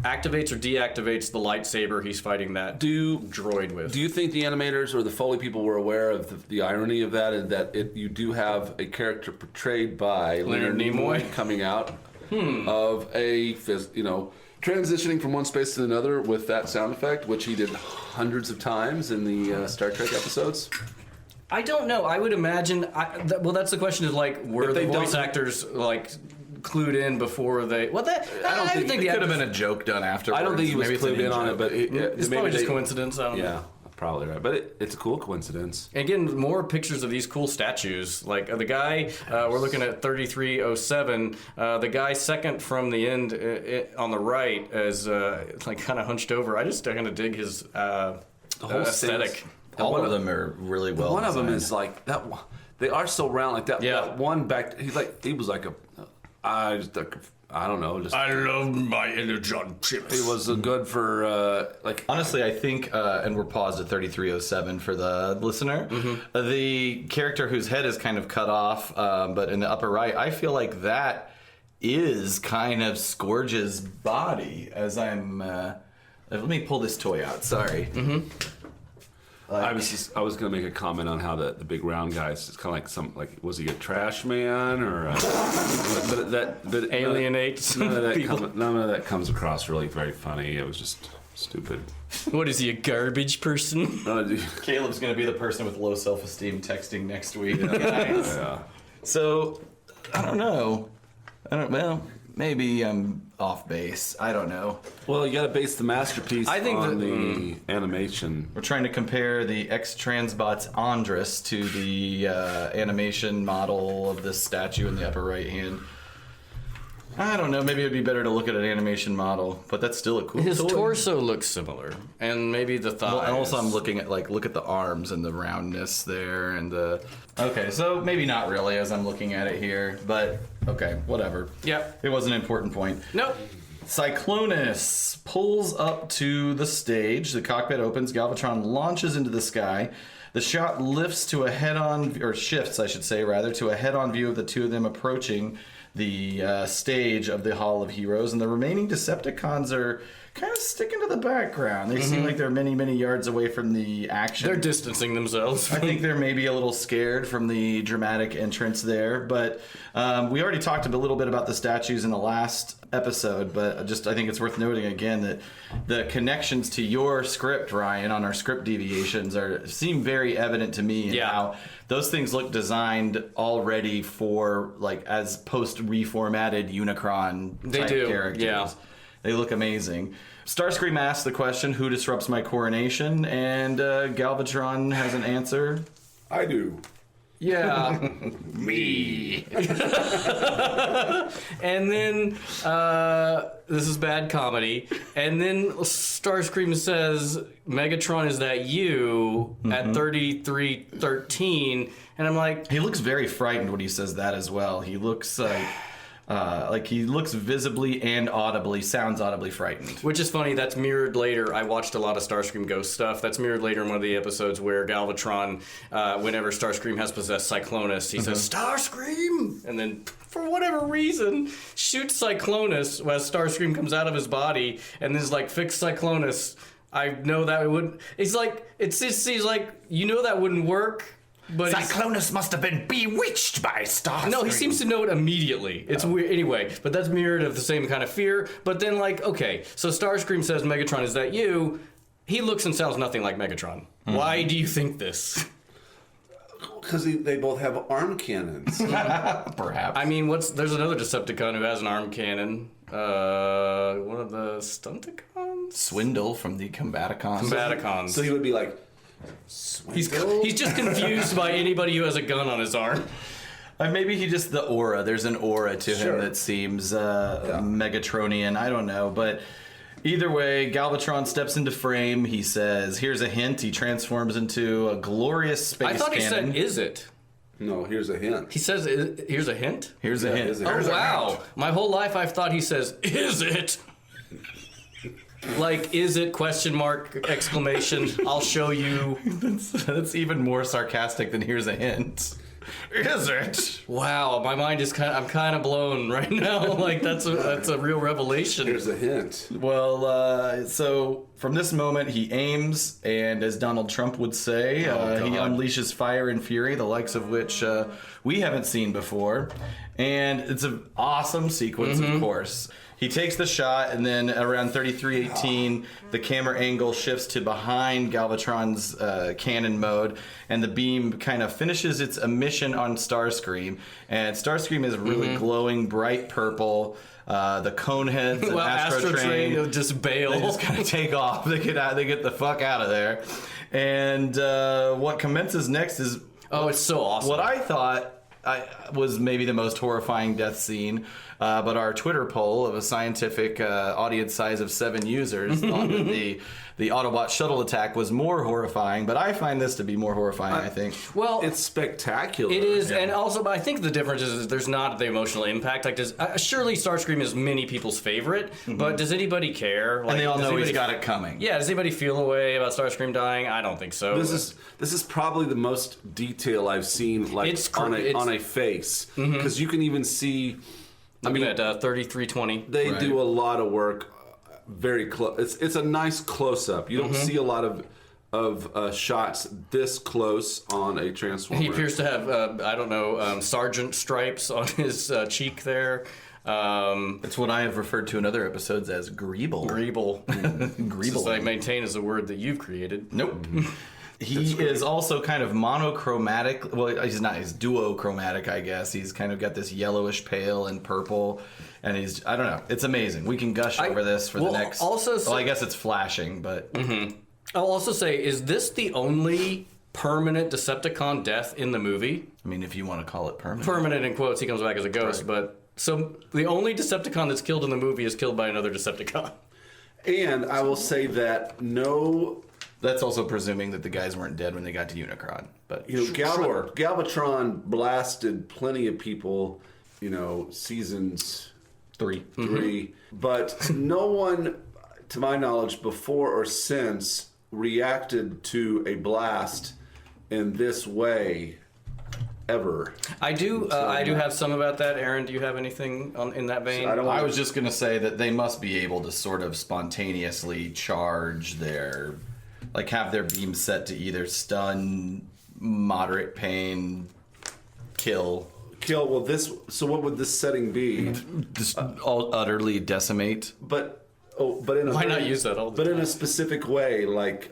activates or deactivates the lightsaber he's fighting that droid with. Do you think the animators or the Foley people were aware of the irony of that, and that you do have a character portrayed by Leonard Nimoy coming out of a transitioning from one space to another with that sound effect, which he did hundreds of times in the Star Trek episodes? I don't know. I would imagine. Well, that's the question. Is like, were If the they voice don't- actors like clued in before they. Well, that I don't think It could have been a joke done afterwards. I don't think he was Maybe it's an clued in on it, joke. but it's probably just coincidence. I don't know. Yeah, probably right. But it's a cool coincidence. Again, more pictures of these cool statues. Like the guy, we're looking at 3307. The guy second from the end on the right is like kind of hunched over. I just kind of dig his The whole aesthetic. All of them are really well One of them designed. is like that. They are so round like that. Yeah. That one back. He was like a. I don't know. Just I love my energon chips. it was good for like. Honestly, I think, and we're paused at 3307 for the listener, the character whose head is kind of cut off, but in the upper right, I feel like that is kind of Scourge's body as I'm... let me pull this toy out, sorry. I was gonna make a comment on how the big round guy is kind of like was he a trash man or but Alienates people. none of that comes across really very funny. It was just stupid. What is he, a garbage person? Caleb's going to be the person with low self-esteem texting next week. Yeah. So, I don't know. Well, maybe I'm off base. I don't know. Well, you got to base the masterpiece I think on that- the animation. We're trying to compare the X-Transbot's Andrus to the animation model of this statue in the upper right hand. I don't know. Maybe it'd be better to look at an animation model, but that's still a cool His toy. torso looks similar, and maybe the thighs. Well, and also I'm looking at look at the arms and the roundness there and the. Okay, so maybe not really as I'm looking at it here, but okay, whatever. Yep. It was an important point. Nope. Cyclonus pulls up to the stage. The cockpit opens. Galvatron launches into the sky. The shot lifts to a head-on, or shifts, I should say, rather, to a head-on view of the two of them approaching the stage of the Hall of Heroes, and the remaining Decepticons are kind of sticking to the background. They seem like they're many, many yards away from the action. They're distancing themselves. I think they're maybe a little scared from the dramatic entrance there, but we already talked a little bit about the statues in the last episode, but I think it's worth noting again that the connections to your script, Ryan, on our script deviations seem very evident to me, and Yeah. how those things look designed already for as post-reformatted Unicron They type do, characters. yeah. They look amazing. Starscream asks the question, who disrupts my coronation? And Galvatron has an answer. I do. Yeah. Me. And then, this is bad comedy. And then Starscream says, Megatron, is that you? At 3313. And I'm like, He looks very frightened when he says that as well. He looks like he looks visibly and sounds audibly frightened. which is funny, that's mirrored later. I watched a lot of Starscream Ghost stuff. That's mirrored later in one of the episodes where Galvatron, whenever Starscream has possessed Cyclonus, he says, Starscream! And then, for whatever reason, shoots Cyclonus as Starscream comes out of his body, and is like, fix Cyclonus. I know that it would... He's like, you know that wouldn't work, but he's- Cyclonus must have been bewitched by Starscream. No, he seems to know it immediately. It's weird. Anyway, but that's mirrored of the same kind of fear. But then, okay, so Starscream says, Megatron, is that you? He looks and sounds nothing like Megatron. Why do you think this? Because they both have arm cannons. Perhaps. I mean, there's another Decepticon who has an arm cannon. One of the Stunticons? Swindle from the Combaticons. Combaticons. So he would be like, He's just confused by anybody who has a gun on his arm. Maybe the aura. There's an aura to him that seems Megatronian. I don't know, but either way, Galvatron steps into frame. He says, "Here's a hint." He transforms into a glorious space I thought he cannon. said, is it? no, here's a hint. He says, here's a hint? Here's a hint. here's a Oh, hint. wow. My whole life I've thought he says, is it? Like, is it, question mark, exclamation, I'll show you. That's even more sarcastic than "here's a hint." Is it? Wow, my mind is I'm kind of blown right now. Like, that's a real revelation. Here's a hint. Well, so from this moment, he aims, and as Donald Trump would say, he unleashes fire and fury, the likes of which we haven't seen before. And it's an awesome sequence, of course. He takes the shot, and then around 3318, the camera angle shifts to behind Galvatron's cannon mode, and the beam kind of finishes its emission on Starscream. And Starscream is really glowing bright purple. The Coneheads and Astro Train just bail. They just kind of take off. They get out. They get the fuck out of there. And what commences next is it's so awesome. What I thought was maybe the most horrifying death scene, but our Twitter poll of a scientific audience size of 7 users thought that the Autobot shuttle attack was more horrifying, but I find this to be more horrifying, I think. Well, it's spectacular. It is, and also, but I think the difference is there's not the emotional impact. Like, surely Starscream is many people's favorite, but does anybody care? Like, and they all know he's got it coming. Yeah, does anybody feel a way about Starscream dying? I don't think so. This is probably the most detail I've seen, like on a face, because you can even see. Looking at 3320. They do a lot of work. Very close. It's a nice close up. You don't see a lot of shots this close on a Transformer. He appears to have sergeant stripes on his cheek there. It's what I have referred to in other episodes as greeble. Greeble. Greeble. I maintain is a word that you've created. Nope. He is also kind of monochromatic. Well, he's not. He's duochromatic, I guess. He's kind of got this yellowish pale and purple. And I don't know. It's amazing. We can gush over this for the next. I guess it's flashing, but. I'll also say, is this the only permanent Decepticon death in the movie? I mean, if you want to call it permanent. Permanent in quotes, he comes back as a ghost, but. So the only Decepticon that's killed in the movie is killed by another Decepticon. And I will say that That's also presuming that the guys weren't dead when they got to Unicron. But Galvatron blasted plenty of people, seasons 3. But no one, to my knowledge, before or since, reacted to a blast in this way ever. I do have some about that. Aaron, do you have anything in that vein? I was just going to say that they must be able to sort of spontaneously charge have their beam set to either stun, moderate pain, kill. Well, so what would this setting be? Just utterly decimate. But in a not use that all the time? in a specific way, like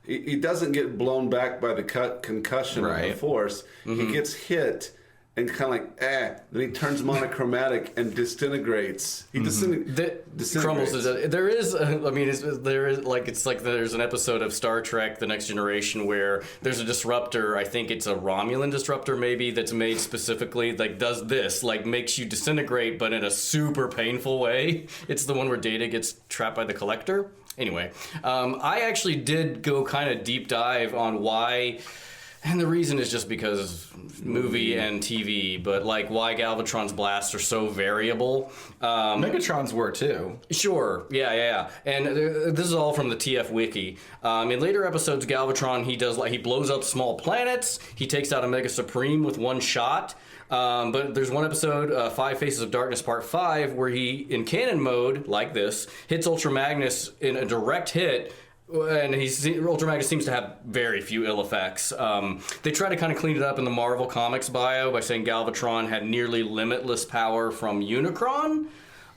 he doesn't get blown back by the concussion of the force. He gets hit and kind of like then he turns monochromatic and disintegrates. He disintegrates. Crumbles. There is it's like there's an episode of Star Trek: The Next Generation where there's a disruptor. I think it's a Romulan disruptor, maybe, that's made specifically does this, makes you disintegrate, but in a super painful way. It's the one where Data gets trapped by the Collector. Anyway, I actually did go kind of deep dive on why. And the reason is just because movie and TV, but why Galvatron's blasts are so variable. Megatron's were too. Sure, yeah. And this is all from the TF Wiki. In later episodes, Galvatron, he blows up small planets. He takes out a Mega Supreme with one shot. But there's one episode, 5 Faces of Darkness Part 5, where he, in cannon mode, like this, hits Ultra Magnus in a direct hit. And Ultra Magnus seems to have very few ill effects. They try to kind of clean it up in the Marvel Comics bio by saying Galvatron had nearly limitless power from Unicron.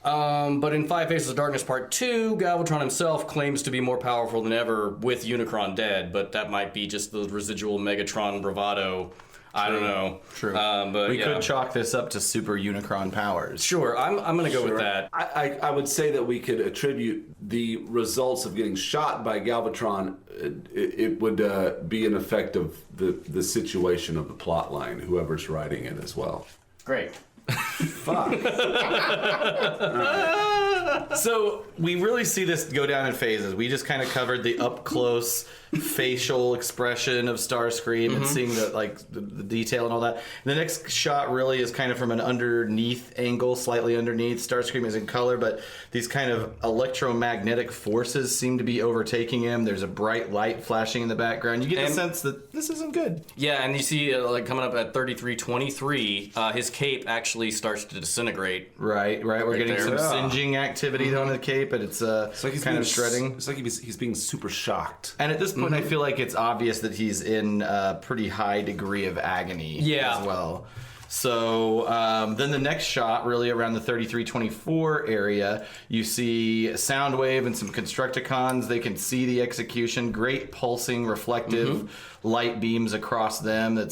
But in 5 Faces of Darkness Part 2, Galvatron himself claims to be more powerful than ever with Unicron dead, but that might be just the residual Megatron bravado. I don't know. True. But we could chalk this up to super Unicron powers. Sure, I'm going to go with that. I would say that we could attribute the results of getting shot by Galvatron. It would be an effect of the situation of the plot line, whoever's writing it as well. Great. Fuck. So we really see this go down in phases. We just kind of covered the up close facial expression of Starscream and seeing the detail and all that. And the next shot really is kind of from an underneath angle, slightly underneath. Starscream is in color, but these kind of electromagnetic forces seem to be overtaking him. There's a bright light flashing in the background. You get the sense that this isn't good. Yeah, and you see coming up at 3323, his cape actually starts to disintegrate. Right. We're getting there. some singeing activity on the cape, and it's like kind of shredding. It's like he's being super shocked. And at this point, I feel like it's obvious that he's in a pretty high degree of agony as well. So then the next shot, really around the 3324 area, you see Soundwave and some Constructicons. They can see the execution. Great pulsing, reflective light beams across them that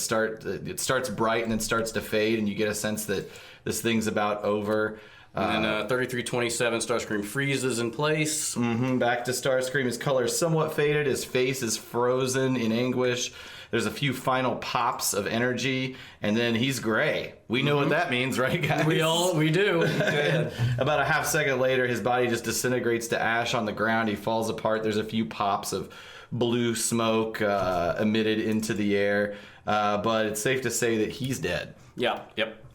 it starts bright and then starts to fade, and you get a sense that this thing's about over. And then 3327, Starscream freezes in place. Back to Starscream. His color is somewhat faded. His face is frozen in anguish. There's a few final pops of energy, and then he's gray. We know what that means, right, guys? We do. About a half second later, his body just disintegrates to ash on the ground. He falls apart. There's a few pops of blue smoke emitted into the air, but it's safe to say that he's dead. Yep.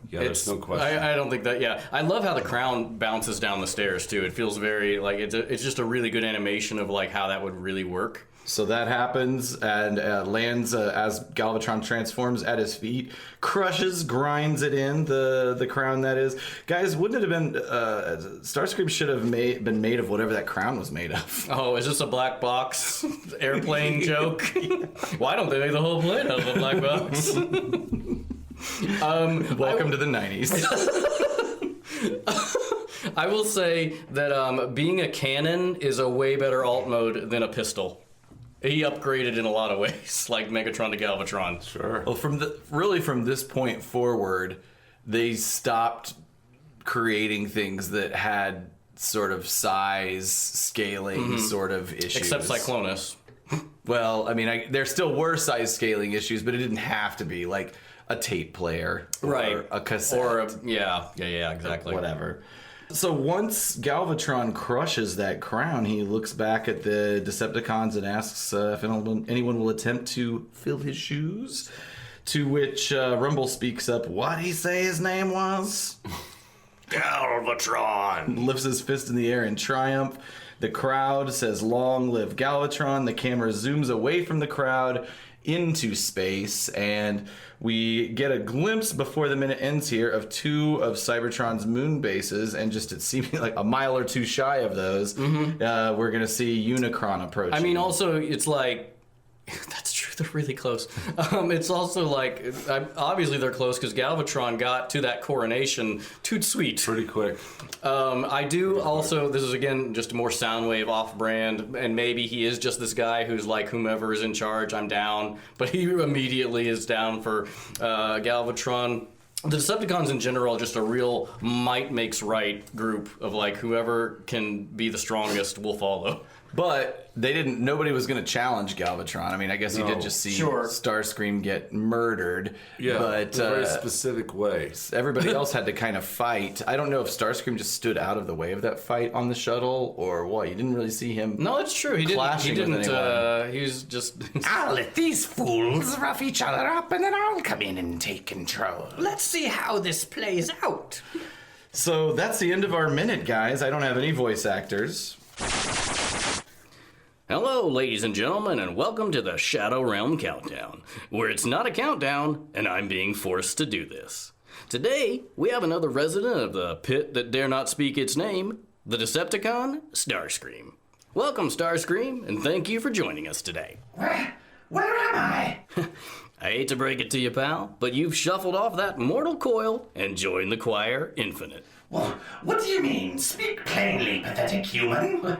Yeah, there's no question. I don't think that. Yeah, I love how the crown bounces down the stairs too. It feels very like it's just a really good animation of like how that would really work. So that happens and lands as Galvatron transforms at his feet, crushes, grinds it in, the crown that is. Guys, wouldn't it have been, Starscream should have been made of whatever that crown was made of. Oh, is this a black box airplane joke? Why don't they make the whole plane out of a black box? Welcome to the 90s. I will say that being a cannon is a way better alt mode than a pistol. He upgraded in a lot of ways, like Megatron to Galvatron. Sure. Well, from this point forward, they stopped creating things that had sort of size, scaling sort of issues. Except Cyclonus. Well, I mean, there still were size scaling issues, but it didn't have to be like a tape player, or a cassette, or yeah, exactly. Whatever. So once Galvatron crushes that crown, he looks back at the Decepticons and asks if anyone will attempt to fill his shoes. To which Rumble speaks up. What'd he say his name was? Galvatron. Lifts his fist in the air in triumph. The crowd says, "Long live Galvatron." The camera zooms away from the crowd into space, and we get a glimpse before the minute ends here of two of Cybertron's moon bases, and just it seeming like a mile or two shy of those, we're going to see Unicron approaching. I mean, also, it's like, that's true, they're really close. It's also like, obviously they're close because Galvatron got to that coronation too sweet. Pretty quick. I do also, this is again just a more Soundwave off-brand, and maybe he is just this guy who's like, whomever is in charge, I'm down. But he immediately is down for Galvatron. The Decepticons in general are just a real might makes right group of like, whoever can be the strongest will follow. But nobody was going to challenge Galvatron. I mean, I guess you did just see Starscream get murdered. Yeah, but in a very specific way. Everybody else had to kind of fight. I don't know if Starscream just stood out of the way of that fight on the shuttle or what. You didn't really see him. No, it's true. He didn't. He was just. I'll let these fools rough each other up, and then I'll come in and take control. Let's see how this plays out. So that's the end of our minute, guys. I don't have any voice actors. Hello, ladies and gentlemen, and welcome to the Shadow Realm Countdown, where it's not a countdown, and I'm being forced to do this. Today, we have another resident of the pit that dare not speak its name, the Decepticon, Starscream. Welcome, Starscream, and thank you for joining us today. Where am I? I hate to break it to you, pal, but you've shuffled off that mortal coil and joined the choir infinite. Well, what do you mean? Speak plainly, pathetic human.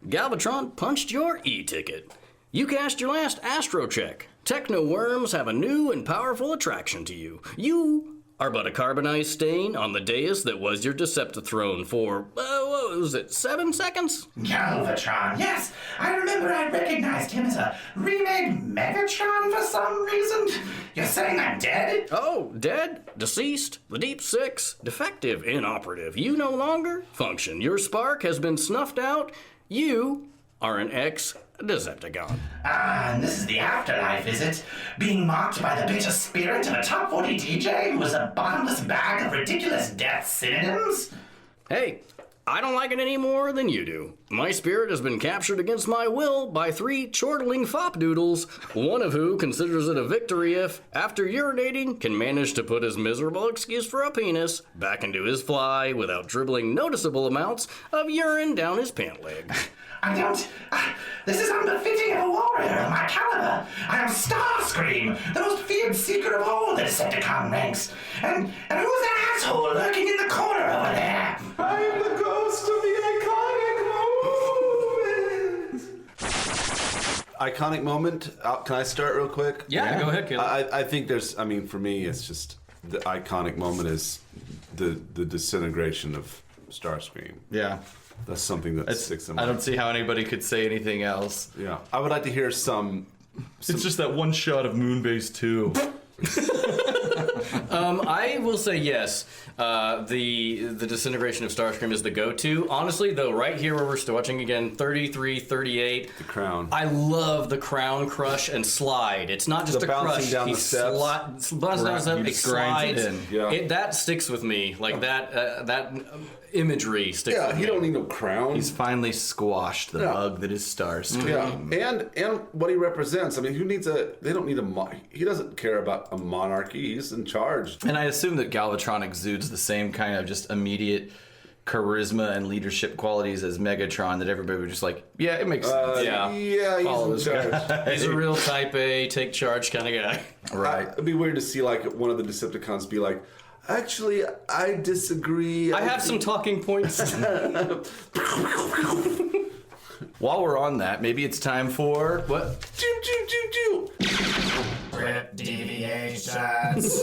Galvatron punched your e-ticket. You cashed your last astro check. Techno-worms have a new and powerful attraction to you. You are but a carbonized stain on the dais that was your Deceptathrone for, what was it, 7 seconds? Galvatron, yes! I remember I recognized him as a remade Megatron for some reason. You're saying I'm dead? Oh, dead, deceased, the Deep Six, defective, inoperative. You no longer function. Your spark has been snuffed out. You are an ex-Decepticon. Ah, and this is the afterlife, is it? Being mocked by the bitter spirit of a top 40 DJ who was a bottomless bag of ridiculous death synonyms? Hey, I don't like it any more than you do. My spirit has been captured against my will by 3 chortling fopdoodles, one of who considers it a victory if, after urinating, can manage to put his miserable excuse for a penis back into his fly without dribbling noticeable amounts of urine down his pant leg. I don't... this is unbefitting of a warrior of my caliber. I am Starscream, the most feared secret of all the Decepticon ranks. And who's that asshole lurking in the corner over there? I am the ghost of the Iconic moment. Can I start real quick? Yeah, go ahead, Caleb. I think there's, I mean, for me, it's just the iconic moment is the disintegration of Starscream. Yeah. That's something that sticks in my I don't see how anybody could say anything else. Yeah. I would like to hear some It's just that one shot of Moonbase 2. I will say yes. The disintegration of Starscream is the go-to. Honestly, though, right here where we're still watching again, 33, 38. The crown. I love the crown crush and slide. It's not just The a bouncing crush. down He the steps. bounces down the steps. He It just grinds slides. it in. Yeah. That sticks with me. Like that imagery sticks with me. you don't need no crown. He's finally squashed the bug that is Starscream. Yeah, and what he represents. I mean, who needs a? They don't need a. He doesn't care about a monarchy. He's in charge. And I assume that Galvatron exudes the same kind of just immediate charisma and leadership qualities as Megatron, that everybody would just like, yeah, it makes sense. Yeah. He's in charge. He's a real type A, take charge kind of guy. Right. It'd be weird to see like one of the Decepticons be like, actually, I disagree. I have some talking points. While we're on that, maybe it's time for what? Script deviations.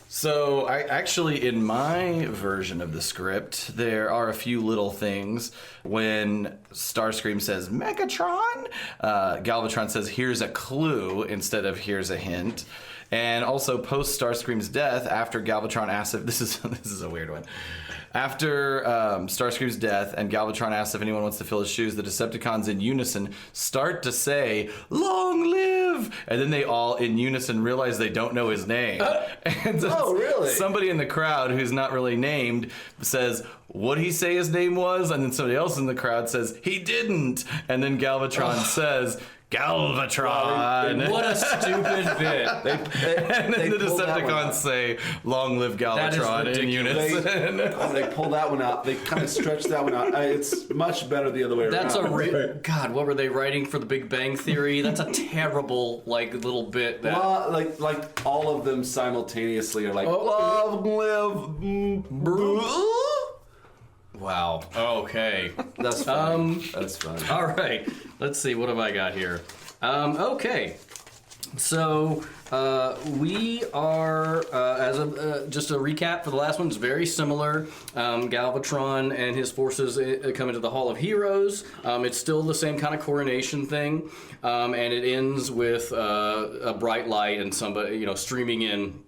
So, I actually, in my version of the script, there are a few little things. When Starscream says Megatron, Galvatron says here's a clue instead of here's a hint. And also post Starscream's death, after Galvatron asks if this is a weird one. After Starscream's death and Galvatron asks if anyone wants to fill his shoes, the Decepticons in unison start to say, "Long live!" And then they all in unison realize they don't know his name. And Oh, really? Somebody in the crowd who's not really named says, "What'd he say his name was?" And then somebody else in the crowd says, "He didn't." And then Galvatron says, "Galvatron." What a stupid bit. And then the pulled that one Decepticons out. say, "Long live That is Galvatron" in ridiculous. unison. They pull that one out. They kind of stretch that one out. It's much better the other way That's around. God, what were they writing for the Big Bang Theory? That's a terrible, little bit. That Well, like all of them simultaneously are like, long live. Wow. Okay. That's funny. That's funny. All right. Let's see. What have I got here? Okay. So we are, just a recap for the last one, it's very similar. Galvatron and his forces come into the Hall of Heroes. It's still the same kind of coronation thing, and it ends with a bright light and somebody, streaming in.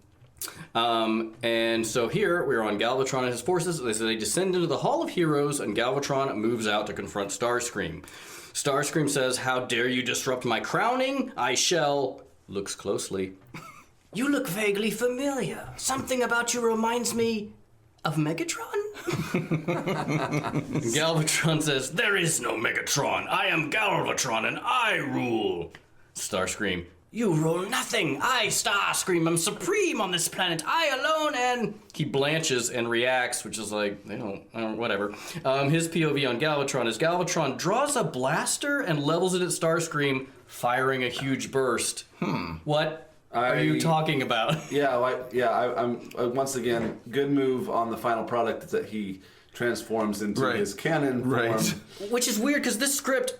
And so here we're on Galvatron and his forces. They descend into the Hall of Heroes, and Galvatron moves out to confront Starscream. Starscream says, "How dare you disrupt my crowning? I shall..." Looks closely. "You look vaguely familiar. Something about you reminds me of Megatron?" Galvatron says, "There is no Megatron. I am Galvatron and I rule." Starscream, "You rule nothing. I, Starscream, am supreme on this planet. I alone." And he blanches and reacts, which is like, whatever. His POV on Galvatron is Galvatron draws a blaster and levels it at Starscream, firing a huge burst. What are you talking about? I'm once again, good move on the final product is that he transforms into his cannon form. Which is weird, because this script,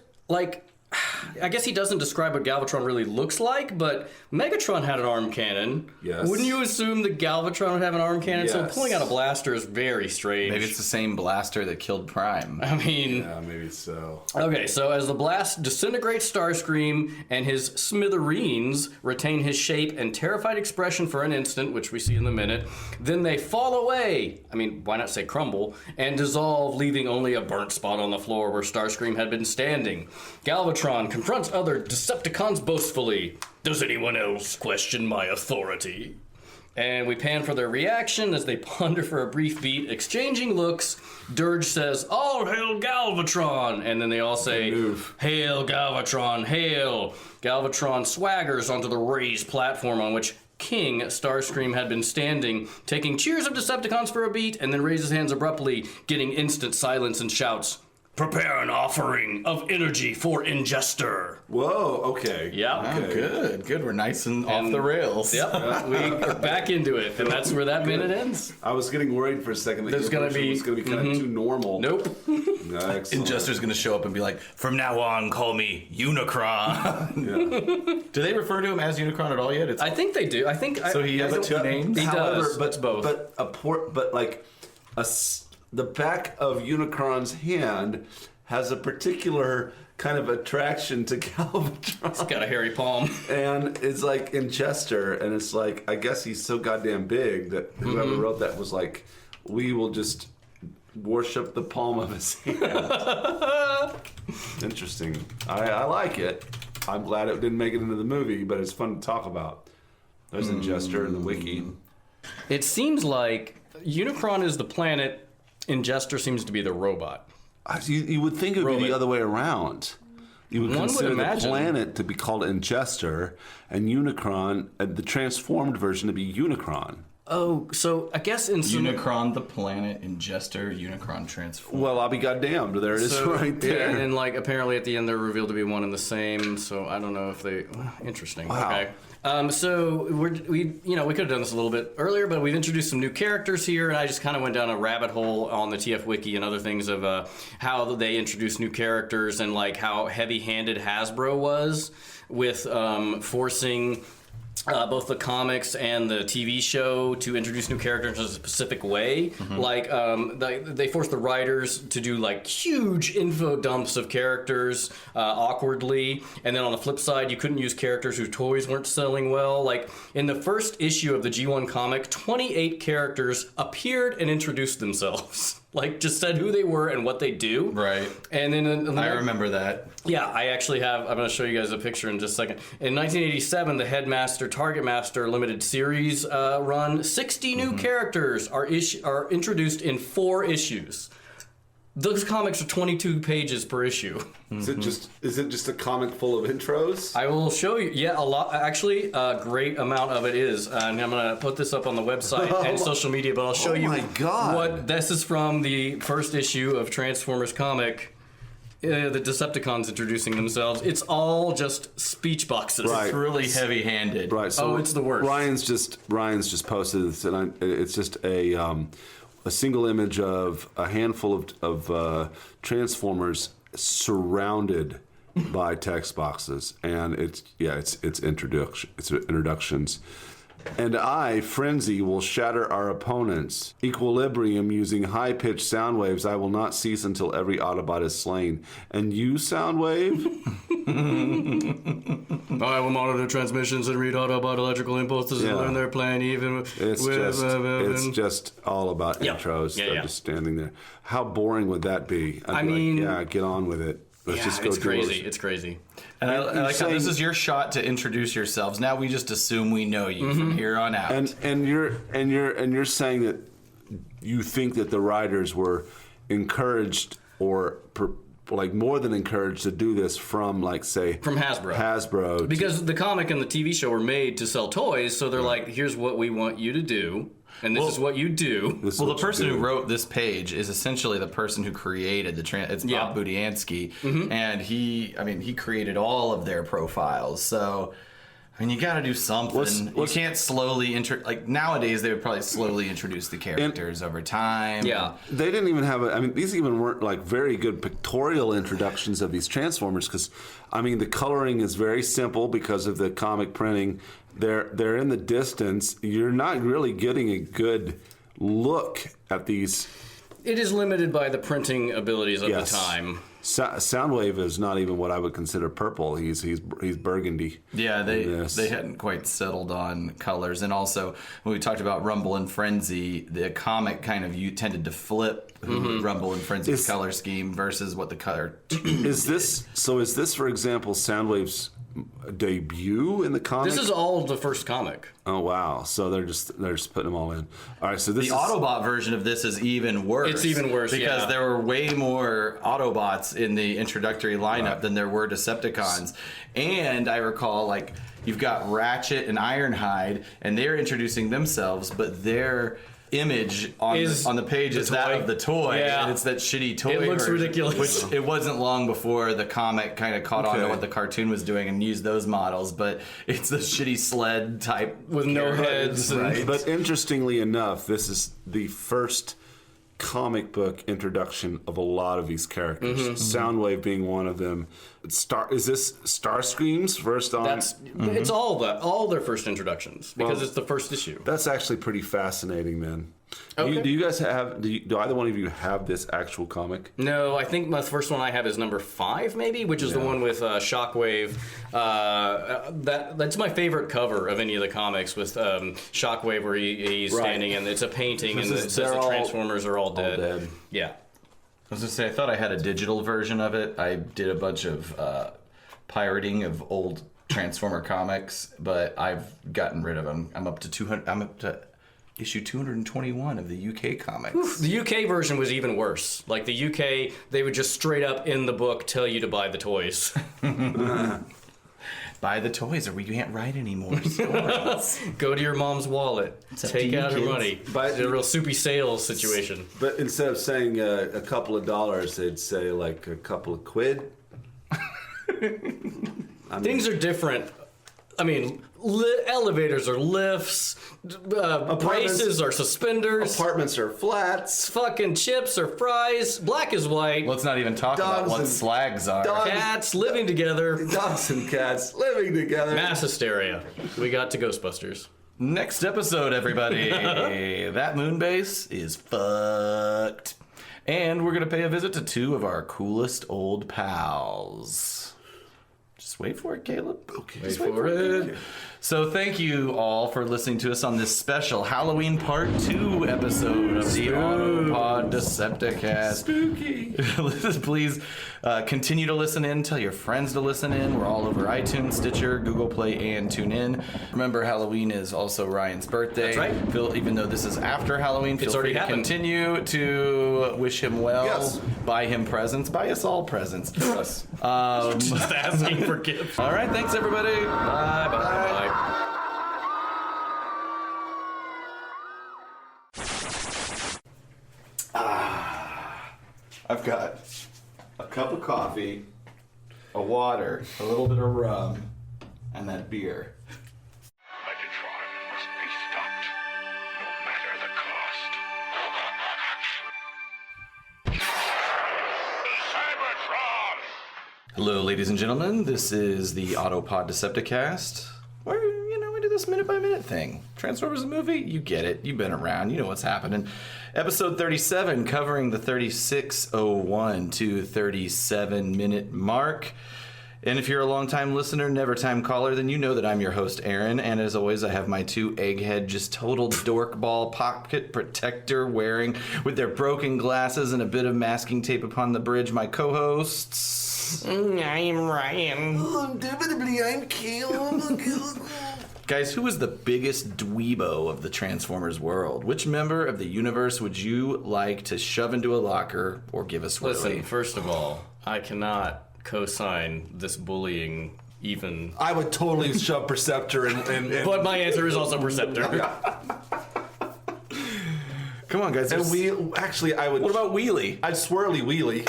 I guess he doesn't describe what Galvatron really looks like, but Megatron had an arm cannon. Yes. Wouldn't you assume that Galvatron would have an arm cannon? So Yes. pulling out a blaster is very strange. Maybe it's the same blaster that killed Prime. I mean... Yeah, maybe so. Okay, so as the blast disintegrates Starscream and his smithereens retain his shape and terrified expression for an instant, which we see in a minute, then they fall away. I mean, why not say crumble? And dissolve, leaving only a burnt spot on the floor where Starscream had been standing. Galvatron confronts other Decepticons boastfully. "Does anyone else question my authority?" And we pan for their reaction as they ponder for a brief beat, exchanging looks. Dirge says, "All hail Galvatron!" And then they all say, "Hail Galvatron, hail!" Galvatron swaggers onto the raised platform on which King Starscream had been standing, taking cheers of Decepticons for a beat, and then raises hands abruptly, getting instant silence and shouts, "Prepare an offering of energy for Ingester." Whoa, okay. Yeah. Okay. Good. We're nice and off the rails. Yep, we're back into it, and that's where that minute ends. I was getting worried for a second that There's your gonna version be- was going to be kind of too normal. Nope. Excellent. Ingester's going to show up and be like, "From now on, call me Unicron." Do they refer to him as Unicron at all yet? It's I think they do. I think So he has two names? He However, does. but It's both. The back of Unicron's hand has a particular kind of attraction to Galvatron. Got a hairy palm. And it's like Ingester, and it's like, I guess he's so goddamn big that whoever wrote that was like, we will just worship the palm of his hand. Interesting. I like it. I'm glad it didn't make it into the movie, but it's fun to talk about. There's Ingester in the wiki. It seems like Unicron is the planet, Ingester seems to be the robot. You would think it would be Roman. the other way around. You would One would consider the imagine. planet to be called Ingester, and Unicron, the transformed version, to be Unicron. Oh, so I guess in some... Unicron, the planet, Ingester, Unicron transform. Well, I'll be goddamned. There it is right there. Yeah, and then like apparently at the end they're revealed to be one and the same. So I don't know if they. Interesting. Wow. Okay. So we could have done this a little bit earlier, but we've introduced some new characters here, and I just kind of went down a rabbit hole on the TF Wiki and other things of how they introduced new characters and like how heavy-handed Hasbro was with forcing. Both the comics and the TV show to introduce new characters in a specific way. Like, they forced the writers to do, like, huge info dumps of characters awkwardly. And then on the flip side, you couldn't use characters whose toys weren't selling well. Like, in the first issue of the G1 comic, 28 characters appeared and introduced themselves. Like, just said who they were and what they do. Right. And then I remember that. yeah, I actually have. I'm going to show you guys a picture in just a second. In 1987, the Headmaster Target Master limited series run, 60 new characters are introduced in 4 issues. Those comics are 22 pages per issue. Is it just a comic full of intros? I will show you. Yeah, a lot. Actually, a great amount of it is. And I'm going to put this up on the website and social media, but I'll show you my God. what this is from the first issue of Transformers comic. The Decepticons introducing themselves. It's all just speech boxes. Right. It's really heavy-handed. Right. So Oh, it's the worst. Ryan's just posted this, and it's just a single image of a handful of Transformers surrounded by text boxes, and it's introductions. And I, Frenzy, will shatter our opponents. Equilibrium using high-pitched sound waves. I will not cease until every Autobot is slain. And you, Soundwave? I will monitor transmissions and read Autobot electrical impulses and learn their plan even It's just all about Yep. intros. Yeah, They're yeah. just standing there. How boring would that be? I'd be mean- like, yeah, get on with it. Let's just go it's do crazy. it. It's crazy. And I like how saying- this is your shot to introduce yourselves. Now we just assume we know you from here on out. And you're saying that you think that the writers were encouraged or like more than encouraged to do this from, like, say, From Hasbro. Because the comic and the TV show were made to sell toys, so they're like, here's what we want you to do, and this is what you do. Well, the person who wrote this page is essentially the person who created it's Bob Budiansky, and he created all of their profiles. So, I mean, you got to do something. You can't slowly nowadays they would probably slowly introduce the characters over time. Yeah. They didn't even have these even weren't like very good pictorial introductions of these Transformers, because the coloring is very simple because of the comic printing. They're in the distance. You're not really getting a good look at these. It is limited by the printing abilities of Yes. the time. Soundwave is not even what I would consider purple. He's burgundy. Yeah, they hadn't quite settled on colors, and also when we talked about Rumble and Frenzy, the comic kind of tended to flip Rumble and Frenzy's color scheme versus what the color. Is this for example, Soundwave's debut in the comic. This is all the first comic. Oh wow! So they're just putting them all in. All right, so this The Autobot version of this is even worse. It's even worse, because yeah. there were way more Autobots in the introductory lineup than there were Decepticons. And I recall, like, you've got Ratchet and Ironhide, and they're introducing themselves, but their image on the page is that of the toy, Yeah. and it's that shitty toy. It looks version, ridiculous. Which it wasn't long before the comic kind of caught on to what the cartoon was doing and used those models, but it's the shitty sled type With no heads. Right. But interestingly enough, this is the first comic book introduction of a lot of these characters. Soundwave being one of them. Is this Starscream's first on? It's all their first introductions because it's the first issue. That's actually pretty fascinating, then. Okay. Do you guys have? Do either one of you have this actual comic? No, I think the first one I have is number 5, maybe, which is the one with Shockwave. That's my favorite cover of any of the comics, with Shockwave, where he's standing and it's a painting and it says the Transformers are all dead. Yeah. I was gonna say, I thought I had a digital version of it. I did a bunch of pirating of old Transformer comics, but I've gotten rid of them. I'm up to issue 221 of the UK comics. The UK version was even worse. Like the UK, they would just straight up in the book tell you to buy the toys. Buy the toys, or we can't write anymore. Go to your mom's wallet, take out her money. But- It's a real soupy sales situation. But instead of saying a couple of dollars, they'd say like a couple of quid. Things are different. I mean, elevators are lifts, braces are suspenders, Apartments are flats. fucking chips are fries, black is white, Let's not even talk about Dogs what and- slags are. dogs- cats living together, Dogs and cats living together. mass hysteria. We got to Ghostbusters. Next episode, everybody. That moon base is fucked. And we're going to pay a visit to 2 of our coolest old pals. Just wait for it, Caleb. Okay. Just wait for it. So thank you all for listening to us on this special Halloween Part 2 episode of the Autopod Decepticast. Spooky. Please continue to listen in. Tell your friends to listen in. We're all over iTunes, Stitcher, Google Play, and TuneIn. Remember, Halloween is also Ryan's birthday. That's right. Even though this is after Halloween, feel already free to happened. continue to wish him well. Yes. Buy him presents. Buy us all presents. Just asking for gifts. All right. Thanks, everybody. Bye, bye, bye. I've got a cup of coffee, a water, a little bit of rum, and that beer. Megatron must be stopped, no matter the cost. Cybertron! Hello, ladies and gentlemen. This is the Autopod Decepticast, where, we do this minute-by-minute thing. Transformers the movie? You get it. You've been around. You know what's happening. Episode 37, covering the 36:01 to 37-minute mark. And if you're a long-time listener, never-time caller, then you know that I'm your host, Aaron. And as always, I have my 2 egghead, just total dorkball pocket protector wearing, with their broken glasses and a bit of masking tape upon the bridge, my co-hosts. I'm Ryan. Indubitably, I'm Caleb. Guys, who is the biggest dweebo of the Transformers world? Which member of the universe would you like to shove into a locker or give a swirly? Listen, first of all, I cannot co-sign this bullying even. I would totally shove Perceptor and But my answer is also Perceptor. Come on, guys. and I would. What about Wheelie? I'd swirly wheelie.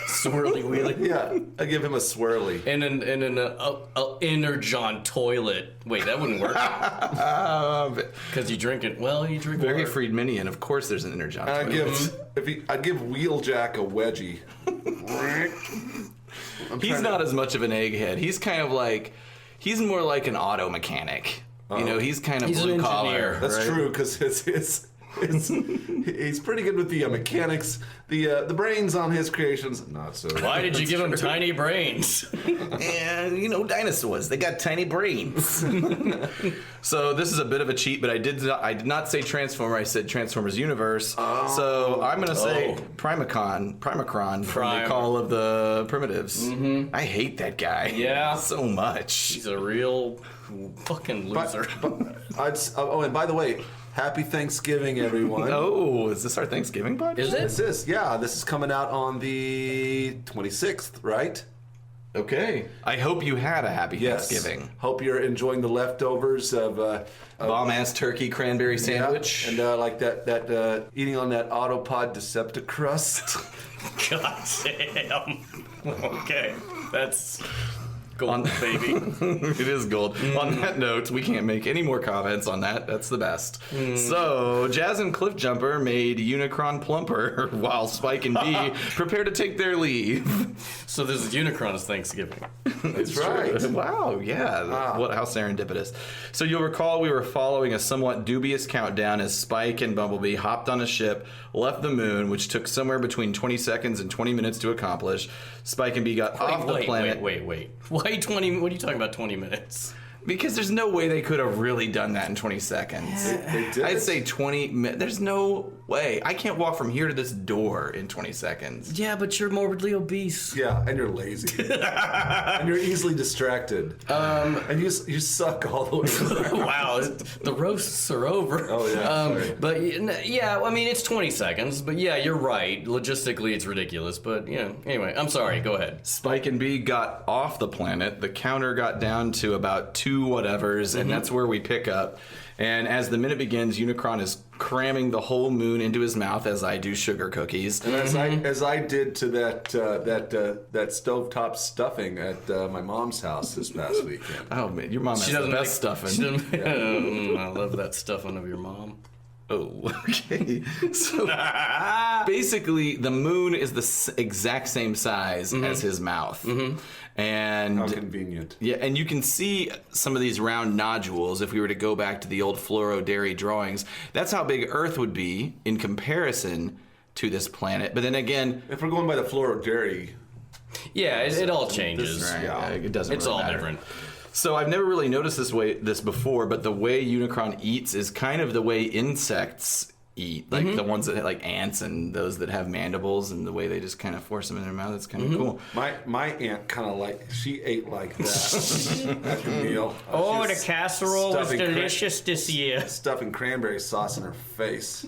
Swirly wheelie. Yeah, I'd give him a swirly. And an Energon toilet. Wait, that wouldn't work. Because you drink it. Well, you drink Very water. Friedmanian. Of course, there's an Energon. I'd toilet. give Wheeljack a wedgie. He's not as much of an egghead. He's kind of like, he's more like an auto mechanic. He's kind of He's an blue collar. engineer. That's right? true, because He's pretty good with the mechanics. The brains on his creations, not so. Why did you give him tiny brains? And, you know, dinosaurs, they got tiny brains. So this is a bit of a cheat, but I did not say Transformer, I said Transformers Universe. So I'm going to say Primacron from the Call of the Primitives. I hate that guy. Yeah. So much. He's a real fucking loser. And by the way, happy Thanksgiving, everyone. Oh, is this our Thanksgiving podcast? Is it? This is coming out on the 26th, right? Okay. I hope you had a happy Yes. Thanksgiving. Hope you're enjoying the leftovers of Bomb-ass turkey cranberry sandwich. and like that eating on that Autopod Decepticrust. God damn. Okay, that's gold, baby. It is gold. On that note, we can't make any more comments on that. That's the best. So, Jazz and Cliffjumper made Unicron plumper while Spike and B prepare to take their leave. So this is Unicron's Thanksgiving. That's right. Wow, yeah. How serendipitous. So you'll recall we were following a somewhat dubious countdown as Spike and Bumblebee hopped on a ship, left the moon, which took somewhere between 20 seconds and 20 minutes to accomplish. Spike and B got off the planet. Wait. Why 20? What are you talking about? 20 minutes? Because there's no way they could have really done that in 20 seconds. They did. I'd say 20 minutes. There's no way. I can't walk from here to this door in 20 seconds. Yeah, but you're morbidly obese. Yeah, and you're lazy. And you're easily distracted. And you suck all the way. Wow, the roasts are over. Oh, yeah, sorry. But yeah, I mean, it's 20 seconds. But yeah, you're right. Logistically, it's ridiculous. But yeah, anyway, I'm sorry. Go ahead. Spike and B got off the planet. The counter got down to about 2 whatevers, and that's where we pick up. And as the minute begins, Unicron is cramming the whole moon into his mouth, as I do sugar cookies. And as I did to that stovetop stuffing at my mom's house this past weekend. Oh man, your mom has the best stuffing. I love that stuffing of your mom. Oh, okay. So basically, the moon is the exact same size as his mouth. And how convenient. Yeah, and you can see some of these round nodules if we were to go back to the old fluoro dairy drawings. That's how big Earth would be in comparison to this planet. But then again, if we're going by the fluoro dairy, yeah, it all changes. It doesn't. It's really all matter. different. So I've never really noticed this before, but the way Unicron eats is kind of the way insects eat, like the ones that like ants and those that have mandibles, and the way they just kind of force them in their mouth. It's kind of cool. my aunt kind of she ate like that at the meal. Oh, She the casserole was stuffing delicious this year. stuffing cranberry sauce in her face.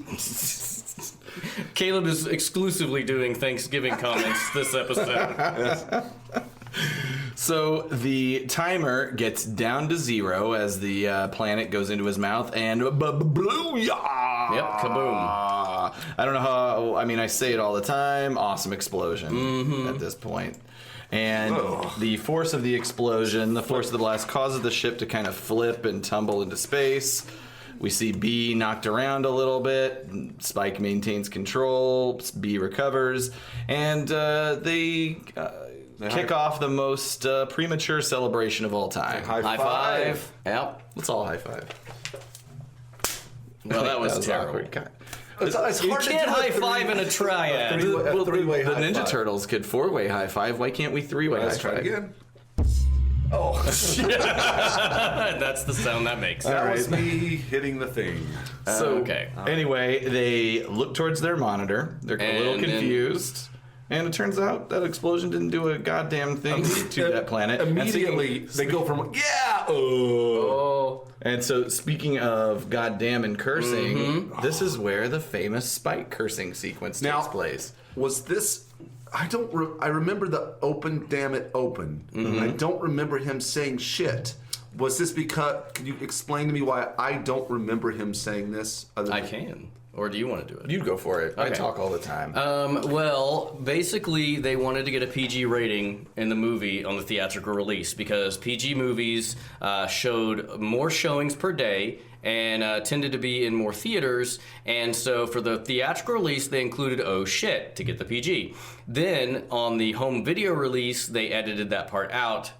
Caleb is exclusively doing Thanksgiving comments this episode. So the timer gets down to 0 as the planet goes into his mouth, and booyah! Yep, kaboom. I don't know how. I mean, I say it all the time. Awesome explosion at this point. And the force of the explosion, the force of the blast, causes the ship to kind of flip and tumble into space. We see B knocked around a little bit. Spike maintains control. B recovers. And they kick off the most premature celebration of all time. High five. Yep. Let's all high five. Well, that was terrible. awkward. God. It's You hard to can't do a high five in a triad. three-way The high Ninja five. Turtles could 4-way high five. Why can't we 3-way high Let's try five? it again. Oh, That's the sound that makes. that was me hitting the thing. So Okay. Anyway, they look towards their monitor. They're a little And then- confused. And it turns out that explosion didn't do a goddamn thing to that planet. Immediately, they go from Oh. And so, speaking of goddamn and cursing, this is where the famous Spike cursing sequence takes place. Was this? I remember the open, damn it, open. I don't remember him saying shit. Was this because? Can you explain to me why I don't remember him saying this? I can. Or do you want to do it? You go for it. I Okay. talk all the time. Well, basically, they wanted to get a PG rating in the movie on the theatrical release because PG movies showed more showings per day and tended to be in more theaters. And so for the theatrical release, they included "oh shit" to get the PG. Then on the home video release, they edited that part out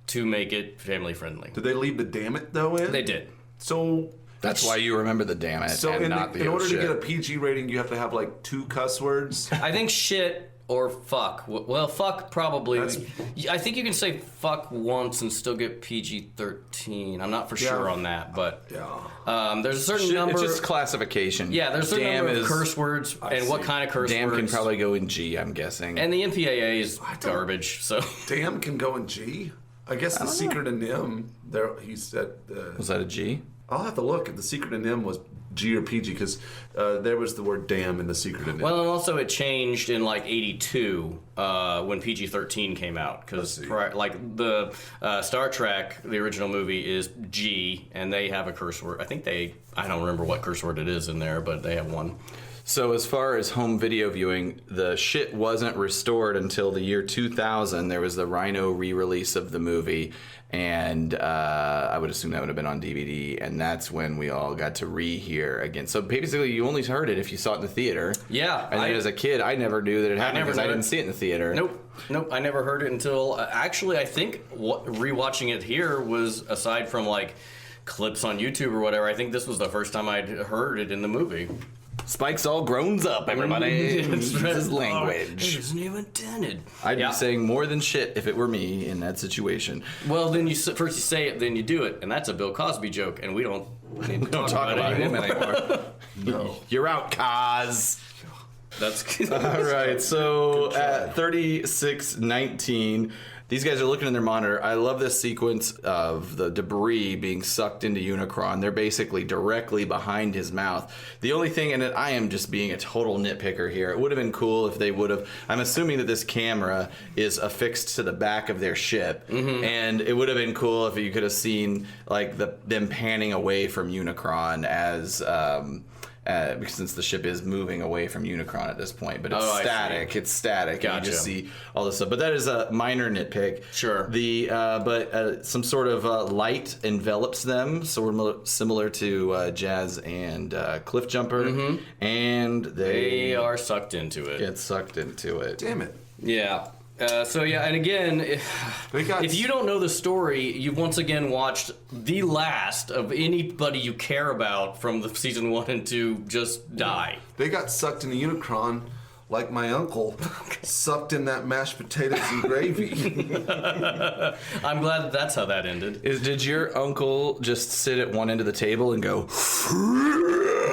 to make it family friendly. Did they leave the damn it though in? They did. So That's why you remember the damn it So and not the in order shit. to get a PG rating, you have to have like 2 cuss words. I think shit or fuck. Well, fuck probably. I think you can say fuck once and still get PG-13. I'm not for sure on that, but there's a certain number. It's just classification. Yeah, there's a certain Damn number of is- curse words and what kind of curse Damn words. can probably go in G, I'm guessing. And the MPAA is garbage. So Damn can go in G. I guess the secret in Nim. There, he said. Was that a G? I'll have to look if the secret in Nim was G or PG because there was the word damn in the secret in Nim. well, and also it changed in like '82 when PG-13 came out because like the Star Trek, the original movie is G, and they have a curse word. I don't remember what curse word it is in there, but they have one. So as far as home video viewing, the shit wasn't restored until the year 2000. There was the Rhino re-release of the movie, and I would assume that would have been on DVD, and that's when we all got to rehear again. So basically, you only heard it if you saw it in the theater. Yeah. And then as a kid, I never knew that it happened because I didn't see it in the theater. Nope. I never heard it until actually I think rewatching it here was aside from like clips on YouTube or whatever. I think this was the first time I'd heard it in the movie. Spike's all grown up, everybody. That's right. His language. It isn't even intended. I'd be saying more than shit if it were me in that situation. Well, then first you say it, then you do it, and that's a Bill Cosby joke, and we don't Talk about him anymore. No. You're out, Kaz. That's All right, so at 36:19, these guys are looking in their monitor. I love this sequence of the debris being sucked into Unicron. They're basically directly behind his mouth. The only thing, and I am just being a total nitpicker here, it would have been cool if they would have, I'm assuming that this camera is affixed to the back of their ship, and it would have been cool if you could have seen like them panning away from Unicron as... because since the ship is moving away from Unicron at this point, but it's static. It's static. Gotcha. And you just see all this stuff. But that is a minor nitpick. Sure. But some sort of light envelops them, similar to Jazz and Cliffjumper, and they are sucked into it. Get sucked into it. Damn it. Yeah. And again, if you don't know the story, you've once again watched the last of anybody you care about from the season 1 and 2 just die. They got sucked into Unicron like my uncle sucked in that mashed potatoes and gravy. I'm glad that's how that ended. Did your uncle just sit at one end of the table and go...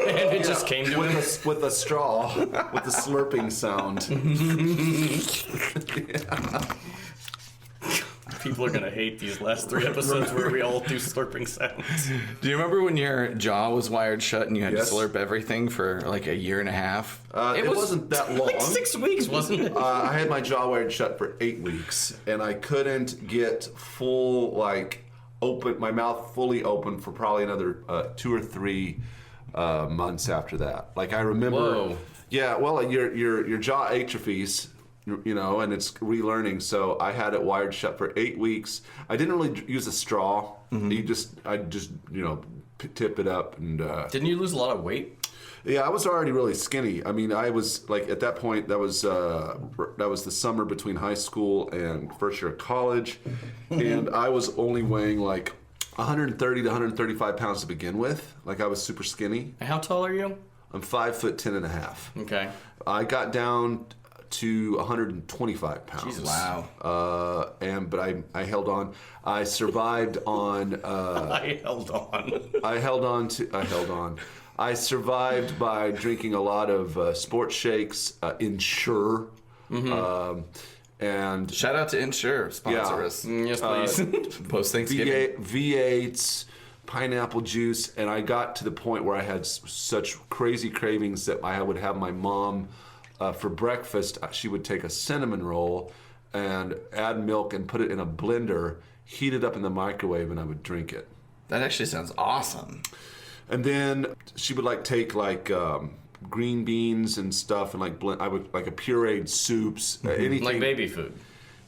And it just came to him. With a straw, with the slurping sound. People are going to hate these last 3 episodes where we all do slurping sounds. Do you remember when your jaw was wired shut and you had Yes. to slurp everything for like a year and a half? It wasn't that long. Like 6 weeks, wasn't it? I had my jaw wired shut for 8 weeks, and I couldn't get full, open, my mouth fully open for probably another 2 or 3 months after that. Like, I remember... Whoa. Yeah, well, your jaw atrophies, and it's relearning, so I had it wired shut for 8 weeks. I didn't really use a straw. I just tip it up and... Didn't you lose a lot of weight? Yeah, I was already really skinny. I mean, I was at that point. That was the summer between high school and first year of college, and I was only weighing 130 to 135 pounds to begin with. I was super skinny. And how tall are you? I'm 5'10.5". Okay. I got down to 125 pounds. Jesus. Wow. But I held on. I survived on. I held on. I held on. I survived by drinking a lot of sports shakes, Ensure, and Shout out to Insure, sponsor us. Yes, please. Post Thanksgiving. V8s, pineapple juice, and I got to the point where I had such crazy cravings that I would have my mom, for breakfast, she would take a cinnamon roll and add milk and put it in a blender, heat it up in the microwave, and I would drink it. That actually sounds awesome. And then she would take green beans and stuff and blend. I would a pureed soups, anything Like baby food.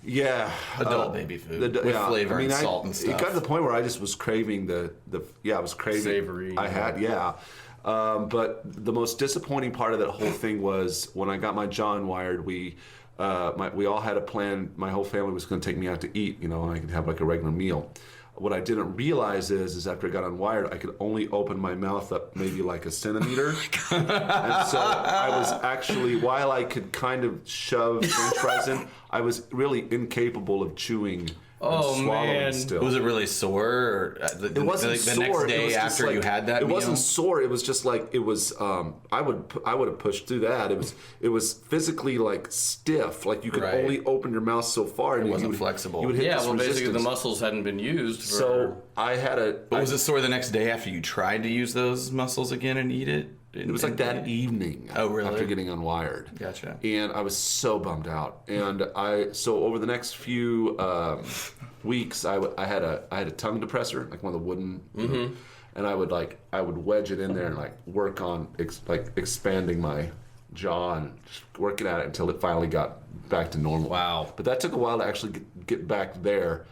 Yeah, Adult baby food with flavor and salt and stuff. It got to the point where I just was craving I was craving savory. I had but the most disappointing part of that whole thing was when I got my jaw wired. We all had a plan. My whole family was going to take me out to eat, and I could have a regular meal. What I didn't realize is after I got unwired, I could only open my mouth up maybe like a centimeter. And so I was actually, while I could kind of shove French fries in, I was really incapable of chewing and swallowing still. Was it really sore? Or it wasn't the sore. next day after you had that It meal? wasn't sore. It was just like, it was, I would have pushed through that. It was physically like stiff. Like you could only open your mouth so far. And it wasn't flexible. You would hit this basically resistance. the muscles hadn't been used. For... So I had a... But was it sore the next day after you tried to use those muscles again and eat it? It was like that evening. Oh, really? After getting unwired. Gotcha. And I was so bummed out. And so over the next few weeks, I had a tongue depressor, like one of the wooden, and I would wedge it in there and like work on expanding my jaw and just working at it until it finally got back to normal. Wow. But that took a while to actually get back there.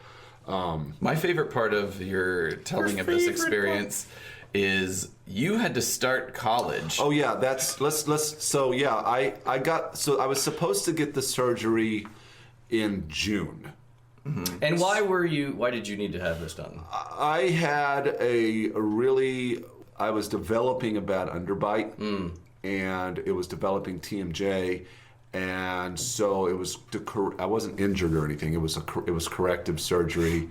My favorite part of your telling of this experience is you had to start college. Oh yeah, I was supposed to get the surgery in June. And why did you need to have this done? I had I was developing a bad underbite, and it was developing TMJ, and so it was I wasn't injured or anything. It was corrective surgery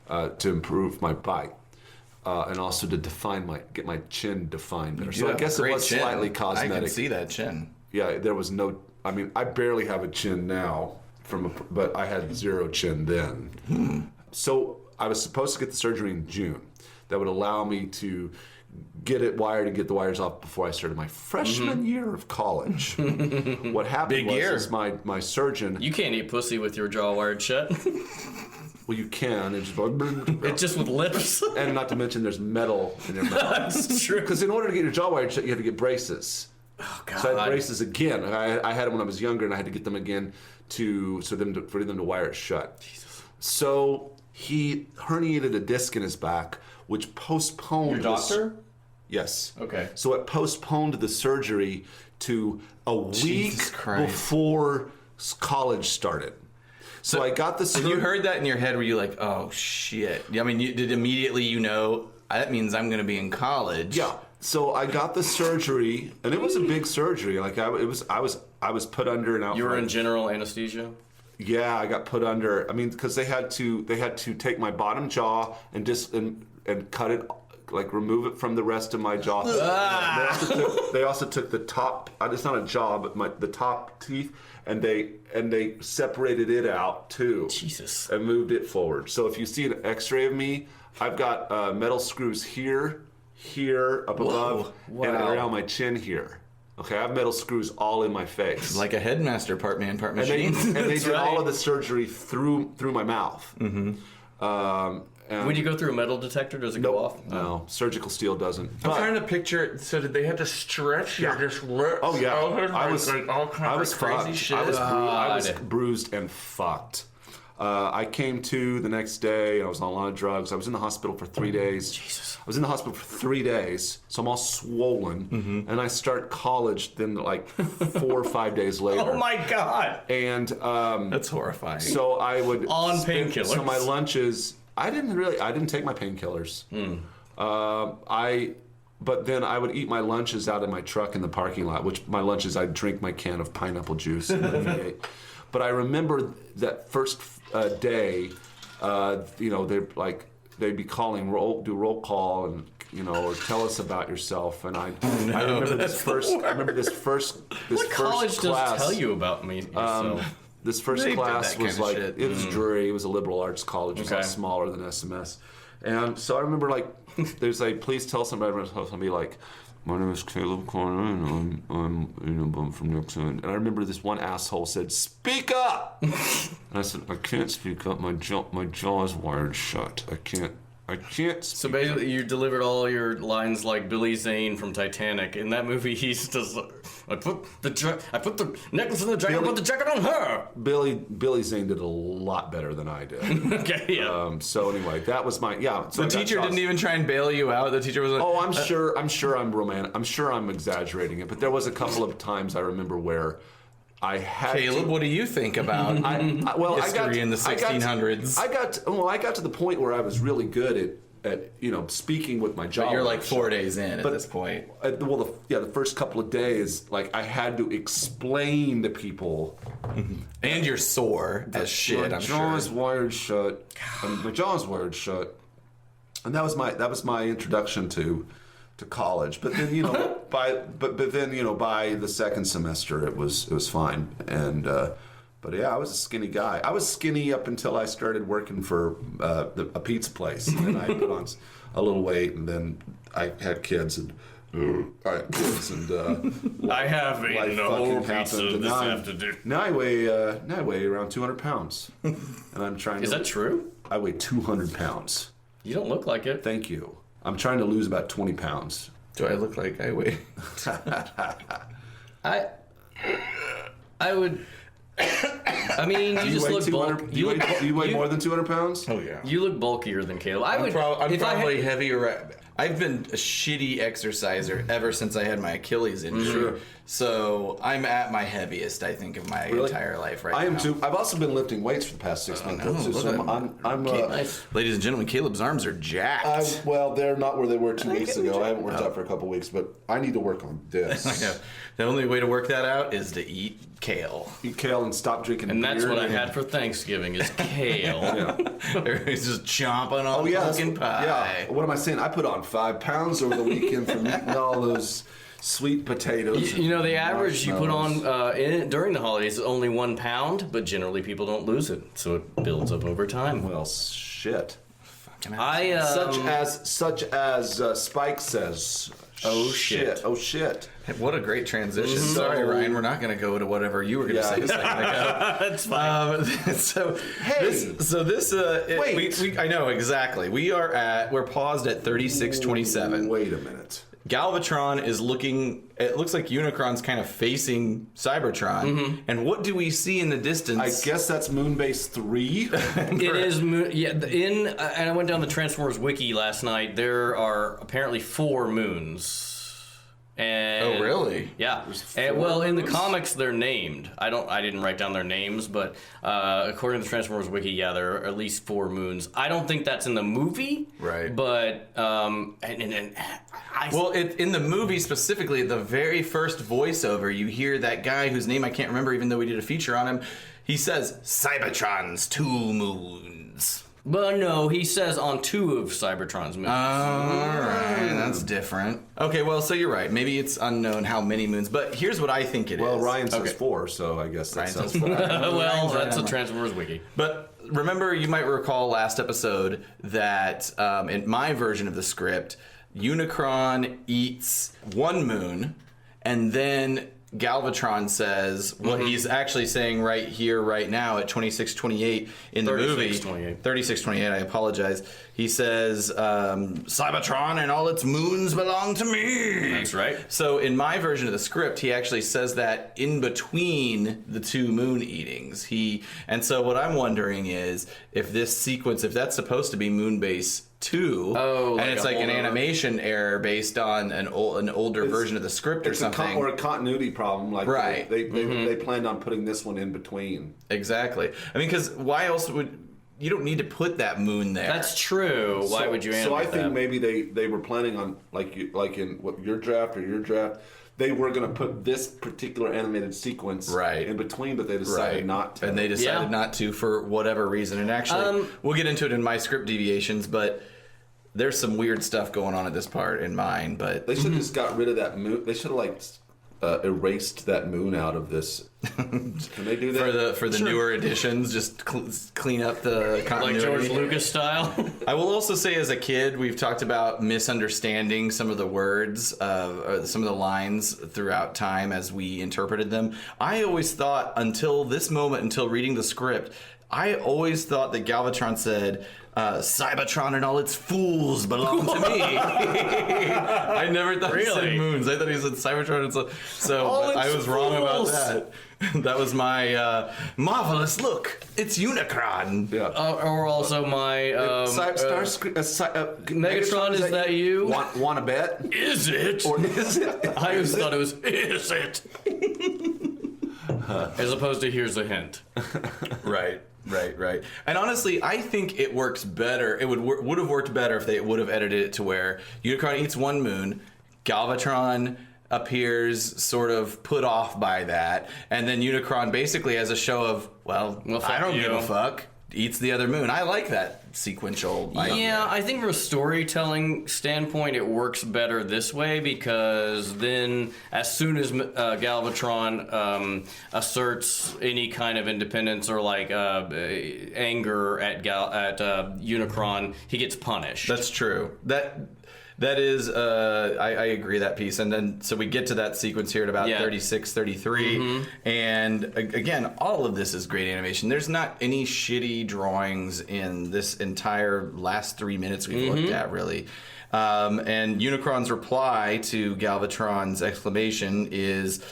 to improve my bite. And also to get my chin defined better. So I guess it was slightly cosmetic. I can see that chin. Yeah, there was no. I mean, I barely have a chin now, but I had zero chin then. So I was supposed to get the surgery in June. That would allow me to get it wired and get the wires off before I started my freshman year of college. What happened was my surgeon. You can't eat pussy with your jaw wired shut. Well, you can. It's just with lips. And not to mention there's metal in your mouth. That's true. Because in order to get your jaw wired shut, you had to get braces. Oh, God. So I had braces again. I had them when I was younger, and I had to get them again for them to wire it shut. Jesus. So he herniated a disc in his back, which postponed... Your doctor? Yes. Okay. So it postponed the surgery to a week before college started. So I got the surgery. And you heard that in your head, were you like, oh, shit. I mean, did immediately that means I'm going to be in college. Yeah. So I got the surgery, and it was a big surgery. Like I was put under and out. You were in general anesthesia? Yeah, I got put under. I mean, because they had to take my bottom jaw and cut it, like remove it from the rest of my jaw. They also took the top. It's not a jaw, but the top teeth. And they separated it out too. Jesus. And moved it forward. So if you see an X-ray of me, I've got metal screws here, up above, and around my chin here. Okay, I have metal screws all in my face. Like a headmaster, part man, part machine. And they did all of the surgery through my mouth. When you go through a metal detector, does it go off? No, surgical steel doesn't. I'm trying to picture. So did they have to stretch your just lips? Oh yeah, I was like all kinds of crazy fucked. shit. I was bruised and fucked. I came to the next day. I was on a lot of drugs. I was in the hospital for 3 days. Jesus. I was in the hospital for 3 days, so I'm all swollen. And I start college then like 4 or 5 days later. Oh my God. And that's horrifying. So I would on painkillers. So my lunches. I didn't take my painkillers. But then I would eat my lunches out in my truck in the parking lot, which my lunches, I'd drink my can of pineapple juice. But I remember that first day, they'd be calling, do roll call and, or tell us about yourself. And I remember this first What college class, does tell you about me? This first class was like, it was Drury. It was a liberal arts college. It was a lot smaller than SMS. And so I remember there's please tell somebody. I'll be like, my name is Caleb Corner, and I'm from Nixon. And I remember this one asshole said, "Speak up!" And I said, "I can't speak up. My jaw is wired shut. I can't speak." So basically, you delivered all your lines like Billy Zane from Titanic. In that movie, he's just I put the necklace in the jacket, I put the jacket on her. Billy Zane did a lot better than I did. Okay, yeah. So anyway, that was my So the teacher didn't even try and bail you out. The teacher was like, "Oh, I'm sure I'm romantic. I'm sure I'm exaggerating it, but there was a couple of times I remember where I had Caleb, what do you think about history in the 1600s? I got to the point where I was really good at speaking with my jaw. But you're like 4 days in at this point. The first couple of days, like I had to explain to people. And you're sore as shit, I'm sure. My jaw is wired shut. My jaw is wired shut. And that was my introduction to college. But then by the second semester it was fine. And but yeah, I was a skinny guy. I was skinny up until I started working for a pizza place, and then I put on a little weight, and then I had kids and. I have eaten a whole pizza this afternoon. Now I weigh around 200 pounds, and I'm trying. Is that true? I weigh 200 pounds. You don't look like it. Thank you. I'm trying to lose about 20 pounds. Do I look like I weigh? I would. I mean, you just look bulky. You weigh more than 200 pounds? Oh yeah. You look bulkier than Caleb. I'm probably heavier. I've been a shitty exerciser ever since I had my Achilles injury. So I'm at my heaviest, I think, of my entire life right now. I am too. I've also been lifting weights for the past 6 months. Ladies and gentlemen, Caleb's arms are jacked. Well, they're not where they were 2 weeks ago. I haven't worked out for a couple weeks, but I need to work on this. I know. The only way to work that out is to eat kale. Eat kale and stop drinking beer. And that's what I had for Thanksgiving is kale. Everybody's just chomping on pumpkin pie. Yeah. What am I saying? I put on 5 pounds over the weekend from eating all those sweet potatoes. The average you put on during the holidays is only 1 pound, but generally people don't lose it, so it builds up over time. Well, shit. Such as Spike says. Oh shit! Oh shit! What a great transition. Sorry, Ryan, we're not going to go to whatever you were going to say a second ago. That's fine. Wait. I know exactly. We're paused at 36:27. Wait a minute. Galvatron is looking. It looks like Unicron's kind of facing Cybertron. And what do we see in the distance? I guess that's Moonbase 3. It is. And I went down the Transformers wiki last night. There are apparently 4 moons. And, oh really? Yeah. In the comics they're named. I didn't write down their names, but according to the Transformers wiki, there are at least 4 moons. I don't think that's in the movie. Right. But in the movie specifically, the very first voiceover, you hear that guy whose name I can't remember, even though we did a feature on him. He says Cybertron's 2 moons. But no, he says on 2 of Cybertron's moons. All right, that's different. Okay, well, so you're right. Maybe it's unknown how many moons, but here's what I think it is. Well, Ryan says 4, so I guess that sounds 4. Well, that's a Transformers wiki. But remember, you might recall last episode that in my version of the script, Unicron eats 1 moon, and then Galvatron says what he's actually saying right here, right now at 26:28 in the movie. 36:28, I apologize. He says, Cybertron and all its moons belong to me. That's right. So in my version of the script, he actually says that in between the 2 moon eatings. And so what I'm wondering is if this sequence, if that's supposed to be Moonbase 2, and it's like an animation error based on an older version of the script or something, or a continuity problem. Like right. They planned on putting this one in between. Exactly. I mean, because why else would you don't need to put that moon there? That's true. Why would you animate that? So I think that? maybe they were planning on like in your draft. They were going to put this particular animated sequence in between, but they decided not to. And they decided not to for whatever reason. And actually, we'll get into it in my script deviations, but there's some weird stuff going on at this part in mine. But they should have just got rid of that moon. They should have erased that moon out of this. Can they do that for the newer editions? Just clean up the continuity, like George Lucas style. I will also say, as a kid, we've talked about misunderstanding some of the words, or some of the lines throughout time as we interpreted them. I always thought until this moment, until reading the script, I always thought that Galvatron said, Cybertron and all its fools belong to me. I never thought he said moons. I thought he said Cybertron and so I was wrong about that. That was my marvelous look. It's Unicron. Yeah. Or also my Megatron. Is that you? Want to bet? Is it? Or is it? I always thought it was. Is it? as opposed to here's a hint. Right. And honestly, I think it works better. It would have worked better if they would have edited it to where Unicron eats one moon, Galvatron appears sort of put off by that, and then Unicron basically has a show of, well I don't give a fuck, eats the other moon. I like that sequential idea. Yeah, I think from a storytelling standpoint, it works better this way because then as soon as Galvatron asserts any kind of independence or like anger at Unicron, he gets punished. That's true. That is, I agree that piece. And then, so we get to that sequence here at about 36, 33. And again, all of this is great animation. There's not any shitty drawings in this entire last 3 minutes we've looked at, really. And Unicron's reply to Galvatron's exclamation is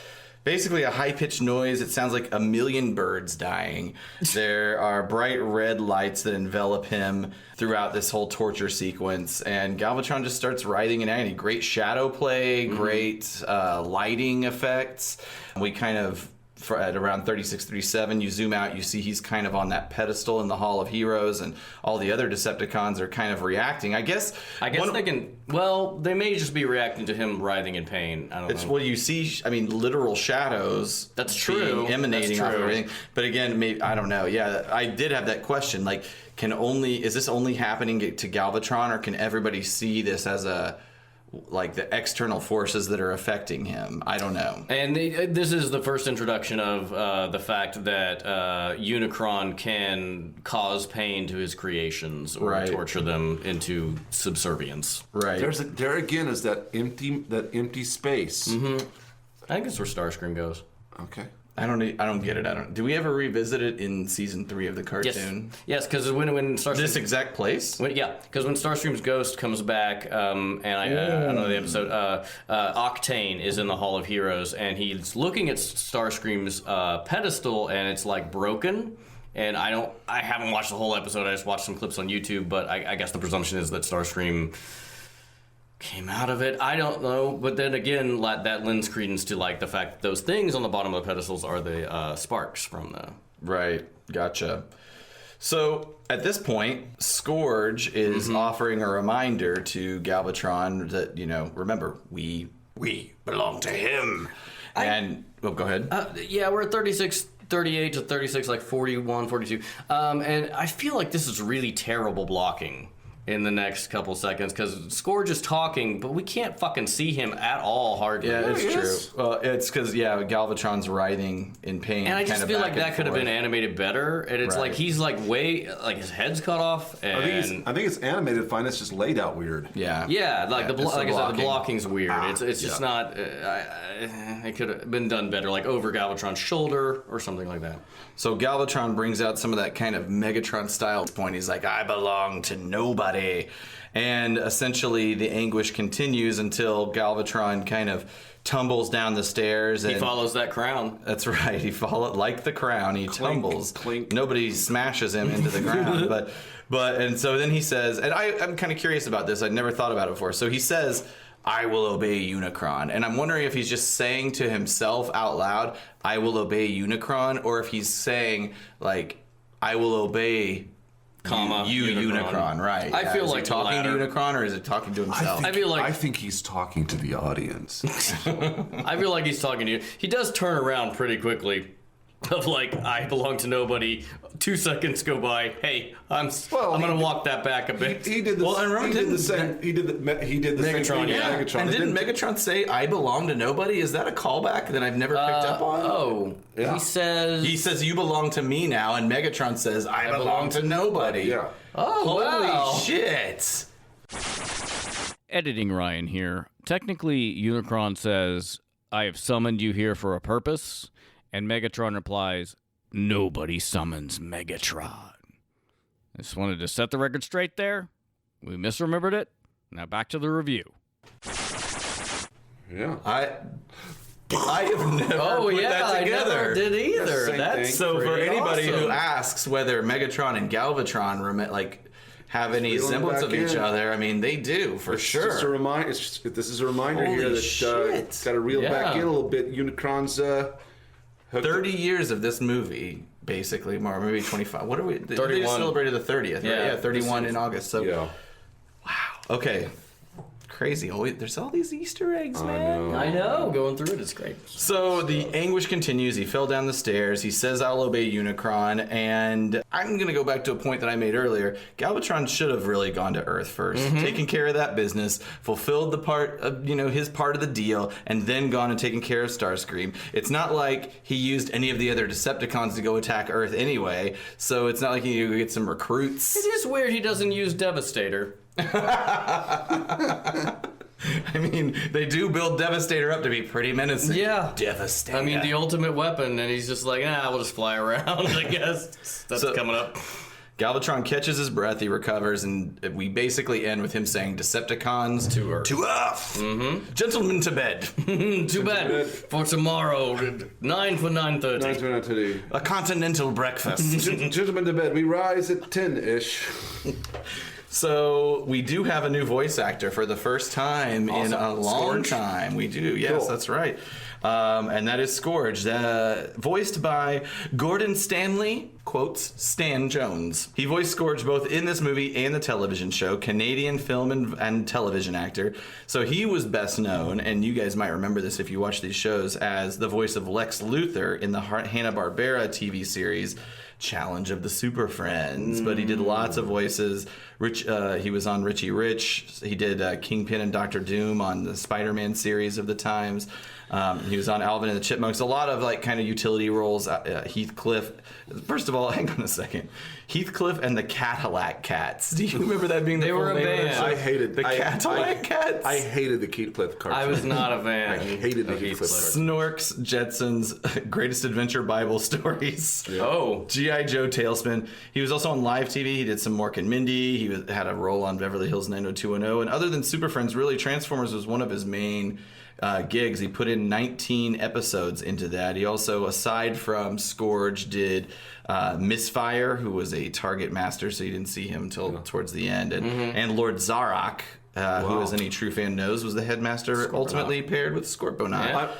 basically a high-pitched noise. It sounds like a million birds dying. There are bright red lights that envelop him throughout this whole torture sequence, and Galvatron just starts writhing in agony. Great shadow play, great lighting effects. We kind of, at around 36, 37, you zoom out, you see he's kind of on that pedestal in the Hall of Heroes, and all the other Decepticons are kind of reacting. I guess they can. Well, they may just be reacting to him writhing in pain. I don't know. Well, you see, literal shadows. That's true. Emanating off of everything. But again, maybe I don't know. Yeah, I did have that question. Like, is this only happening to Galvatron, or can everybody see this as the external forces that are affecting him? I don't know. And this is the first introduction of the fact that Unicron can cause pain to his creations or torture them into subservience. Right. There again is that empty space. I think that's where Starscream goes. Okay. I don't get it. Do we ever revisit it in season 3 of the cartoon? Yes, because when Starscream... This exact place? Because when Starscream's ghost comes back, and I know the episode, Octane is in the Hall of Heroes, and he's looking at Starscream's pedestal, and it's like broken. And I haven't watched the whole episode. I just watched some clips on YouTube, but I guess the presumption is that Starscream came out of it. I don't know, but then again, that lends credence to the fact that those things on the bottom of the pedestals are the sparks from the... Right, gotcha. So at this point, Scourge is offering a reminder to Galvatron that, remember, we belong to him. Go ahead. We're at 36, 38 to 36, 41, 42. And I feel like this is really terrible blocking in the next couple seconds because Scourge is talking, but we can't fucking see him at all hardly. Yeah, it's true. Well, it's because Galvatron's writhing in pain. And I just feel like that could have been animated better. And it's like he's his head's cut off. And I think it's animated fine. It's just laid out weird. Yeah. Yeah, I said, the blocking's weird. It's just not. It could have been done better, like over Galvatron's shoulder or something like that. So Galvatron brings out some of that kind of Megatron style point. He's like, I belong to nobody. And essentially the anguish continues until Galvatron kind of tumbles down the stairs. And he follows that crown. That's right. He follows like the crown. He tumbles. Clink. Nobody smashes him into the ground. And so then he says, and I'm kind of curious about this. I'd never thought about it before. So he says, I will obey Unicron. And I'm wondering if he's just saying to himself out loud, I will obey Unicron, or if he's saying, I will obey Unicron, right? I feel is like he talking to Unicron, or is it talking to himself? I think he's talking to the audience. I feel like he's talking to you. He does turn around pretty quickly. Of I belong to nobody. 2 seconds go by. Hey, I'm gonna walk that back a bit. He did the same. He did the Megatron, same thing. yeah. Megatron. And didn't Megatron say, I belong to nobody? Is that a callback that I've never picked up on? Oh. Yeah. He says, you belong to me now, and Megatron says, I belong to nobody. Yeah. Oh, holy shit. Editing Ryan here. Technically, Unicron says, I have summoned you here for a purpose. And Megatron replies, nobody summons Megatron. I just wanted to set the record straight there. We misremembered it. Now back to the review. Yeah. I have never put that together. I never did either. That's so for anybody awesome. who asks whether Megatron and Galvatron have any semblance of each other, I mean, they do, for sure. Just a reminder, this is a reminder Holy here that shit. got to reel back in a little bit. Unicron's 30 years of this movie, basically, or maybe 25. What are we? 31. They just celebrated the 30th, right? Yeah, 31 in August. So, Yeah. okay. Crazy. Oh, there's all these Easter eggs, man. I know. Going through it is great. So the anguish continues. He fell down the stairs. He says, "I'll obey Unicron." And I'm going to go back to a point that I made earlier. Galvatron should have really gone to Earth first, taken care of that business, fulfilled the part of, his part of the deal, and then gone and taken care of Starscream. It's not like he used any of the other Decepticons to go attack Earth anyway. So it's not like he could get some recruits. It is weird he doesn't use Devastator. I mean, they do build Devastator up to be pretty menacing. Yeah. Devastator. I mean, the ultimate weapon, and he's just like, we'll just fly around, I guess. That's coming up. Galvatron catches his breath, he recovers, and we basically end with him saying, "Decepticons To Earth. To Earth! Mm-hmm. Gentlemen to bed. Too bad for tomorrow, 9 for 9:30. 9:30. A continental breakfast." Gentlemen to bed. We rise at 10-ish. So we do have a new voice actor for the first time in a long time. We do, yes, Cool. that's right. And that is Scourge, voiced by Gordon Stanley, quotes, Stan Jones. He voiced Scourge both in this movie and the television show, Canadian film and television actor. So he was best known, and you guys might remember this if you watch these shows, as the voice of Lex Luthor in the Hanna-Barbera TV series Challenge of the Super Friends. But he did lots of voices. He was on Richie Rich. He did Kingpin and Doctor Doom on the Spider-Man series of the times. He was on Alvin and the Chipmunks. A lot of kind of utility roles. Heathcliff. First of all, hang on a second. Heathcliff and the Cadillac Cats. Do you remember that being the They full were a name of band. the show? I hated the Cadillac Cats. I hated the Heathcliff cartoon. I was not a fan. I hated the Heathcliff cartoon. Snorks, Jetsons, Greatest Adventure Bible Stories. Oh. G.I. Joe Tailspin. He was also on live TV. He did some Mork and Mindy. He had a role on Beverly Hills 90210. And other than Super Friends, really, Transformers was one of his main gigs. He put in 19 episodes into that. He also, aside from Scourge, did Misfire, who was a target master, so you didn't see him until towards the end. And Lord Zarok, who, as any true fan knows, was the headmaster, ultimately paired with Scorponaut. Yeah.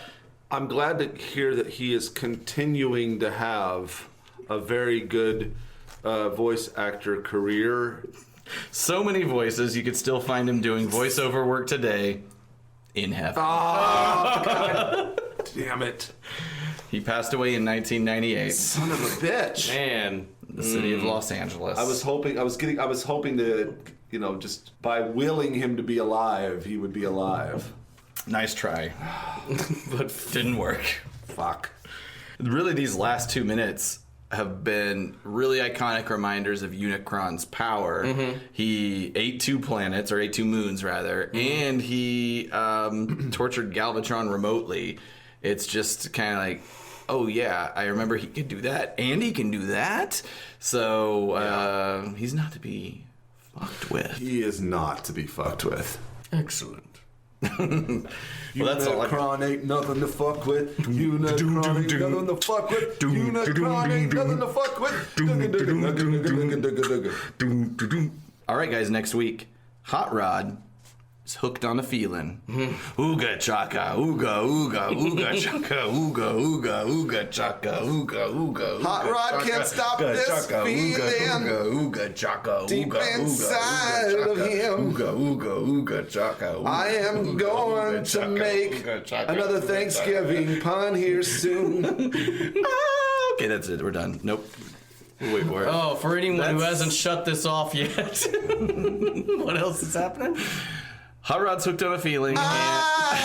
I'm glad to hear that he is continuing to have a very good voice actor career. So many voices, you could still find him doing voiceover work today in heaven. Oh, God damn it. He passed away in 1998. Son of a bitch. Man. The city of Los Angeles. I was hoping to, just by willing him to be alive, he would be alive. Nice try. But didn't work. Fuck. Really, these last 2 minutes have been really iconic reminders of Unicron's power. He ate 2 planets, or ate 2 moons, rather, and he tortured Galvatron remotely. It's just kind of like, oh yeah, I remember he could do that, and he can do that. So he's not to be fucked with. He is not to be fucked with. Excellent. Well, that's all. Unicron ain't nothing to fuck with. Unicron ain't nothing to fuck with. Unicron ain't nothing to fuck with. All right, guys. Next week, Hot Rod is hooked on a feeling. Ooga chaka, ooga ooga ooga chaka, ooga ooga ooga chaka, ooga ooga. Hot Rod can't stop this feeling Ooga chaka, deep ooga inside of him. Ooga ooga ooga chaka. I am going to make another Thanksgiving pun here soon. Okay, that's it. We're done. Nope. We'll wait for it. Oh, for anyone who That's- hasn't shut this off yet. What else is happening? Hot Rod's hooked on a feeling. I'm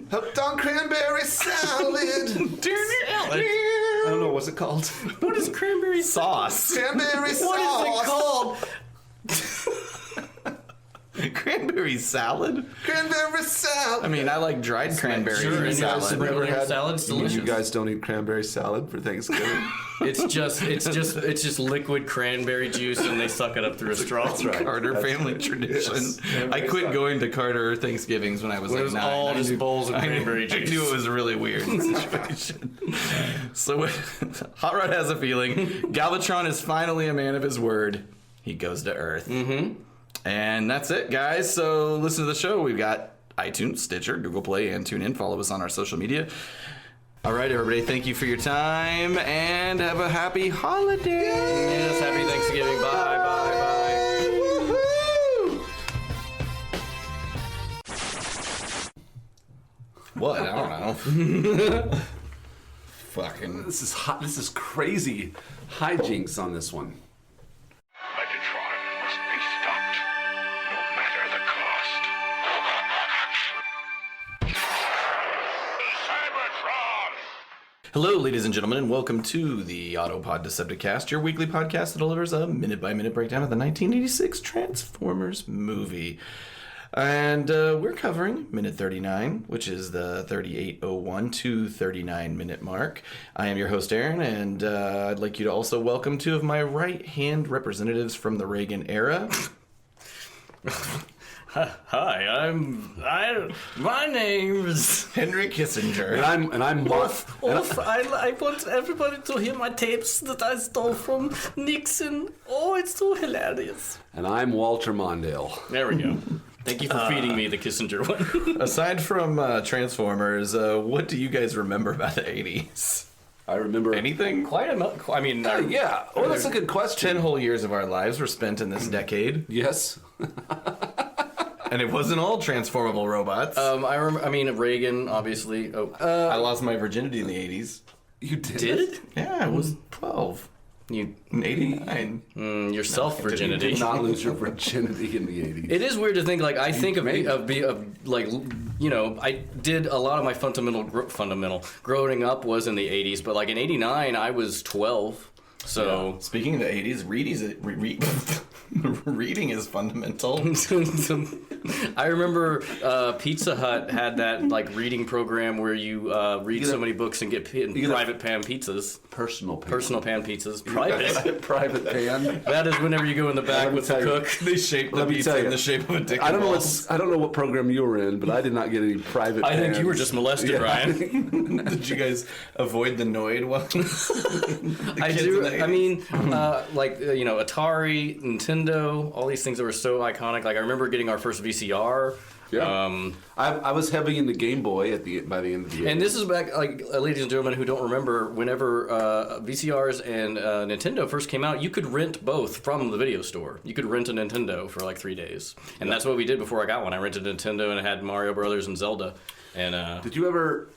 hooked on cranberry salad. I don't know, what's it called? What is cranberry Sauce. Cranberry sauce. What is it called? Cranberry salad? Cranberry salad. I mean, I like dried cranberries Sure, in and you guys salad. never had salad. It's delicious. You guys don't eat cranberry salad for Thanksgiving? It's just liquid cranberry juice, and they suck it up through a straw. That's right. Carter family tradition. I quit going to Carter Thanksgivings when I was It like was 9. all I just knew- bowls of I knew- cranberry I juice. knew it was a really weird situation. So Hot Rod has a feeling. Galvatron is finally a man of his word. He goes to Earth. And that's it, guys. So listen to the show. We've got iTunes, Stitcher, Google Play, and TuneIn. Follow us on our social media. All right, everybody, thank you for your time, and have a happy holiday. Yes, happy Thanksgiving. Bye, bye, bye. Woohoo! What? I don't know. Fucking. This is hot. This is crazy hijinks on this one. Megatron must be stopped, no matter the cost. Cybertron! Hello, ladies and gentlemen, and welcome to the Autopod Decepticast, your weekly podcast that delivers a minute-by-minute breakdown of the 1986 Transformers movie. And we're covering minute 39, which is the 38:01 to 39-minute mark. I am your host, Aaron, and I'd like you to also welcome two of my right-hand representatives from the Reagan era. Hi, my name's Henry Kissinger. And I'm Mark. I want everybody to hear my tapes that I stole from Nixon. Oh, it's so hilarious. And I'm Walter Mondale. There we go. Thank you for feeding me the Kissinger one. Aside from Transformers, what do you guys remember about the 80s? I remember Anything? Quite a I mean, Yeah. Oh, that's a good question. 10 whole years of our lives were spent in this decade, Yes. and it wasn't all transformable robots. I mean, Reagan, obviously. Oh, I lost my virginity in the 80s. You did. did? Yeah, I was 12. You In 89. your self virginity. Did not lose your virginity in the 80s. It is weird to think, like, I think of like, you know, I did a lot of my fundamental growing up was in the 80s, but like in 89, I was 12. So Speaking of the 80s, reading is fundamental. I remember Pizza Hut had that like reading program where you read so many books and get private pan pizzas. Personal pan. Personal pan pizzas. Private. Private pan. That is whenever you go in the back Let me with the tell you. cook. They shape the Let me pizza tell in you. the shape of a dick. I don't know balls. I don't know what program you were in, but I did not get any private I think you were pans. just molested, Ryan. Did you guys avoid the Noid ones? I do. I mean, you know, Atari, Nintendo, all these things that were so iconic. Like I remember getting our first VCR. Yeah. I was heavy into Game Boy by the end of the year. And this is back, like, ladies and gentlemen who don't remember, whenever VCRs and Nintendo first came out, you could rent both from the video store. You could rent a Nintendo for like 3 days. And that's what we did before I got one. I rented a Nintendo and it had Mario Brothers and Zelda. And Did you ever?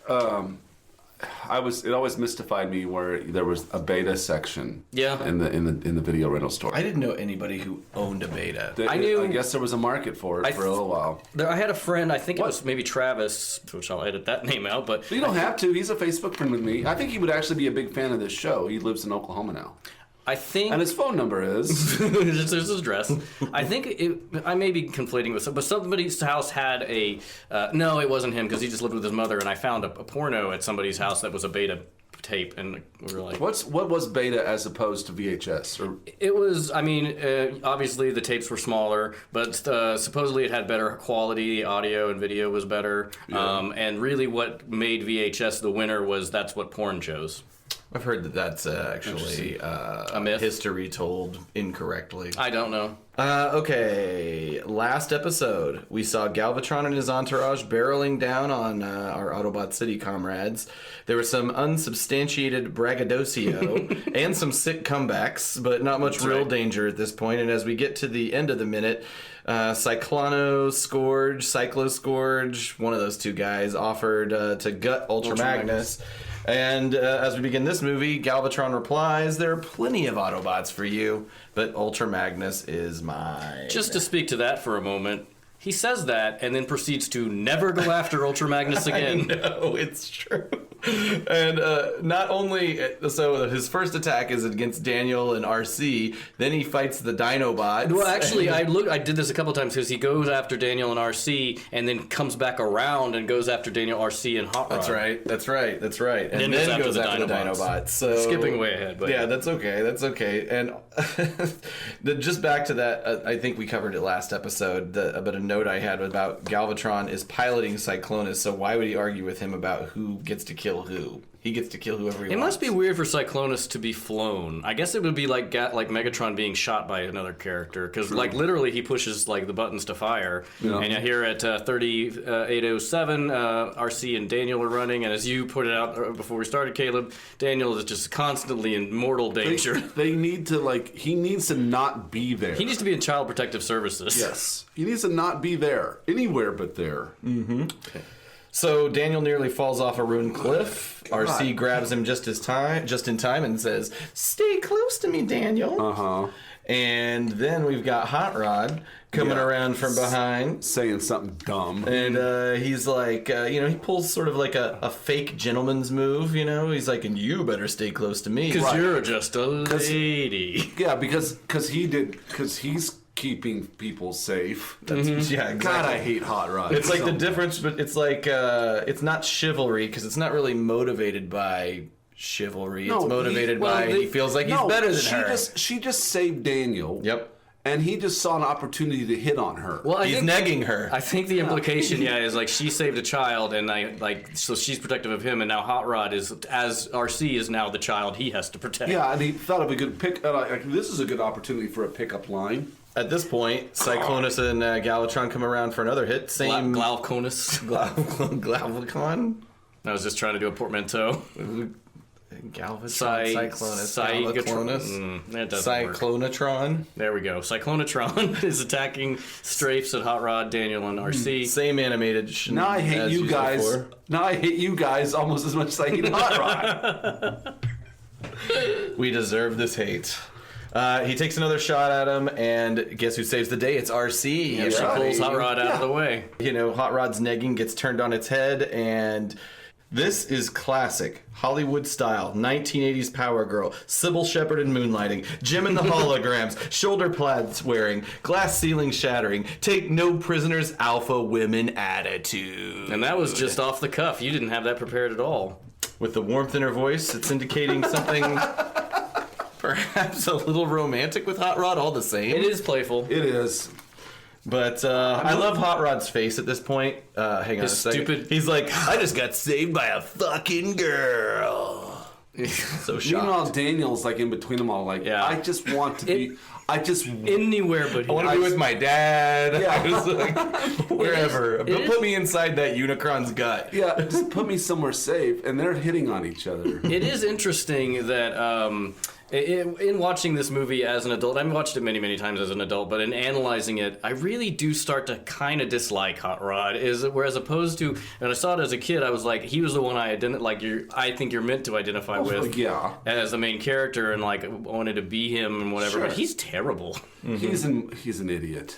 It always mystified me where there was a beta section. Yeah. In the video rental store. I didn't know anybody who owned a beta. I guess there was a market for it for a little while. I had a friend, I think it was maybe Travis, which I'll edit that name out, but You don't have to. He's a Facebook friend with me. I think he would actually be a big fan of this show. He lives in Oklahoma now. I think... And his phone number is... There's his address. I think I may be conflating with some, but somebody's house had a... no, it wasn't him because he just lived with his mother, and I found a porno at somebody's house that was a beta tape, and we were like... What was beta as opposed to VHS? Or... It was, I mean, obviously the tapes were smaller, but supposedly it had better quality, audio and video was better, and really what made VHS the winner was that's what porn shows. I've heard that that's actually A myth? history told incorrectly. I don't know. Okay, last episode, we saw Galvatron and his entourage barreling down on our Autobot City comrades. There was some unsubstantiated braggadocio and some sick comebacks, but not much real danger at this point. And as we get to the end of the minute, Cycloscourge, one of those two guys, offered to gut Ultra Magnus. And as we begin this movie, Galvatron replies, "There are plenty of Autobots for you, but Ultra Magnus is mine." Just to speak to that for a moment, he says that and then proceeds to never go after Ultra Magnus again. No, it's true. And not only, so his first attack is against Daniel and RC, then he fights the Dinobots. Well, actually, I did this a couple times because he goes after Daniel and RC and then comes back around and goes after Daniel, RC, and Hot Rod. That's right. And then goes after the Dinobots. So, skipping way ahead. But yeah, that's okay. And just back to that, I think we covered it last episode, but a note I had about Galvatron is piloting Cyclonus, so why would he argue with him about who gets to kill kill who. He gets to kill whoever he wants. It must be weird for Cyclonus to be flown. I guess it would be like Megatron being shot by another character, because like literally he pushes like the buttons to fire. Yeah. And here at 3807, RC and Daniel are running, and as you put it out before we started, Caleb, Daniel is just constantly in mortal danger. They need to he needs to not be there. He needs to be in Child Protective Services. Yes, he needs to not be there anywhere but there. Mm-hmm. Okay. So Daniel nearly falls off a ruined cliff. RC grabs him just in time and says, "Stay close to me, Daniel." Uh-huh. And then we've got Hot Rod coming around from behind, saying something dumb. And he's like, he pulls sort of like a fake gentleman's move. He's like, "And you better stay close to me, because you're just a lady." Yeah, because he's keeping people safe. That's, Yeah, exactly. God, I hate Hot Rod. It's like the difference, but it's like it's not chivalry because it's not really motivated by chivalry. It's motivated by he feels like he's better than her. She just saved Daniel. Yep. And he just saw an opportunity to hit on her. Well, he's negging her. I think the implication, is like she saved a child, and so she's protective of him, and now Hot Rod is, as RC is now the child he has to protect. Yeah, and he thought of a good pick. This is a good opportunity for a pickup line. At this point, Cyclonus and Galvatron come around for another hit. Same Glauconus. Galvacon? I was just trying to do a portmanteau. Galvatron, Cyclonus, Galvaclonus, that doesn't work. Cyclonatron. There we go. Cyclonatron is attacking strafes at Hot Rod, Daniel, and RC. Same animated. Now I hate you guys. Before. Now I hate you guys almost as much as I hate Hot Rod. We deserve this hate. He takes another shot at him, and guess who saves the day? It's RC. Yeah, she pulls Hot Rod out of the way. Hot Rod's negging gets turned on its head, and this is classic Hollywood style 1980s Power Girl, Sybil Shepherd in Moonlighting, Jim and the Holograms, shoulder pads wearing, glass ceiling shattering, take no prisoners, alpha women attitude. And that was just off the cuff. You didn't have that prepared at all. With the warmth in her voice, it's indicating something perhaps a little romantic with Hot Rod, all the same. It is playful. It is. But I love Hot Rod's face at this point. Hang on a second. Stupid. He's like, "I just got saved by a fucking girl." So shocked. Meanwhile, Daniel's like in between them all, like, I just want to be. Anywhere but I want to be with my dad. Yeah. I was like, wherever. But put me inside that Unicron's gut. Yeah, just put me somewhere safe. And they're hitting on each other. It is interesting that in watching this movie as an adult, I've watched it many, many times as an adult, but in analyzing it, I really do start to kind of dislike Hot Rod. Whereas opposed to, when I saw it as a kid, I was like, he was the one I think you're meant to identify with as the main character, and like wanted to be him and whatever. Sure. But he's terrible. Mm-hmm. He's an idiot.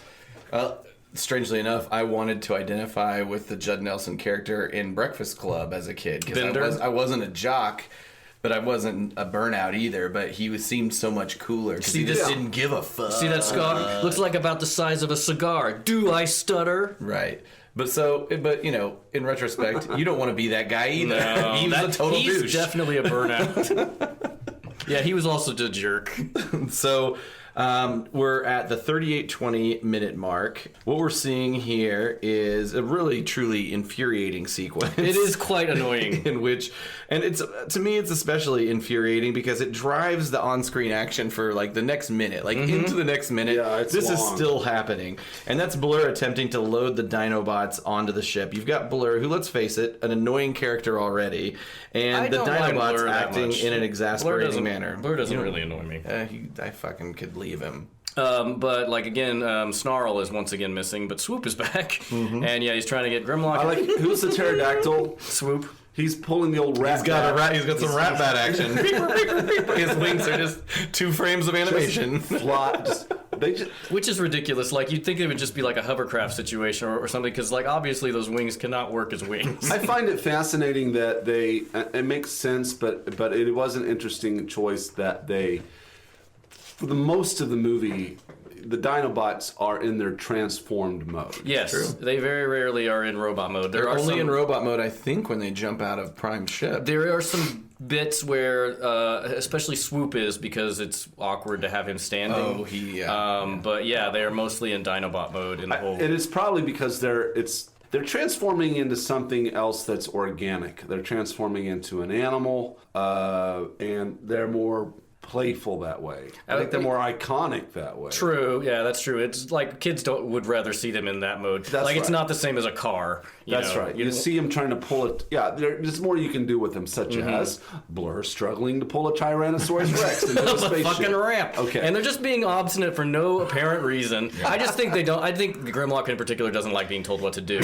Strangely enough, I wanted to identify with the Judd Nelson character in Breakfast Club as a kid because I wasn't a jock. But I wasn't a burnout either, but he seemed so much cooler because he just didn't give a fuck. See that scar? Looks like about the size of a cigar. Do I stutter? Right. But in retrospect, you don't want to be that guy either. No, he was a total douche. He's definitely a burnout. Yeah, he was also a jerk. So we're at the 38:20 minute mark. What we're seeing here is a really, truly infuriating sequence. It is quite annoying. And to me, it's especially infuriating because it drives the on-screen action for like the next minute, into the next minute. Yeah, this is still happening, and that's Blur attempting to load the Dinobots onto the ship. You've got Blur, who, let's face it, an annoying character already, and the Dinobots acting in an exasperating manner. Blur doesn't really annoy me. I fucking could leave him. But again, Snarl is once again missing, but Swoop is back, and he's trying to get Grimlock. Who's the pterodactyl? Swoop. He's pulling the old rat. He's got some rat bat action. His wings are just 2 frames of animation. Which is ridiculous. Like, you'd think it would just be like a hovercraft situation or something, because obviously those wings cannot work as wings. I find it fascinating that it makes sense, but it was an interesting choice that they, for the most of the movie, the Dinobots are in their transformed mode. Yes, true. They very rarely are in robot mode. They're only in robot mode, I think, when they jump out of Prime's ship. There are some bits where, especially Swoop is, because it's awkward to have him standing. Oh, But they are mostly in Dinobot mode in the whole. It is probably because They're transforming into something else that's organic. They're transforming into an animal, and they're more playful that way. I think they're more iconic that way. True, yeah, that's true. It's like kids would rather see them in that mode. That's like it's right. not the same as a car. That's right. You see him trying to pull it. Yeah, there's more you can do with them, such as Blur struggling to pull a Tyrannosaurus Rex into the a spaceship. fucking ramp. Okay. And they're just being obstinate for no apparent reason. I just think they don't. I think Grimlock in particular doesn't like being told what to do.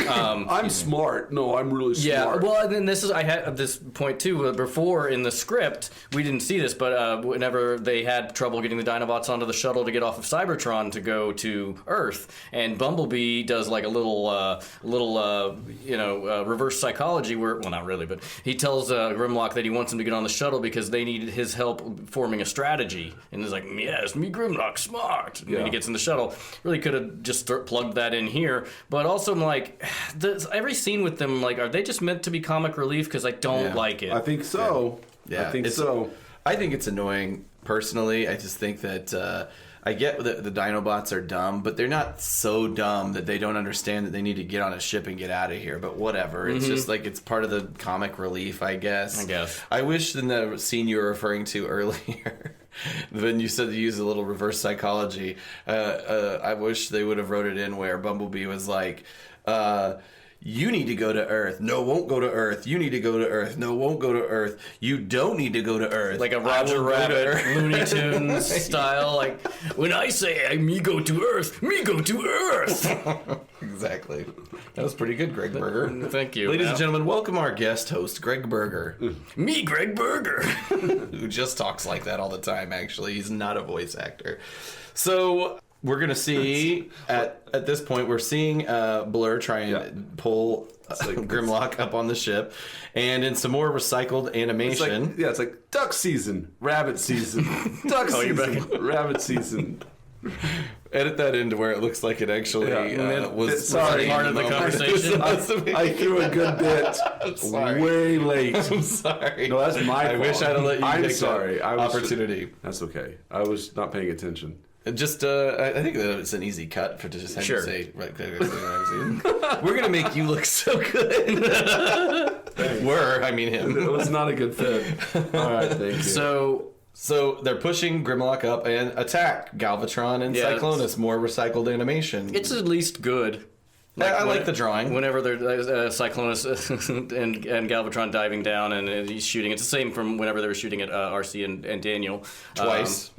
I'm smart. No, I'm really Yeah, smart. well, and then this is I had this point too. Before in the script, we didn't see this, but whenever they had trouble getting the Dinobots onto the shuttle to get off of Cybertron to go to Earth, and Bumblebee does like a little reverse psychology where, well, not really, but he tells Grimlock that he wants him to get on the shuttle because they need his help forming a strategy, and he's like, yes, me Grimlock, smart. And then he gets in the shuttle. Really could have just plugged that in here, but also I'm like, every scene with them, like, are they just meant to be comic relief? Because I don't like it. I think so. Yeah, I think so. I think it's annoying personally. I just think that I get that the Dinobots are dumb, but they're not so dumb that they don't understand that they need to get on a ship and get out of here. But whatever. It's just like it's part of the comic relief, I guess. I wish in the scene you were referring to earlier, when you said to use a little reverse psychology, I wish they would have wrote it in where Bumblebee was like, you need to go to Earth. No, won't go to Earth. You need to go to Earth. No, won't go to Earth. You don't need to go to Earth. Like a Roger Rabbit, Looney Tunes style. Like, when I say me go to Earth, me go to Earth. Exactly. That was pretty good, Greg Berger. Thank you. Ladies and gentlemen, welcome our guest host, Greg Berger. Me, Greg Berger. Who just talks like that all the time, actually. He's not a voice actor. So we're going to see, at this point, we're seeing Blur try and pull Grimlock up on the ship. And in some more recycled animation. It's like duck season, rabbit season, duck season, rabbit season. Edit that into where it looks like it actually was part of the conversation. I threw a good bit way late. I'm sorry. No, that's my fault. I wish I'd have let you I'm take sorry. that opportunity. That's okay. I was not paying attention. Just, I think that it's an easy cut for to just have to say, right, we're going to make you look so good. I mean him. It was not a good fit. All right, thank you. So they're pushing Grimlock up and attack Galvatron and Cyclonus. More recycled animation. It's at least good. I like the drawing. Whenever they're Cyclonus and Galvatron diving down and he's shooting, it's the same from whenever they were shooting at RC and Daniel. Twice.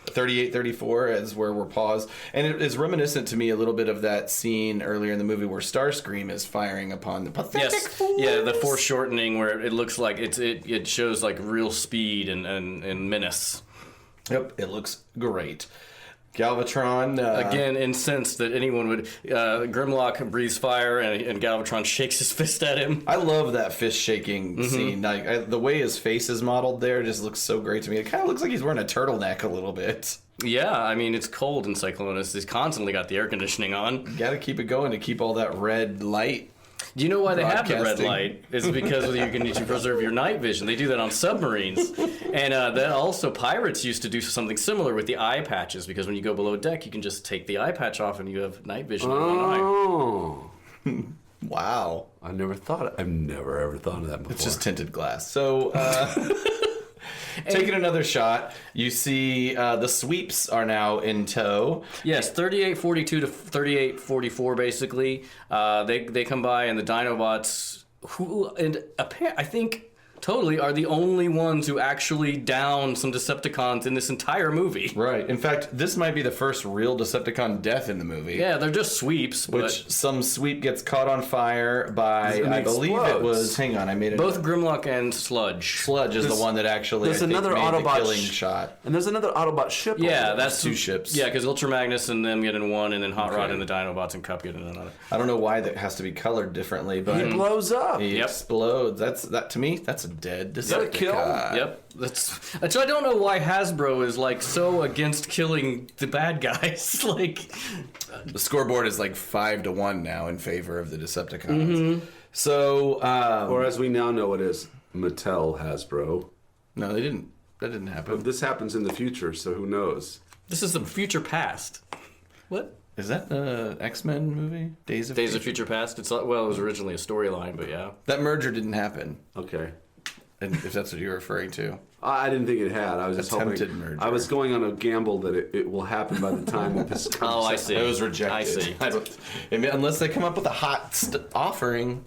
38, 34 is where we're paused. And it is reminiscent to me a little bit of that scene earlier in the movie where Starscream is firing upon the pathetic fools. Yeah, the foreshortening where it looks like it shows like real speed and menace. Yep, it looks great. Galvatron again incensed that anyone would Grimlock breathes fire and Galvatron shakes his fist at him. I love that fist shaking scene. Like the way his face is modeled there just looks so great to me. It kind of looks like he's wearing a turtleneck a little bit. Yeah, I mean it's cold in Cyclonus. He's constantly got the air conditioning on. You got to keep it going to keep all that red light. Do you know why they have the red light? It's because you can need to preserve your night vision. They do that on submarines. And then also pirates used to do something similar with the eye patches, because when you go below deck, you can just take the eye patch off and you have night vision in one eye. Wow. I've never ever thought of that before. It's just tinted glass. So, taking another shot, you see the sweeps are now in tow. Yes, 3842 to 3844, basically. They come by, and the Dinobots, I think totally are the only ones who actually down some Decepticons in this entire movie. Right. In fact, this might be the first real Decepticon death in the movie. Yeah, they're just sweeps. Which some sweep gets caught on fire by, I believe it was, hang on, I made it. Both Grimlock and Sludge. Sludge is the one that actually, there's another Autobot killing shot. And there's another Autobot ship. Yeah, that's two ships. Yeah, because Ultramagnus and them get in one, and then Hot Rod and the Dinobots and Cup get in another. I don't know why that has to be colored differently, but he blows up. He explodes. That to me, that's a dead Decepticon. Kill? Yep. So I don't know why Hasbro is like so against killing the bad guys. Like the scoreboard is like 5-1 now in favor of the Decepticons. So, or as we now know, it is Mattel Hasbro. No, they didn't. That didn't happen. But this happens in the future, so who knows? This is the future past. What? Is that the X-Men movie? Days of Future Past. It's it was originally a storyline, but yeah. That merger didn't happen. Okay. And if that's what you're referring to. I didn't think it had. I was just Attempted hoping. merger. I was going on a gamble that it will happen by the time that this comes Oh, I out. see. It was rejected. I see. I mean, unless they come up with a hot offering.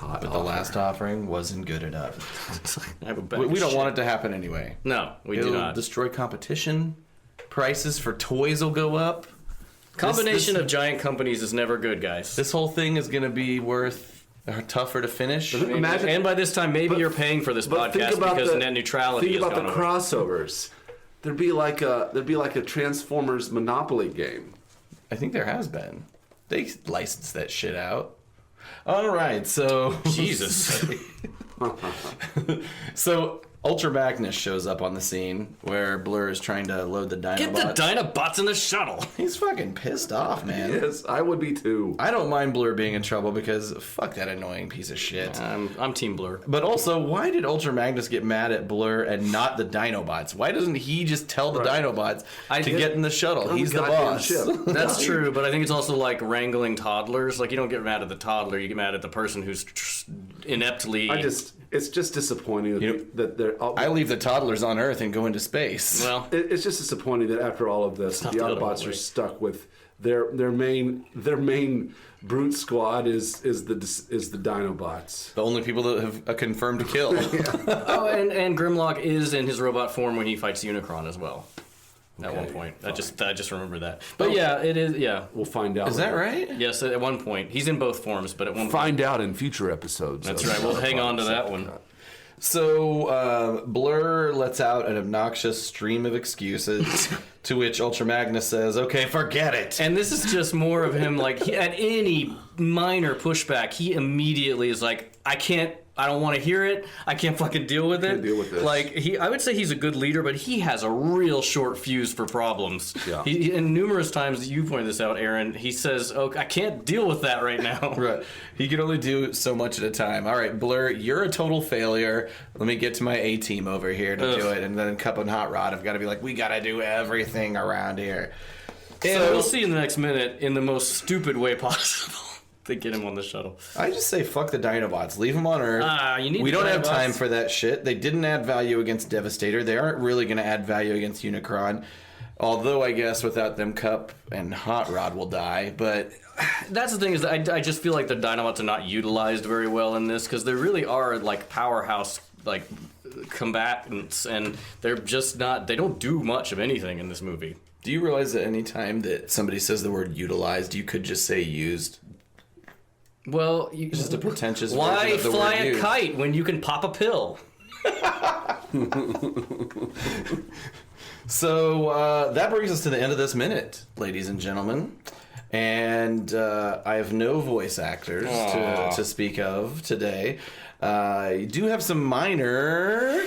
But the last offering wasn't good enough. I have a bag We of don't shit. want it to happen anyway. No, we It'll do not. destroy competition. Prices for toys will go up. Combination this- of giant companies is never good, guys. This whole thing is going to be tougher to finish. Imagine, And by this time, maybe you're paying for this but think podcast about because the, net neutrality Think has about gone the over. crossovers. There'd be like a Transformers Monopoly game. I think there has been. They licensed that shit out. All right, so Jesus. so Ultra Magnus shows up on the scene where Blur is trying to load the Dinobots. Get the Dinobots in the shuttle. He's fucking pissed off, man. Yes, I would be too. I don't mind Blur being in trouble because fuck that annoying piece of shit. I'm Team Blur. But also, why did Ultra Magnus get mad at Blur and not the Dinobots? Why doesn't he just tell the Dinobots to get in the shuttle? On He's the goddamn boss. ship. That's true, but I think it's also like wrangling toddlers. Like, you don't get mad at the toddler, you get mad at the person who's ineptly... It's just disappointing that they're. I leave the toddlers on Earth and go into space. Well, It's just disappointing that after all of this, the not the other Autobots way. are stuck with their main brute squad is the Dinobots. The only people that have a confirmed kill. oh, and Grimlock is in his robot form when he fights Unicron as well. At one point. I just remember that. But yeah, it is, yeah. We'll find out. Is that right? Yes, at one point. He's in both forms, but at one point. Find out in future episodes. That's right, we'll hang on to that one. So, Blur lets out an obnoxious stream of excuses, to which Ultra Magnus says, okay, forget it. And this is just more of him, like, at any minor pushback, he immediately is like, I don't want to hear it. I can't fucking deal with it. Can't deal with this. Like, I would say he's a good leader, but he has a real short fuse for problems. Yeah. And numerous times, you pointed this out, Aaron, he says, oh, I can't deal with that right now. Right. He can only do so much at a time. All right, Blur, you're a total failure. Let me get to my A-team over here to do it. And then Cup and Hot Rod have got to be like, we got to do everything around here. And So- we'll see in the next minute in the most stupid way possible. To get him on the shuttle. I just say fuck the Dinobots. Leave them on Earth. You need we the don't have Dinobots. time for that shit. They didn't add value against Devastator. They aren't really going to add value against Unicron. Although I guess without them, Cup and Hot Rod will die. But That's the thing is that I just feel like the Dinobots are not utilized very well in this because they really are like powerhouse like combatants and they're just not. They don't do much of anything in this movie. do you realize that any time that somebody says the word utilized, you could just say used? Well, It's just a pretentious why version of the fly word a used. kite when you can pop a pill? So that brings us to the end of this minute, ladies and gentlemen. And I have no voice actors to speak of today. I do have some minor...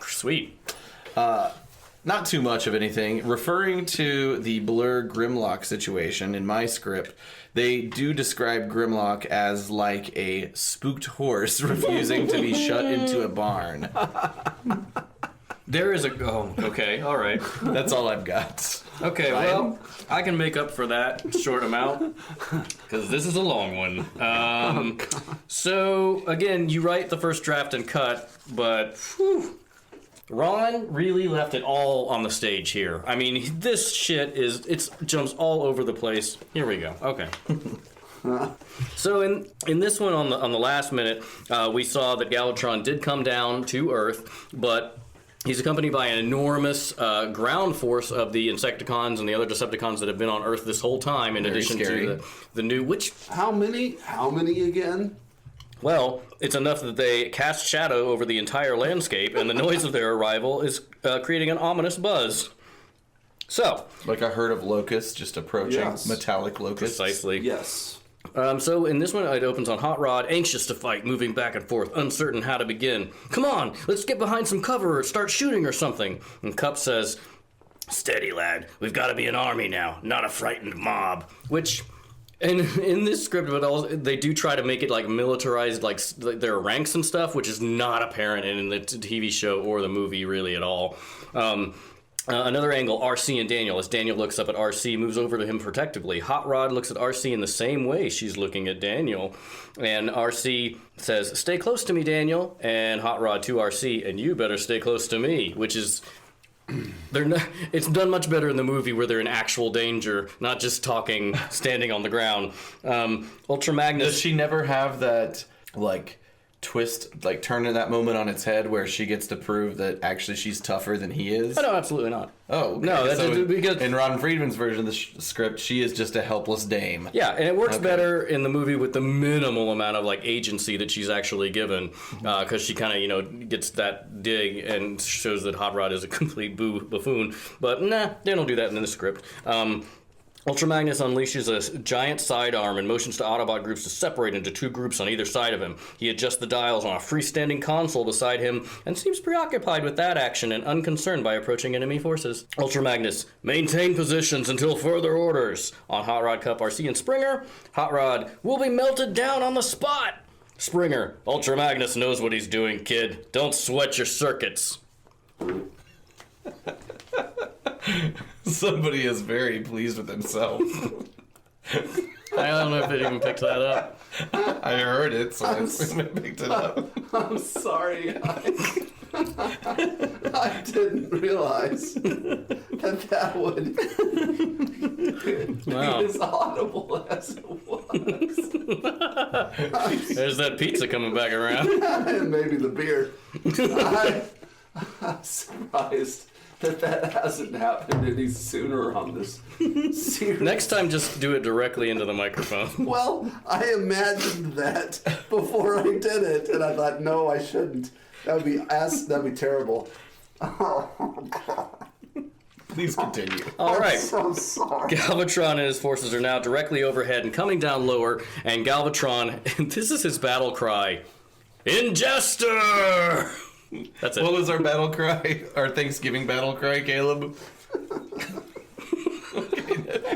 Sweet. Not too much of anything. Referring to the Blur Grimlock situation in my script, they do describe Grimlock as like a spooked horse refusing to be shut into a barn. There is a... Oh, okay. All right. That's all I've got. Okay, well, I can make up for that short amount because this is a long one. So, again, you write the first draft and cut, but whew, Ron really left it all on the stage here. I mean, this shit it jumps all over the place. Here we go. Okay. So in this one on the last minute, we saw that Galvatron did come down to Earth, but he's accompanied by an enormous ground force of the Insecticons and the other Decepticons that have been on Earth this whole time, in addition scary. to the new... Which, How many again? well, it's enough that they cast shadow over the entire landscape, and the noise of their arrival is creating an ominous buzz. So, Like a herd of locusts just approaching, Yes. metallic locusts. precisely. Yes. So in this one, it opens on Hot Rod, anxious to fight, moving back and forth, uncertain how to begin. Come on, let's get behind some cover or start shooting or something. And Cup says, steady, lad. We've got to be an army now, not a frightened mob. Which, And in this script, but also, they do try to make it like militarized, like their ranks and stuff, which is not apparent in the TV show or the movie really at all. Another angle, RC and Daniel. As Daniel looks up at RC, moves over to him protectively. Hot Rod looks at RC in the same way she's looking at Daniel. And RC says, "Stay close to me, Daniel." And Hot Rod to RC, "And you better stay close to me," which is... it's done much better in the movie where they're in actual danger, not just talking, standing on the ground. Ultra Magnus... Does she never have that, like... twist, like turning that moment on its head where she gets to prove that actually she's tougher than he is? Oh, no, absolutely not. Oh, okay. No, that's because in Ron Friedman's version of the script, she is just a helpless dame. Yeah, and it works better in the movie with the minimal amount of like agency that she's actually given, because she kind of gets that dig and shows that Hot Rod is a complete buffoon. But nah, they don't do that in the script. Ultra Magnus unleashes a giant sidearm and motions to Autobot groups to separate into 2 groups on either side of him. He adjusts the dials on a freestanding console beside him and seems preoccupied with that action and unconcerned by approaching enemy forces. Ultra Magnus, maintain positions until further orders. On Hot Rod, Cup, RC, and Springer, Hot Rod will be melted down on the spot. Springer, Ultra Magnus knows what he's doing, kid. Don't sweat your circuits. Somebody is very pleased with himself. I don't know if it even picked that up. I heard it, so I assume it picked it up. I'm sorry. I didn't realize that would be as audible as it was. There's that pizza coming back around. And maybe the beer. I'm surprised that hasn't happened any sooner on this series. Next time, just do it directly into the microphone. Well, I imagined that before I did it, and I thought, no, I shouldn't. That'd be terrible. Please continue. All right. I'm so sorry. Galvatron and his forces are now directly overhead and coming down lower, and Galvatron, and this is his battle cry, "Ingester!" That's it. What was our battle cry? Our Thanksgiving battle cry, Caleb?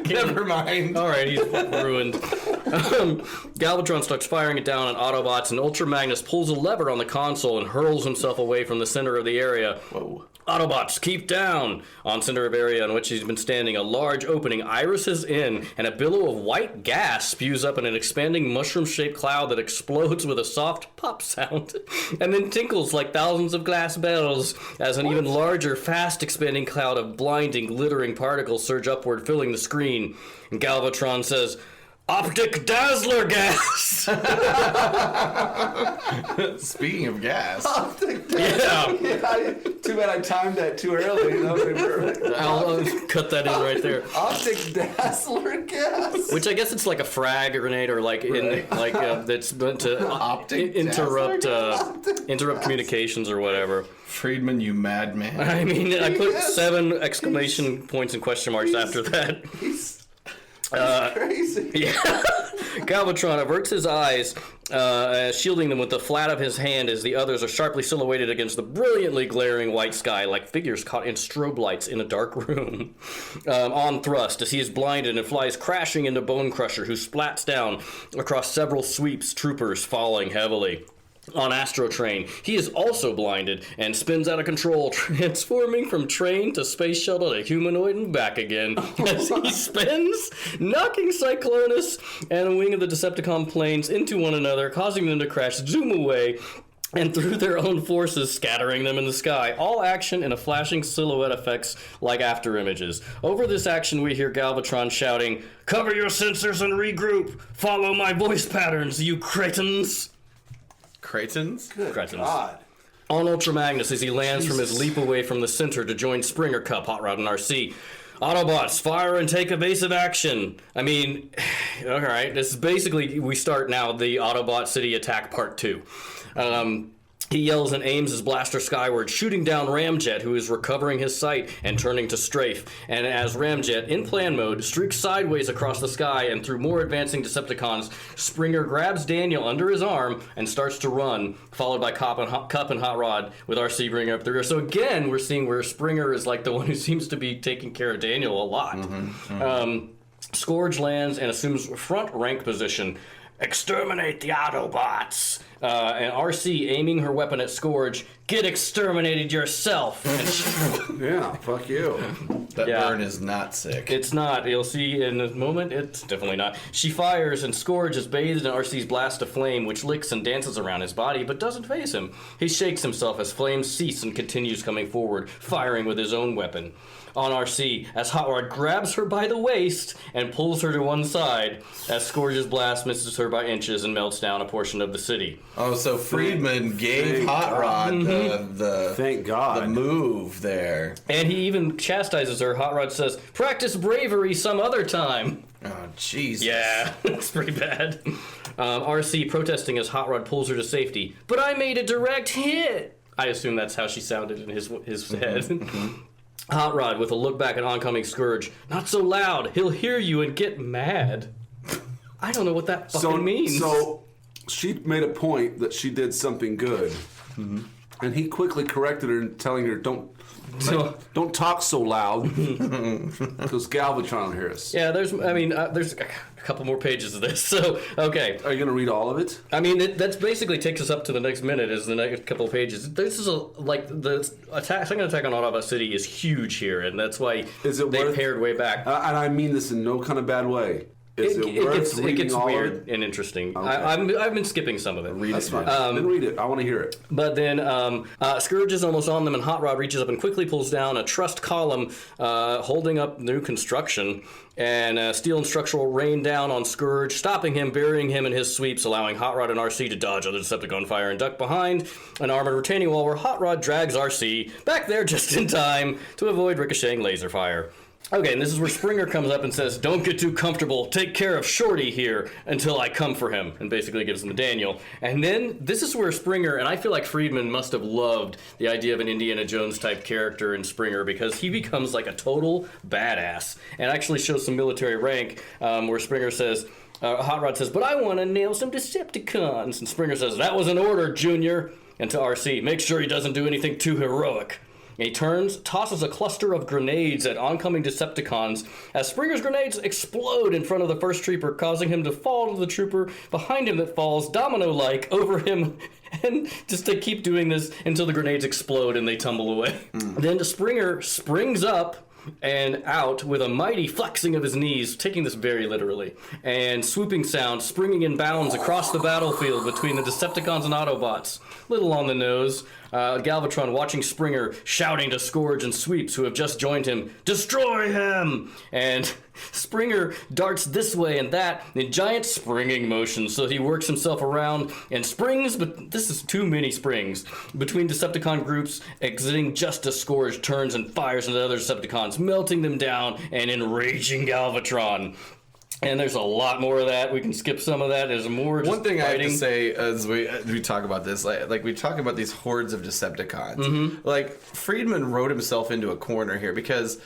Never mind. All right, he's ruined. Galvatron starts firing it down on Autobots, and Ultra Magnus pulls a lever on the console and hurls himself away from the center of the area. Whoa. Autobots, keep down! On center of area on which he's been standing, a large opening irises in, and a billow of white gas spews up in an expanding mushroom-shaped cloud that explodes with a soft pop sound, and then tinkles like thousands of glass bells as an even larger, fast-expanding cloud of blinding, glittering particles surge upward, filling the screen. And Galvatron says, "Optic Dazzler gas!" Speaking of gas. Optic Dazzler. Yeah. Too bad I timed that too early. That would be perfect. I'll cut that in right there. Optic Dazzler gas. Which I guess it's like a frag grenade, or like that's meant to interrupt communications or whatever. Friedman, you madman. I mean, I put 7 exclamation points and question marks after that. That's crazy. Yeah. Galvatron averts his eyes, shielding them with the flat of his hand as the others are sharply silhouetted against the brilliantly glaring white sky like figures caught in strobe lights in a dark room. On thrust, as he is blinded and flies crashing into Bone Crusher, who splats down across several sweeps, troopers falling heavily. On Astro Train, he is also blinded and spins out of control, transforming from train to space shuttle to humanoid and back again. As he spins, knocking Cyclonus and a wing of the Decepticon planes into one another, causing them to crash, zoom away, and through their own forces, scattering them in the sky. All action in a flashing silhouette effects like after images. Over this action, we hear Galvatron shouting, "Cover your sensors and regroup! Follow my voice patterns, you cretins!" Cretins? Cretins. God. On Ultra Magnus as he lands from his leap away from the center to join Springer, Cup, Hot Rod, and RC. Autobots, fire and take evasive action. I mean, all right, this is basically, we start now the Autobot City Attack Part 2. He yells and aims his blaster skyward, shooting down Ramjet, who is recovering his sight and turning to strafe. And as Ramjet, in plan mode, streaks sideways across the sky and through more advancing Decepticons, Springer grabs Daniel under his arm and starts to run, followed by Cup and Hot Rod with RC bringing up the rear. So again, we're seeing where Springer is like the one who seems to be taking care of Daniel a lot. Scourge lands and assumes front rank position. Exterminate the Autobots! And RC aiming her weapon at Scourge, get exterminated yourself! And Yeah, fuck you. That Yeah. burn is not sick. it's not. You'll see in a moment, it's definitely not. She fires, and Scourge is bathed in RC's blast of flame, which licks and dances around his body, but doesn't faze him. He shakes himself as flames cease and continues coming forward, firing with his own weapon. On RC, as Hot Rod grabs her by the waist and pulls her to one side, as Scourge's blast misses her by inches and melts down a portion of the city. Oh, so Friedman gave Thank Hot Rod the Thank God. the move there. And he even chastises her. Hot Rod says, "Practice bravery some other time." Oh, Jesus. Yeah, it's pretty bad. RC protesting as Hot Rod pulls her to safety. But I made a direct hit. I assume that's how she sounded in his head. Hot Rod with a look back at oncoming Scourge. Not so loud. He'll hear you and get mad. I don't know what that fucking means. So she made a point that she did something good, and he quickly corrected her, telling her, "Don't talk so loud, because Galvatron will hear us." Yeah, there's a couple more pages of this. So, okay. Are you gonna read all of it? I mean, that's basically takes us up to the next minute. Is the next couple of pages. This is the second attack on Autobot City is huge here, and that's why they paired way back. And I mean this in no kind of bad way. Is it worth reading it gets all weird of it? and interesting. Okay. I've been skipping some of it. That's fine. Then read it. I want to hear it. But then Scourge is almost on them, and Hot Rod reaches up and quickly pulls down a trussed column holding up new construction. And steel and structural rain down on Scourge, stopping him, burying him in his sweeps, allowing Hot Rod and RC to dodge other Decepticon fire and duck behind an armored retaining wall where Hot Rod drags RC back there just in time to avoid ricocheting laser fire. Okay, and this is where Springer comes up and says, "Don't get too comfortable. Take care of Shorty here until I come for him," and basically gives him the Daniel. And then this is where Springer, and I feel like Friedman must have loved the idea of an Indiana Jones type character in Springer, because he becomes like a total badass and actually shows some military rank, where Springer says, Hot Rod says, "But I want to nail some Decepticons." And Springer says, "That was an order, Junior." And to RC, "Make sure he doesn't do anything too heroic." He turns, tosses a cluster of grenades at oncoming Decepticons as Springer's grenades explode in front of the first trooper, causing him to fall to the trooper behind him that falls domino-like over him, and just to keep doing this until the grenades explode and they tumble away. Then Springer springs up and out with a mighty flexing of his knees, taking this very literally, and swooping sound, springing in bounds across the battlefield between the Decepticons and Autobots. Little on the nose. Galvatron watching Springer, shouting to Scourge and Sweeps, who have just joined him, "Destroy him!" And Springer darts this way and that in giant springing motion, so he works himself around and springs, but this is too many springs, between Decepticon groups, exiting just as Scourge turns and fires into other Decepticons, melting them down and enraging Galvatron. And there's a lot more of that. We can skip some of that. There's more just One thing fighting. I have to say as we talk about this, like we talk about these hordes of Decepticons. Mm-hmm. Like Friedman wrote himself into a corner here because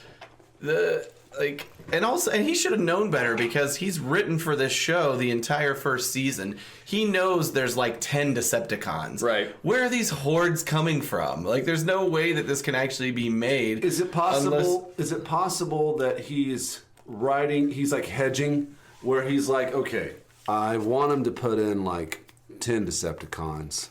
and he should have known better, because he's written for this show the entire first season. He knows there's like 10 Decepticons. Right. Where are these hordes coming from? Like, there's no way that this can actually be made. Is it possible? Is it possible that he's writing? He's like hedging, where he's like, okay, I want him to put in like 10 Decepticons.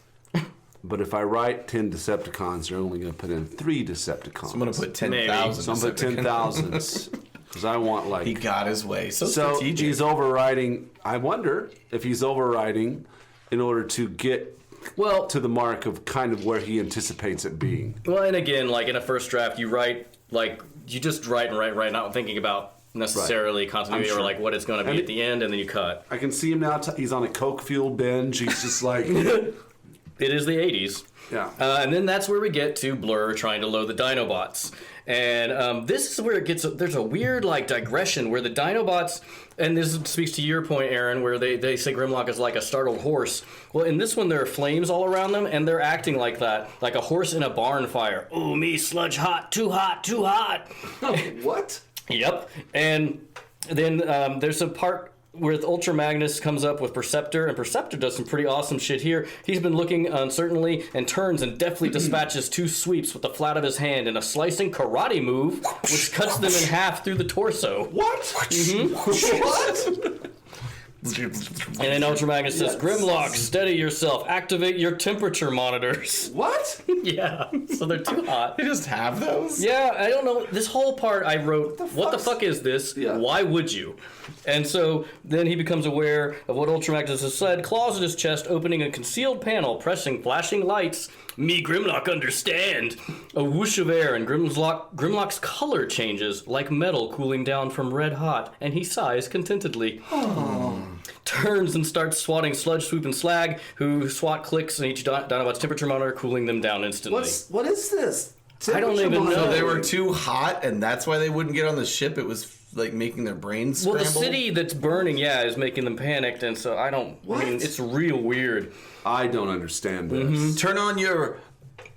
But if I write 10 Decepticons, they're only going to put in 3 Decepticons. So I'm going to put 10,000. So I'm going to put 10,000. Because I want like... He got his way. So strategic. He's overriding... I wonder if he's overriding in order to get to the mark of kind of where he anticipates it being. Well, and again, like in a first draft, you write, like, you just write, not thinking about necessarily continuity or like what it's going to be at the end, and then you cut. I can see him now. He's on a coke-fueled binge. He's just like... It is the 80s. Yeah. And then that's where we get to Blur trying to load the Dinobots. And this is where it gets, there's a weird like digression where the Dinobots, and this speaks to your point, Aaron, where they say Grimlock is like a startled horse. Well, in this one, there are flames all around them, and they're acting like that, like a horse in a barn fire. Ooh, me sludge hot, too hot, too hot. What? Yep. And then there's a part with Ultra Magnus comes up with Perceptor, and Perceptor does some pretty awesome shit here. He's been looking uncertainly and turns and deftly dispatches 2 sweeps with the flat of his hand in a slicing karate move, which cuts them in half through the torso. What? What? And then Ultra Magnus says, Grimlock, steady yourself. Activate your temperature monitors. What? Yeah, so they're too hot. They just have those? Yeah, I don't know. This whole part I wrote, what the fuck is this? Yeah. Why would you? And so then he becomes aware of what Ultra Magnus has said, claws at his chest, opening a concealed panel, pressing flashing lights. Me Grimlock understand. A whoosh of air, and Grimlock's color changes, like metal cooling down from red hot, and he sighs contentedly. Turns and starts swatting Sludge, Swoop, and Slag, who swat clicks in each Dinobot's temperature monitor, cooling them down instantly. What is this? I don't even know. So they were too hot, and that's why they wouldn't get on the ship? It was like making their brains scramble? Well, the city that's burning, is making them panicked, and so I mean, it's real weird. I don't understand this. Turn on your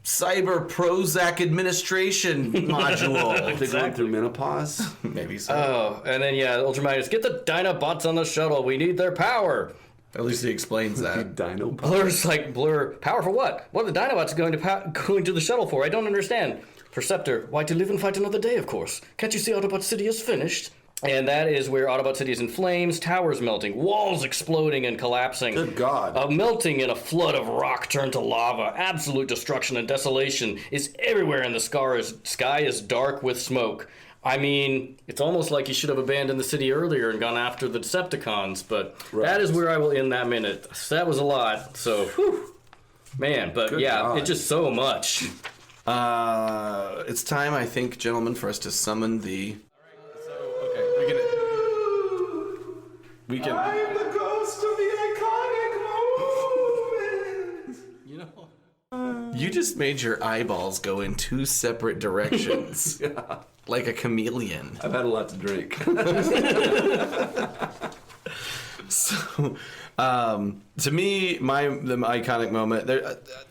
Cyber Prozac administration module. They going through menopause? Maybe so. Oh, and then Ultra Magnus, get the Dinobots on the shuttle. We need their power. At least he explains that. Dino. Blur's like, Blur, power for what? What are the Dinobots going to the shuttle for? I don't understand. Perceptor, why to live and fight another day, of course. Can't you see Autobot City is finished? And that is where Autobot City is in flames, towers melting, walls exploding and collapsing. Good God. A melting in a flood of rock turned to lava. Absolute destruction and desolation is everywhere, and the sky is dark with smoke. I mean, it's almost like he should have abandoned the city earlier and gone after the Decepticons, but that is where I will end that minute. That was a lot, so, whew. Man, but Good God. it's just so much. It's time, I think, gentlemen, for us to summon the... We can. I am the ghost of the iconic moment. You just made your eyeballs go in 2 separate directions. Yeah. Like a chameleon. I've had a lot to drink. So, to me, the iconic moment.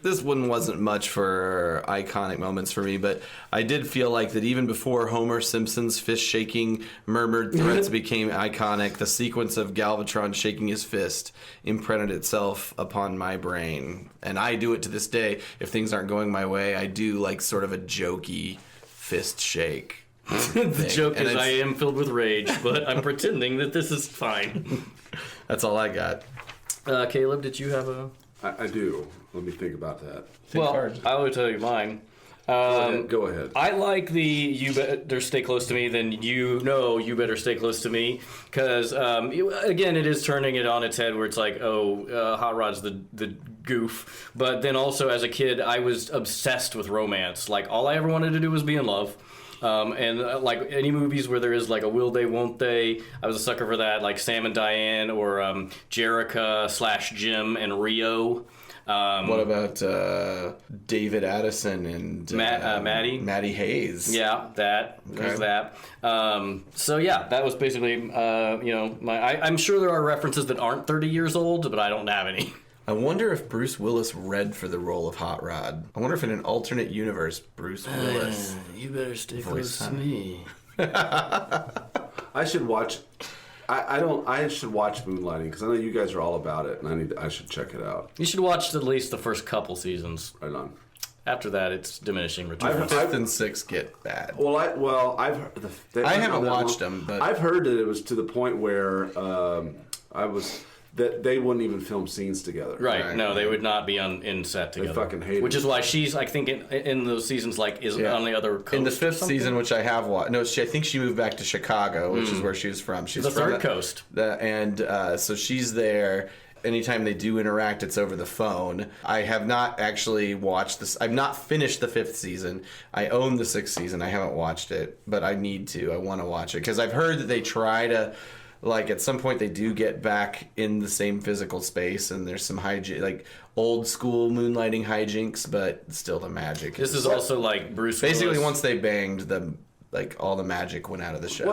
This one wasn't much for iconic moments for me, but I did feel like that even before Homer Simpson's fist-shaking, murmured threats became iconic, the sequence of Galvatron shaking his fist imprinted itself upon my brain, and I do it to this day. If things aren't going my way, I do like sort of a jokey fist shake. The joke is I am filled with rage, but I'm pretending that this is fine. That's all I got. Caleb, did you have a... I do. Let me think about that. I will tell you mine. Go ahead. I like the you better stay close to me than you better stay close to me. Because, again, it is turning it on its head where it's like, Hot Rod's the goof. But then also as a kid, I was obsessed with romance. Like, all I ever wanted to do was be in love. Like any movies where there is like a will they, won't they, I was a sucker for that, like Sam and Diane or Jerrica / Jim and Rio. What about David Addison and Maddie Hayes? Yeah, there's that. So yeah, that was basically I'm sure there are references that aren't 30 years old, but I don't have any. I wonder if Bruce Willis read for the role of Hot Rod. I wonder if in an alternate universe, Bruce Willis. You better stay close to me. I should watch. I should watch Moonlighting because I know you guys are all about it, and I should check it out. You should watch at least the first couple seasons. Right on. After that, it's diminishing returns. 5th and 6th get bad. I've heard I haven't watched them, but I've heard that it was to the point where that they wouldn't even film scenes together. Right. No, they would not be in set together. They fucking hate it. Which is why she's, I think, in those seasons, like, is on the other coast. In the 5th season, which I have watched. No, I think she moved back to Chicago, which is where she was from. She's the from third coast. So she's there. Anytime they do interact, it's over the phone. I have not actually watched this. I've not finished the 5th season. I own the 6th season. I haven't watched it, but I need to. I want to watch it because I've heard that they try to... Like, at some point, they do get back in the same physical space, and there's some like, old-school moonlighting hijinks, but still the magic. This is also, like, Bruce Willis. Basically, once they banged, all the magic went out of the show.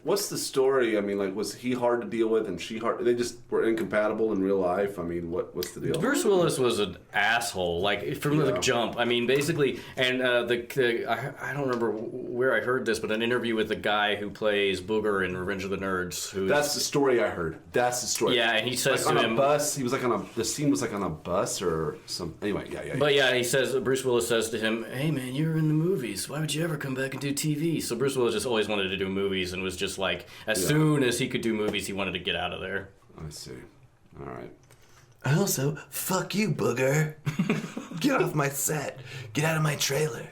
What's the story? I mean, like, was he hard to deal with and she hard? They just were incompatible in real life? I mean, what's the deal? Bruce Willis was an asshole, like, from the jump. I mean, basically, and I don't remember where I heard this, but an interview with the guy who plays Booger in Revenge of the Nerds. That's the story I heard. That's the story. Yeah, and he says like to on him... a bus, he was like the scene was like on a bus or some... Anyway, yeah. But yeah, he says, Bruce Willis says to him, hey man, you were in the movies. Why would you ever come back and do TV? So Bruce Willis just always wanted to do movies and was just like, as soon as he could do movies, he wanted to get out of there. I see. All right. Also, fuck you, Booger. Get off my set. Get out of my trailer.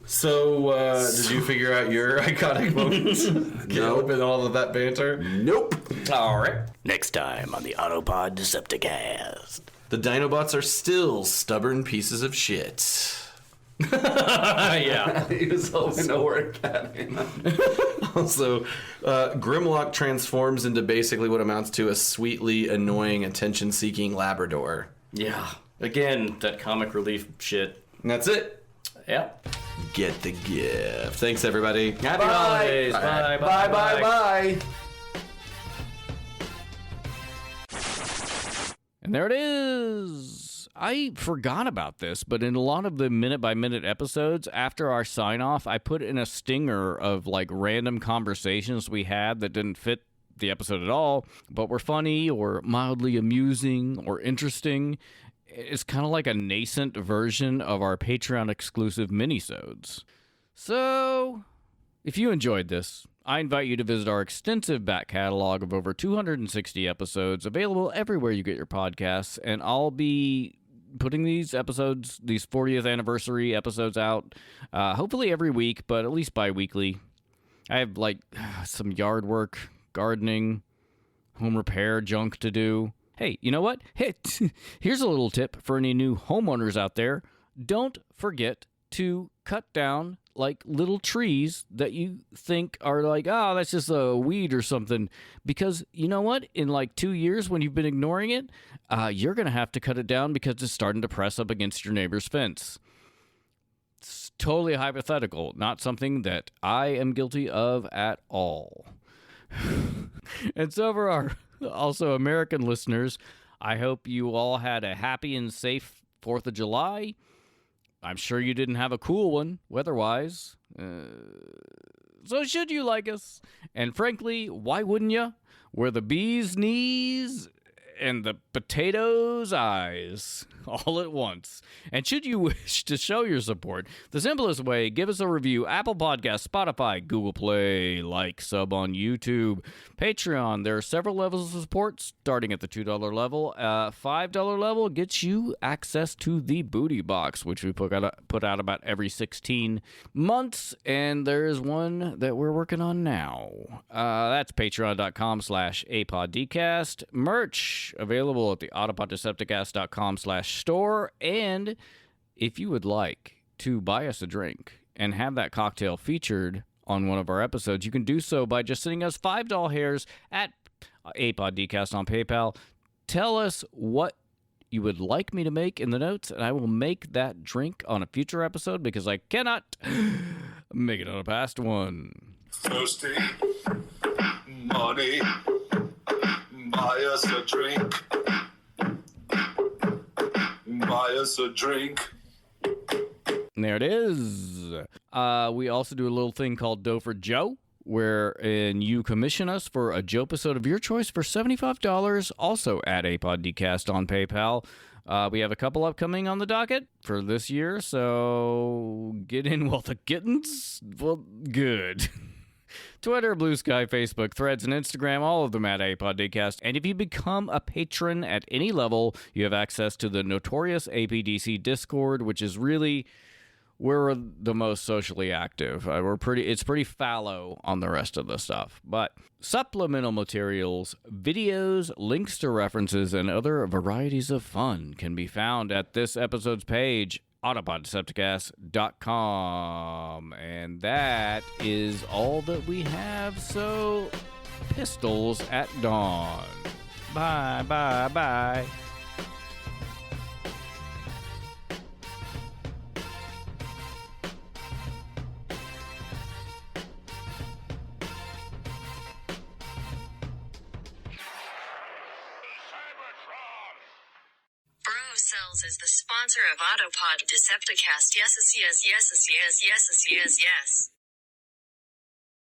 So, did you figure out your iconic moments? Nope. And all of that banter? Nope. All right. Next time on the Autopod Decepticast. The Dinobots are still stubborn pieces of shit. Yeah. He was hoping to work at him. Also, Grimlock transforms into basically what amounts to a sweetly annoying, attention-seeking Labrador. Yeah. Again, that comic relief shit. And that's it. Yep. Get the gift. Thanks, everybody. Happy holidays. Bye. Bye. And there it is. I forgot about this, but in a lot of the minute-by-minute episodes, after our sign-off, I put in a stinger of, like, random conversations we had that didn't fit the episode at all, but were funny or mildly amusing or interesting. It's kind of like a nascent version of our Patreon-exclusive minisodes. So, if you enjoyed this, I invite you to visit our extensive back catalog of over 260 episodes, available everywhere you get your podcasts, and I'll be putting these episodes, these 40th anniversary episodes out, hopefully every week, but at least bi-weekly. I have, like, some yard work, gardening, home repair junk to do. Hey, you know what? Hey, here's a little tip for any new homeowners out there. Don't forget to cut down, like, little trees that you think are like, oh, that's just a weed or something. Because you know what? In like 2 years when you've been ignoring it, you're going to have to cut it down because it's starting to press up against your neighbor's fence. It's totally hypothetical, not something that I am guilty of at all. And so for our also American listeners, I hope you all had a happy and safe 4th of July. I'm sure you didn't have a cool one, weather-wise. So should you like us? And frankly, why wouldn't you? We're the bee's knees and the potato's eyes all at once. And should you wish to show your support, the simplest way, give us a review. Apple Podcasts, Spotify, Google Play, like, sub on YouTube, Patreon. There are several levels of support, starting at the $2 level. $5 level gets you access to the Booty Box, which we put out about every 16 months. And there is one that we're working on now. That's patreon.com/apoddcast. Merch available at the autopoddecepticast.com/store. And if you would like to buy us a drink and have that cocktail featured on one of our episodes, you can do so by just sending us $5 hairs at apoddcast on PayPal. Tell us what you would like me to make in the notes, and I will make that drink on a future episode because I cannot make it on a past one. Thirsty, money, buy us a drink. Buy us a drink. And there it is. We also do a little thing called Dough for Joe, wherein you commission us for a Joe episode of your choice for $75, also at apoddcast on PayPal. We have a couple upcoming on the docket for this year, so get in while the getting's, well, good. Twitter, Blue Sky, Facebook, Threads, and Instagram, all of them at apoddcast. And if you become a patron at any level, you have access to the notorious APDC Discord, which is really we're the most socially active. It's pretty fallow on the rest of the stuff. But supplemental materials, videos, links to references, and other varieties of fun can be found at this episode's page, autopoddecepticast.com. And that is all that we have. So, pistols at dawn. Bye, bye, bye. Cells is the sponsor of Autopod Decepticast. Yes, yes, yes, yes, yes, yes, yes, yes.